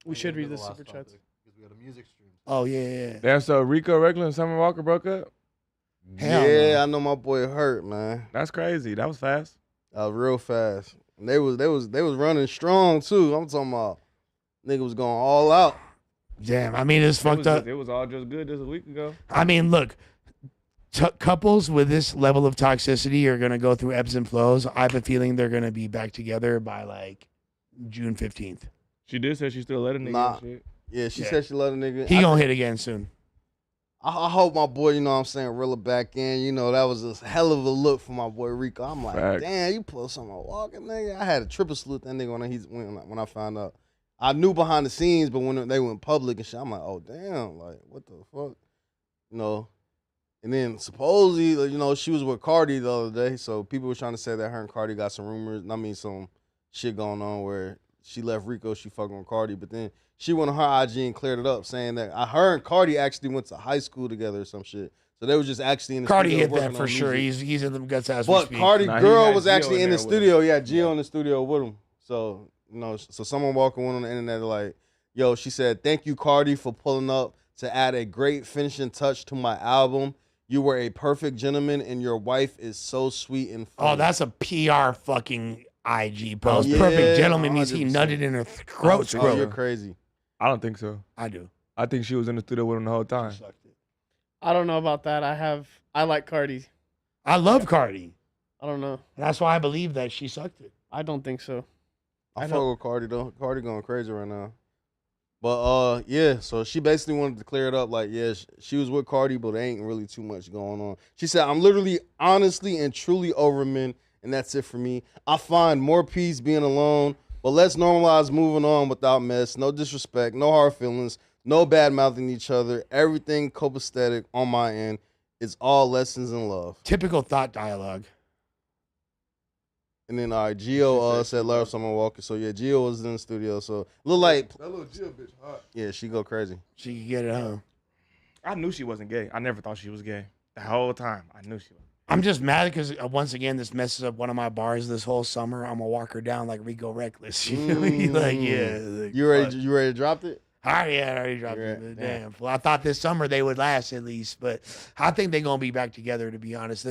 We should read the super chats. We got a music stream. Oh yeah. Damn, so Rico Regular and Summer Walker broke up? Hell Yeah, no. I know my boy hurt, man. That's crazy. That was fast. That was real fast. And they was running strong too. I'm talking about nigga was going all out. Damn. I mean, it's fucked up. It was all just good just a week ago. I mean, look. Couples with this level of toxicity are gonna go through ebbs and flows. I have a feeling they're gonna be back together by like June 15th. She did say she still let a nigga Nah. and shit. Yeah, she Yeah. said she loved a nigga. He gonna hit again soon. I hope my boy, you know what I'm saying, reel it back in. You know, that was a hell of a look for my boy Rico. I'm like, Facts. damn, you pulled something on walking, nigga. I had a triple salute that nigga when I found out. I knew behind the scenes, but when they went public and shit, I'm like, oh, damn, like, what the fuck? You know? And then supposedly, you know, she was with Cardi the other day, so people were trying to say that her and Cardi got some rumors, some shit going on where she left Rico, she fucking with Cardi, but then she went on her IG and cleared it up, saying that her and Cardi actually went to high school together or some shit. So they was just actually in the Cardi studio hit that working for on sure. music. He's in them guts as we But speak. Cardi Nah, he girl had was Gio actually in in the there with studio. Yeah, Gio in the studio with him. So, you know, so someone walking went on the internet like, yo, she said, thank you, Cardi, for pulling up to add a great finishing touch to my album. You were a perfect gentleman, and your wife is so sweet and funny. Oh, that's a PR fucking IG post. yeah, Perfect gentleman means he 100%. nutted in her throat. Oh, you're crazy. I don't think so. I do. I think she was in the studio with him the whole time. I don't know about that. I like Cardi. I love Cardi. I don't know. That's why I believe that she sucked it. I don't think so. I I fuck with Cardi though. Cardi going crazy right now. But yeah, so she basically wanted to clear it up. Like, yeah, she was with Cardi, but there ain't really too much going on. She said, I'm literally, honestly, and truly over men, and that's it for me. I find more peace being alone, but let's normalize moving on without mess. No disrespect, no hard feelings, no bad mouthing each other. Everything copacetic on my end. It's all lessons in love. Typical thought dialogue. And then Gio said love someone walking. So yeah, Gio was in the studio. So look like That little Jill bitch hot. yeah, she go crazy. She could get it home. I knew she wasn't gay. I never thought she was gay. The whole time. I knew she was. I'm just mad because once again this messes up one of my bars this whole summer. I'm gonna walk her down like Rico Reckless. You feel me? Like like, You ready to drop it? I already dropped it. Damn. Well, I thought this summer they would last at least, but I think they're gonna be back together. To be honest,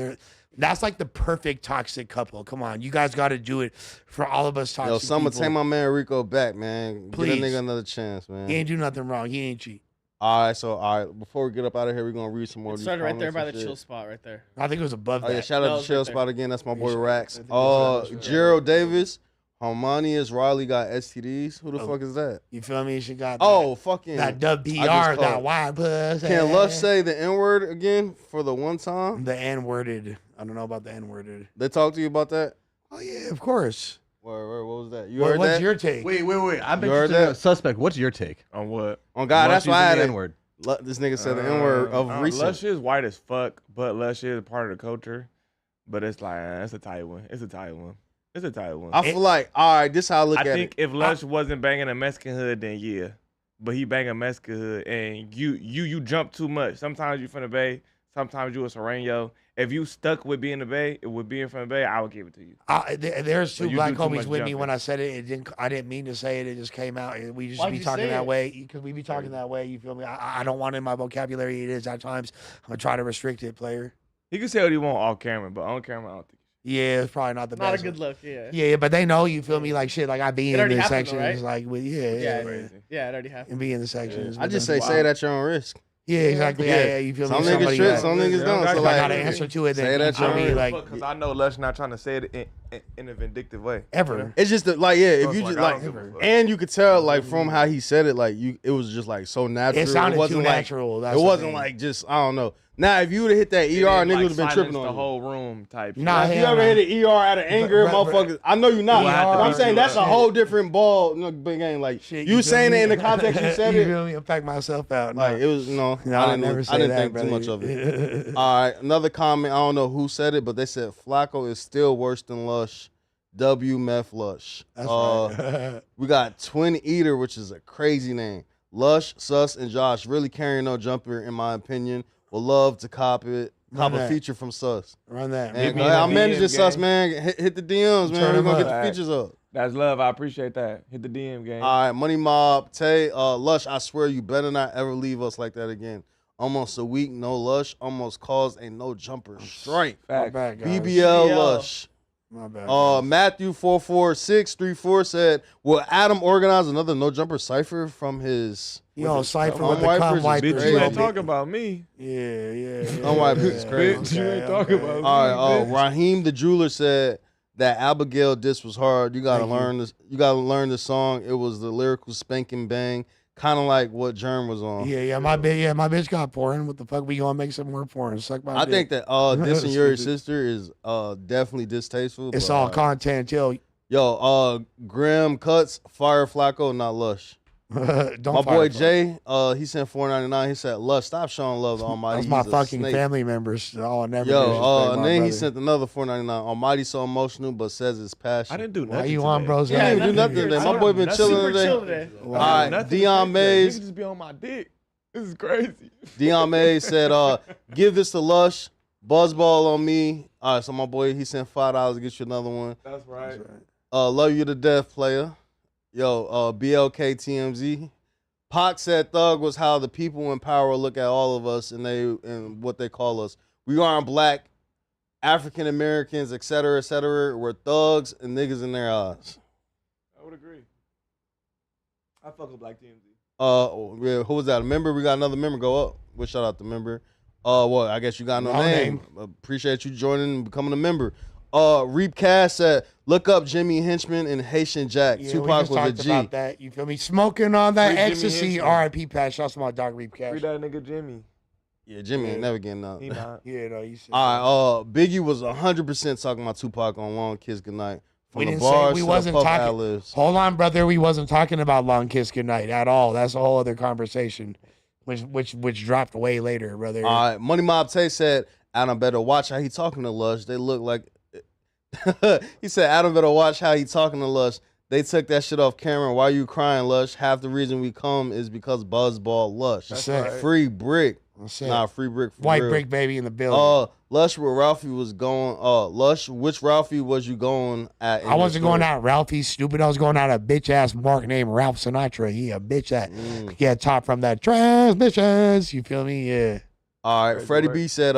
that's like the perfect toxic couple. Come on, you guys got to do it for all of us toxic. Yo, Summer, people. take my man Rico back, man. Please. Give that nigga another chance, man. He ain't do nothing wrong. He ain't cheat. All right, before we get up out of here, we're gonna read some more. It of these started right there comments by and the shit. chill spot right there. I think it was above that. Oh yeah, shout out No, to it's Chill right there. Spot again. That's my boy Sure. Rax. I think it's right. Gerald Davis, Harmonious Riley got STDs. Who the fuck is that? You feel me? She got Fucking that WBR, I just that called. wide puss. Can Lush say the N word again for the one time? The N-worded. I don't know about the N-worded. They talked to you about that? Oh yeah, of course. Word, what was that? You heard What's that? your take? Wait. I'm You heard interested. that? Suspect. What's your take? On what? On God, that's why I had the it. N-word. This nigga said the N-word of recent. Lush is white as fuck, but Lush is part of the culture. But it's like, it's a tight one. It's a tight one. I feel like, all right, this how I look at it. I think if Lush wasn't banging a Mexican hood, then yeah. But he bang a Mexican hood, and you jump too much. Sometimes you from the Bay, sometimes you a Sereno. If you stuck with being the Bay, with being from the Bay, I would give it to you. There's two you black do too homies much with me jumping. when I said it. I didn't mean to say it. It just came out. We just Why'd be you talking say that it? way because we be talking that way. You feel me? I don't want it in my vocabulary. It is at times. I'm gonna try to restrict it, player. He can say what he want off camera, but on camera, I don't think. Yeah, it's probably not the Not a best. good look. Yeah. Yeah, but they know, you feel me, like shit. Like I be It in already the happened though, sections, right? like with yeah, Yeah, it already happened. and be in the sections. I just say it at your own risk. Yeah, exactly. Yeah, you feel Some me? niggas Somebody trip, that- some niggas don't. So I like, got an answer to it. say Then that you your feel me, own like Because I know Lush not trying to say it in a vindictive way. ever. it's just like, yeah, if Fuck, you like, just I like, don't give a fuck. and you could tell like from how he said it, like it was just like so natural. It sounded wasn't too like, natural. That's It the wasn't thing. like just I don't know. Now if you would have hit that ER, niggas would have been tripping on the you. whole room type. shit. Nah, If you hell ever no. hit an ER out of anger, But- motherfuckers, I know you're not. You have to But I'm be saying that's a shit. whole different ball, big game. Like Shit, you feel saying me? it in the context you said You it, feel me? I pack myself out. like it was no. No, I I didn't. never I say didn't that, think too brother. much of it. All right, another comment. I don't know who said it, but they said Flacco is still worse than Lush. W Meth Lush. That's right. We got Twin Eater, which is a crazy name. Lush, Sus, and Josh really carrying no jumper, in my opinion. Will love to cop it. Cop a that. feeture from Sus. Run that. And me go in ahead, the I'm managing DM Sus, game. man. Hit the DMs, man. Turn We're 'em gonna get up. the features up. That's love. I appreciate that. Hit the DM game. All right, Money Mob, Tay, Lush, I swear you better not ever leave us like that again. Almost a week, no Lush. Almost caused a no jumper strike. My Facts. bad, guys. BBL Lush. My bad. guys. Matthew 44634 said, "Will Adam organize another no jumper cipher from his Yo, Cypher cum with the wipers cum is wipers. Bitch, you crazy. ain't talking about me. Yeah. Cum wipers is crazy. Bitch, you ain't talking about me. All right, bitch. Raheem the jeweler said that Abigail diss was hard. You gotta Thank you. learn this. You gotta learn the song. It was the lyrical spanking bang, kind of like what Germ was on. My bitch got porn. What the fuck? We gonna make some more porn? Suck my I dick. think that dissing your sister is definitely distasteful. It's but, all content. Yo, Graham Cuts, Fire Flacco, not Lush. Don't My fire boy fuck. Jay, he sent $4.99. He said, "Lush, stop showing love to Almighty." That's my He's a fucking snake." family members. Oh, never. Yo, disrespect and my then he brother. sent another $4.99. Almighty so emotional, but says it's passion. I didn't do Why nothing. you on, today. bros? He didn't even do nothing today. My boy been chilling Super today. chill today. All right, Nothing Dion today. Mays. Niggas just be on my dick. This is crazy. Dion Mays said, "Give this to Lush. Buzzball on me." All right, so my boy, he sent $5 to get you another one. That's right. Love you to death, player. Yo, BLK TMZ. Pac said Thug was how the people in power look at all of us and what they call us. We aren't black, African Americans, et cetera, et cetera. We're thugs and niggas in their eyes. I would agree. I fuck with Black TMZ. Yeah, who was that? A member? We got another member. Go up. Well, shout out the member. Well, I guess you got no name. Appreciate you joining and becoming a member. Reap Cash said, "Look up Jimmy Henchman and Haitian Jack. Yeah, Tupac we just was a talked G." about that. You feel me? Smoking on that Free Jimmy ecstasy. Henson. R.I.P. Pat. Shouts to my dog Reap Cash. Free that nigga Jimmy. Yeah, Jimmy ain't never getting He nothing. not. Yeah, no, you said. All right, Biggie was 100% talking about Tupac on Long Kiss Goodnight. From We the didn't say bars we to wasn't the puff talking. ad-libs. Hold on, brother. We wasn't talking about Long Kiss Goodnight at all. That's a whole other conversation, which dropped way later, brother. All right, Money Mob Tay said, "Adam better watch how he talking to Lush. They look like." He said, "Adam better watch how he talking to Lush. They took that shit off camera. Why you crying, Lush? Half the reason we come is because Buzzball Lush. That's right. Free Brick. That's it. Nah, free brick for White real. brick baby in the building. Lush where Ralphie was going. Lush, which Ralphie was you going at? I wasn't going out Ralphie stupid. I was going out a bitch ass mark named Ralph Sinatra. He a bitch that get top from that transmissions. You feel me? Yeah. All right. Freddie B said,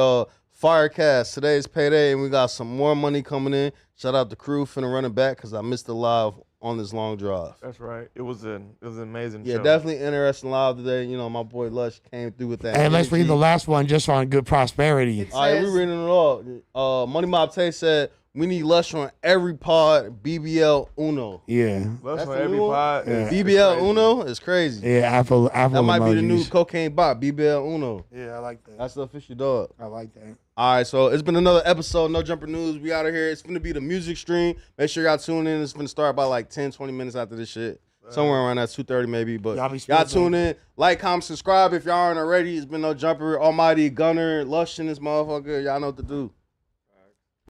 Firecast, today's payday and we got some more money coming in. Shout out the crew finna run it back because I missed the live on this long drive. That's right. It was an amazing Yeah, show. definitely interesting live today. You know, my boy Lush came through with that. Hey, let's read energy. the last one just on good prosperity. All right, we reading it all. Money Mob Tay said, we need Lush on every pod, BBL Uno. Yeah. Lush That's on the every new one? pod. Yeah. BBL Uno is crazy. Yeah, Apple That might be the new emojis. cocaine bot, BBL Uno. Yeah, I like that. That's the official dog. I like that. All right, so it's been another episode, No Jumper News. We out of here. It's going to be the music stream. Make sure y'all tune in. It's going to start by like 10, 20 minutes after this shit. Somewhere around that 2:30 maybe. But y'all tune in. Like, comment, subscribe if y'all aren't already. It's been No Jumper, Almighty, Gunnar, Lush in this motherfucker. Y'all know what to do.